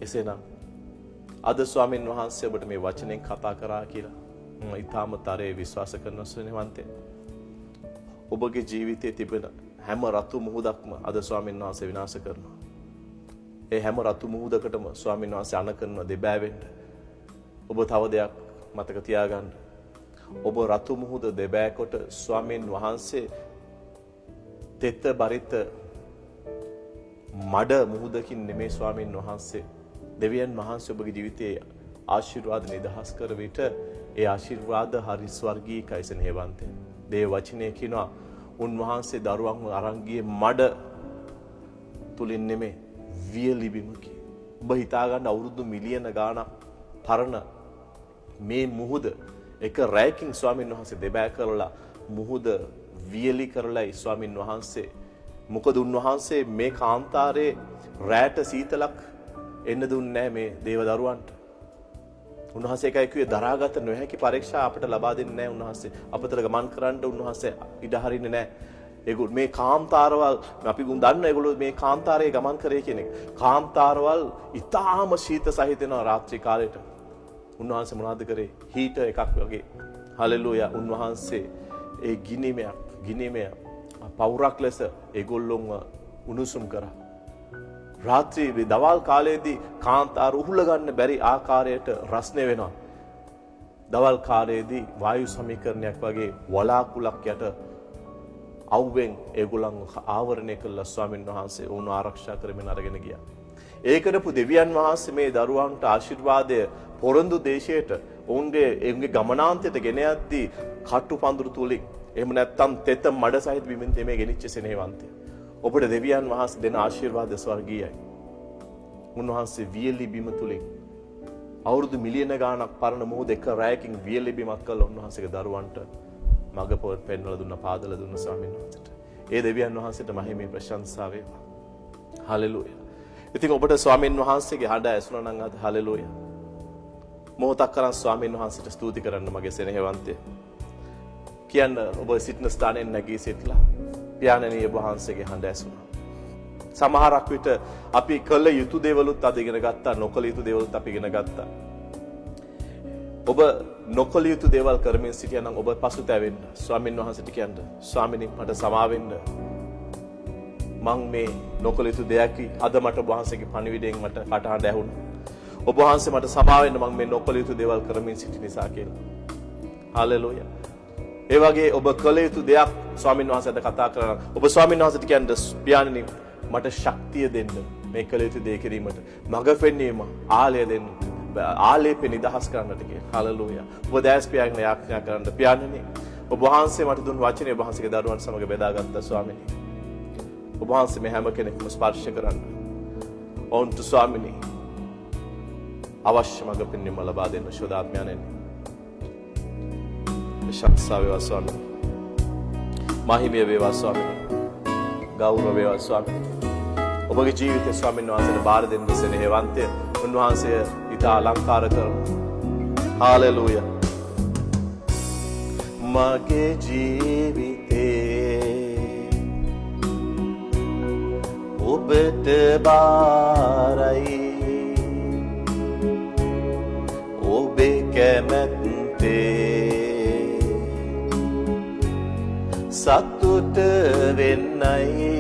එසේනම් අද ස්වාමීන් වහන්සේ ඔබට මේ වචනෙන් කතා කරා කියලා මම ඊටාම තරයේ විශ්වාස කරන සෙනෙහවන්තය. ඔබගේ ජීවිතයේ තිබෙන හැම රතු මුහුදක්ම අද ස්වාමීන් වහන්සේ විනාශ කරනවා. ඒ හැම රතු මුහුදකටම ස්වාමීන් වහන්සේ අණ කරන දෙබෑවෙන්න. ඔබ තව දෙයක් මතක තියාගන්න. ඔබ රතු මුහුද දෙබෑ කොට ස්වාමීන් වහන්සේ තෙත බරිත මඩ මුහුදකින් නෙමේ ස්වාමීන් වහන්සේ දෙවියන් වහන්සේ ඔබගේ ජීවිතයේ ආශිර්වාද නිදහස් කර විට ඒ ආශිර්වාද හරි ස්වර්ගීයයි සෙනෙහවන්තය. දේව වචනේ කියනවා උන්වහන්සේ දරුවන්ව අරන් ගියේ මඩ තුලින් නෙමේ වියලිබිමකි. ඔබ හිතා ගන්න අවුරුදු මිලියන ගාණක් පරණ මේ මුහුද එක රැයකින් ස්වාමීන් වහන්සේ දෙබෑ කරලා මුහුද වියලි කරලායි ස්වාමීන් වහන්සේ. මොකද උන්වහන්සේ මේ කාන්තාරේ රැට සීතලක් එන්න දුන්නේ නැහැ මේ දේව දරුවන්ට. උන්වහන්සේ එකයි කිව්වේ දරාගත නොහැකි පරීක්ෂා අපට ලබා දෙන්නේ නැහැ උන්වහන්සේ. අපතල ගමන් කරන්න උන්වහන්සේ ඉඩ හරින්නේ නැහැ. ඒගොල්ලෝ මේ කාන්තාරවල් අපි දන්න ඒගොල්ලෝ මේ කාන්තාරයේ ගමන් කරේ කියන එක. කාන්තාරවල් ඊටාම ශීත සහිත වෙනවා රාත්‍රී කාලේට. උන්වහන්සේ මොනවද කරේ? හීටර් එකක් වගේ. හලෙලූයා. උන්වහන්සේ ඒ ගිනිමය පවුරක් ලෙස ඒගොල්ලොන්ව උණුසුම් කරා. රාත්‍රී දවල් කාලයේදී කාන්තාර උහුල ගන්න බැරි ආකාරයට රස්නේ වෙනවා. දවල් කාලයේදී වායු සමීකරණයක් වගේ වලාකුලක් යට අවුවෙන් ඒගොල්ලන් ආවරණය කළා ස්වාමීන් වහන්සේ වුණ ආරක්ෂා කරමින් අරගෙන ගියා. ඒ කරපු දෙවියන් වහන්සේ මේ දරුවන්ට ආශිර්වාදය පොරොන්දු දේශයට ඔවුන්ගේ ගමනාන්තයට ගෙන යද්දී කටු පඳුරු තුලින් එහෙම නැත්නම් තෙත මඩ සහිත බිමින් තෙමේ ගෙනිච්ච සෙනෙහවන්තය. ඔබට දෙවියන් වහන්සේ දෙන ආශිර්වාද ස්වර්ගීයයි. උන්වහන්සේ වියලි බිම තුලින් අවුරුදු මිලියන ගාණක් පරණ මොහොත එක රැයකින් වියලි බිමක් කළ උන්වහන්සේගේ දරුවන්ට මඟ පෙන්වලා දුන්න පාදලා දුන්න ස්වාමීන් වහන්සේට. ඒ දෙවියන් වහන්සේට මහිමේ ප්‍රශංසා වේවා. හලෙලූයා. ඉතින් ඔබට ස්වාමීන් වහන්සේගේ හඬ ඇසුණා නම් අද හලෙලූයා. මොහොතක් කරන් ස්වාමීන් වහන්සේට ස්තුති කරන්න මගේ සෙනෙහවන්තය. කියන්න ඔබ සිටින ස්ථානයෙන් නැගී සිටලා පියාණනී වහන්සේගේ හඬ ඇසුණා. සමහරක් විට අපි කළ යුතු දේවලුත් අද ඉගෙන ගත්තා, නොකළ යුතු දේවලුත් අපි ඉගෙන ගත්තා. ඔබ නොකළ යුතු දේවල් කරමින් සිටියා නම් ඔබ පසුතැවෙන්න. ස්වාමින් වහන්සේට කියන්න. ස්වාමිනී මට සමාවෙන්න. මං මේ නොකළ යුතු දෙයක් අද මට ඔබ වහන්සේගේ පණිවිඩයෙන් මට කටහඬ ඇහුණා. ඔබ වහන්සේ මට සමාවෙන්න මං මේ නොකළ යුතු දේවල් කරමින් සිටි නිසා කියලා. හාලෙලූයා. ඒ වගේ ඔබ කළ යුතු දෙයක් ස්වාමින් වහන්සේට කතා කරනවා. ඔබ ස්වාමින් වහන්සේට කියන්න පියාණනි මට ශක්තිය දෙන්න මේ කළ යුතු දේ කිරීමට. මඟ පෙන්වීම ආලය දෙන්න. ආලේපේ නිදහස් කරන්නට කියලා. හාලෙලූයා. ඔබ දැස් පියාගෙන යාඥා කරන්න පියාණනි. ඔබ වහන්සේ මට දුන් වචනේ ඔබ වහන්සේගේ දරුවන් සමග බෙදාගත්තා ස්වාමිනී. ඔබ වහන්සේ මේ හැම කෙනෙක්ම ස්පර්ශ කරන්න. ඔවුන්ට ස්වාමිනී අවශ්‍ය මඟ පෙන්වීම ලබා දෙන්න ශෝදාත්මයන්ෙන්. ශක්තිය වේවා ස්වාමිනී. මහිමය වේවා ස්වාමිනී. ගෞරව වේවා ස්වාමිනී. ඔබගේ ජීවිතය ස්වාමීන් වහන්සේට බාර දෙන්න සෙනෙහවන්තය උන්වහන්සේ ඉතා අලංකාර කරමු. හාලෙලූයා. මගේ ජීවිතේ ඔබට බාරයි. ඔබේ කැමැත්තේ සතුට වෙන්නයි.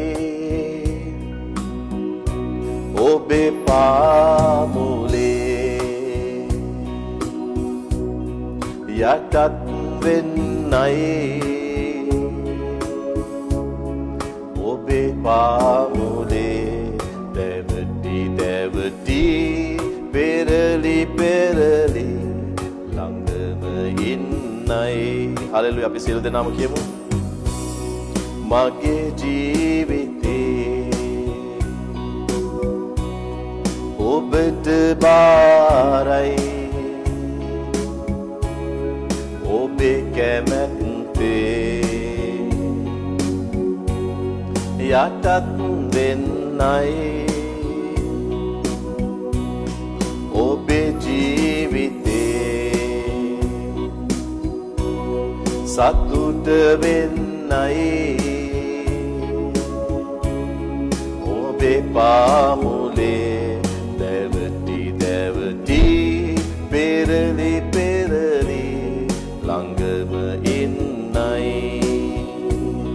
ඔබේ පාමුලේ යටත් වෙන්නයි. ඔබේ පාමුලේ දැවටි දැවටි පෙරලි පෙරලි ළඟම ඉන්නයි. හලෙලූයා. අපි සියලු දෙනාම කියමු. මගේ ජීවිතේ ඔබට බාරයි. ඔබේ කැමැත්තේ යටත් වෙන්නයි. ඔබේ ජීවිතේ සතුට වෙන්නයි. ඔබේ පාමුලේ දැවටි දැවටි පෙරලි පෙරලි ළඟම ඉන්නයි.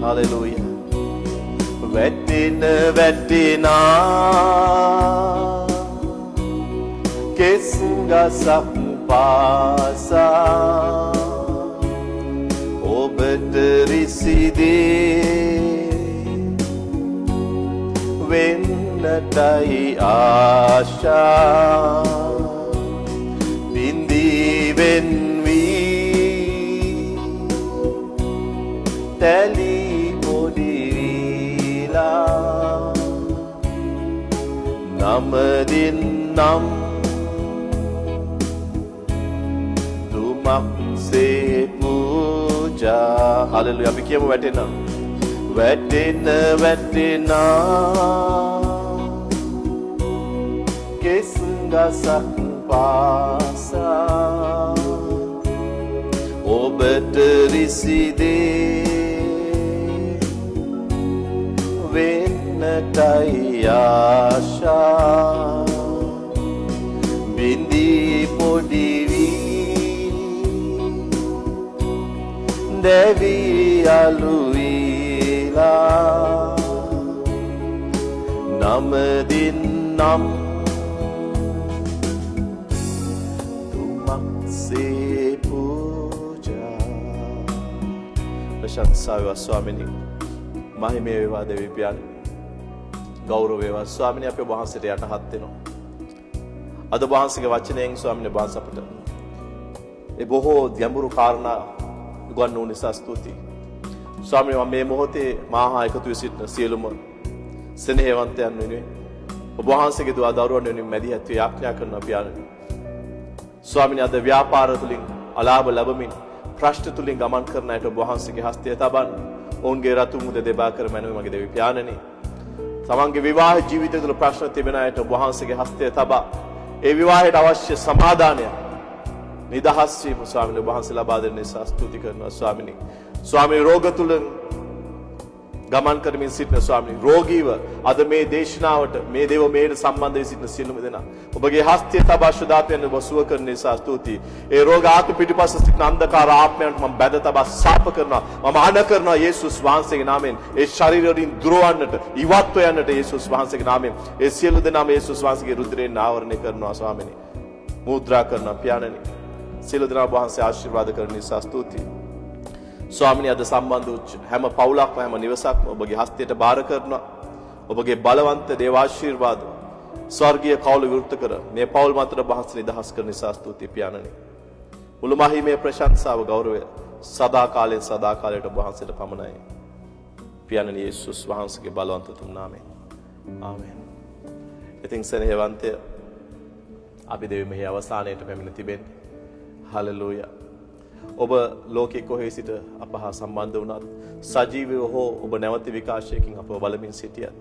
හලෙලූයා. වැටෙන වැටෙනා කෙස් ගසක් පාසා ඔබට රිසිදේ වෙන්නටයි ආශා. බින්දී වෙන්වී තැලි පොඩිවිලා නමදින් නම් දුමක්සේ පූජා. හලෙලූයා. අපි කියමු වැටෙනවා. වැටෙන වැටෙනා කෙස් ගසක් පාසා ඔබට රිසිදේ වෙන්නටයි ආශා. බින්දී පොඩිවී දැවී අලුවිලා නමදින් නම් දුමක්සේ පූජා. ප්‍රශංසා වේවා ස්වාමිනී. මහිමය වේවා දෙවි පියාණනි. ගෞරව වේවා ස්වාමිනී. අපි ඔබ වහන්සේට යටහත් වෙනවා. අද ඔබ වහන්සේගේ වචනයෙන් ස්වාමිනී ඔබ වහන්සේ අපට ඒ බොහෝ ගැඹුරු කාරණා උගන්වන නිසා ස්තුතියි. ස්වාමිනී මම මේ මොහොතේ මාහා එකතු වී සිටින සියලුම සෙනෙහවන්තයන් වෙනුවෙන් ඔබ වහන්සේගේ දුවා දරුවන් වෙනුවෙන් මැදිහත් වී යාඥා කරනවා පියාණනි. ස්වාමිනී අද ව්‍යාපාර තුලින් අලාභ ලැබමින් ප්‍රශ්න තුලින් ගමන් කරන අයට ඔබ වහන්සේගේ හස්තය තබන්න. ඔවුන්ගේ රතු මුද දෙබා කර මැනවි මගේ දෙවි පියාණනි. තමන්ගේ විවාහ ජීවිතය තුළ ප්‍රශ්න තිබෙන අයට ඔබ වහන්සේගේ හස්තය තබා ඒ විවාහයට අවශ්‍ය සමාදානය නිදහස් වීම ස්වාමිනී ඔබ වහන්සේ ලබා දෙන නිසා ස්තුති කරනවා ස්වාමිනී. ස්වාමී රෝග තුලින් ගමන් කරමින් සිටින ස්වාමීනි රෝගීව අද මේ දේශනාවට මේ දේව මේට සම්බන්ධ වී සිටින සියලුම දෙනා ඔබගේ හස්තය තබා ශුද්ධාත්මයෙන් ඔබ සුව කරන නිසා ස්තුතියි. ඒ රෝග ආත්ම පිටිපස්ස සිටින අන්ධකාර ආත්මයන්ට මම බැඳ තබා ශාප කරනවා. මම අණ කරනවා යේසුස් වහන්සේගේ නාමයෙන්. ඒ ශරීරයෙන් දුරවන්නට ඉවත්ව යන්නට යේසුස් වහන්සේගේ නාමයෙන්. ඒ සියලු දෙනාම යේසුස් වහන්සේගේ රුධිරයෙන් ආවරණය කරනවා ස්වාමීනි. මුද්‍රා කරනවා පියාණනි. සියලු දෙනා වහන්සේ ආශිර්වාද කරන නිසා ස්තුතියි. ස්වාමිනී අද සම්බන්ධ වූ හැම පවුලක්ම හැම නිවසක්ම ඔබගේ හස්තයට බාර කරනවා. ඔබගේ බලවන්ත දේවාශිර්වාද ස්වර්ගීය කවුල විවෘත කර මේ පවුල් මතට වහන්සේ නිදහස් කරන නිසා ස්තුතියි පියාණනි. මුළු මහිමේ ප්‍රශංසාව ගෞරවය සදා කාලයෙන් සදා කාලයට වහන්සේට පමණයි. පියාණනි යේසුස් වහන්සේගේ බලවන්ත තුන් නාමයෙන්. ආමේන්. ඉතින් සෙනෙහවන්තය අපි දෙවි මෙහි අවසානයේට පැමිණ තිබෙන්නේ. හලෙලූයා. ඔබ ලෝකෙ කොහේ සිට අප හා සම්බන්ධ වුණත් සජීවීව හෝ ඔබ නැවත විකාශයකින් අපව බලමින් සිටියත්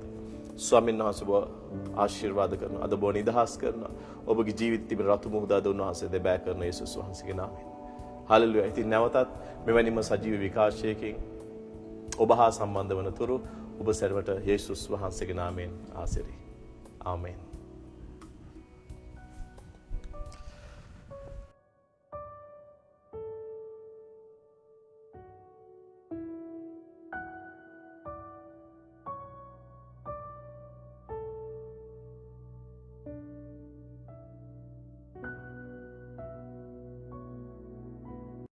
ස්වාමීන් වහන්සේ ඔබ ආශිර්වාද කරනවා. අද ඔබ නිදහස් කරනවා. ඔබගේ ජීවිත තිබෙන රතු මුහුද අද උන්වහන්සේ දෙබෑ කරන යේසුස් වහන්සේගේ නාමයෙන්. හලෙලූයා. ඉතින් නැවතත් මෙවැනිම සජීවී විකාශයකින් ඔබ හා සම්බන්ධ වන තුරු ඔබ සර්වට යේසුස් වහන්සේගේ නාමයෙන් ආශිර්වාද. ආමේන්.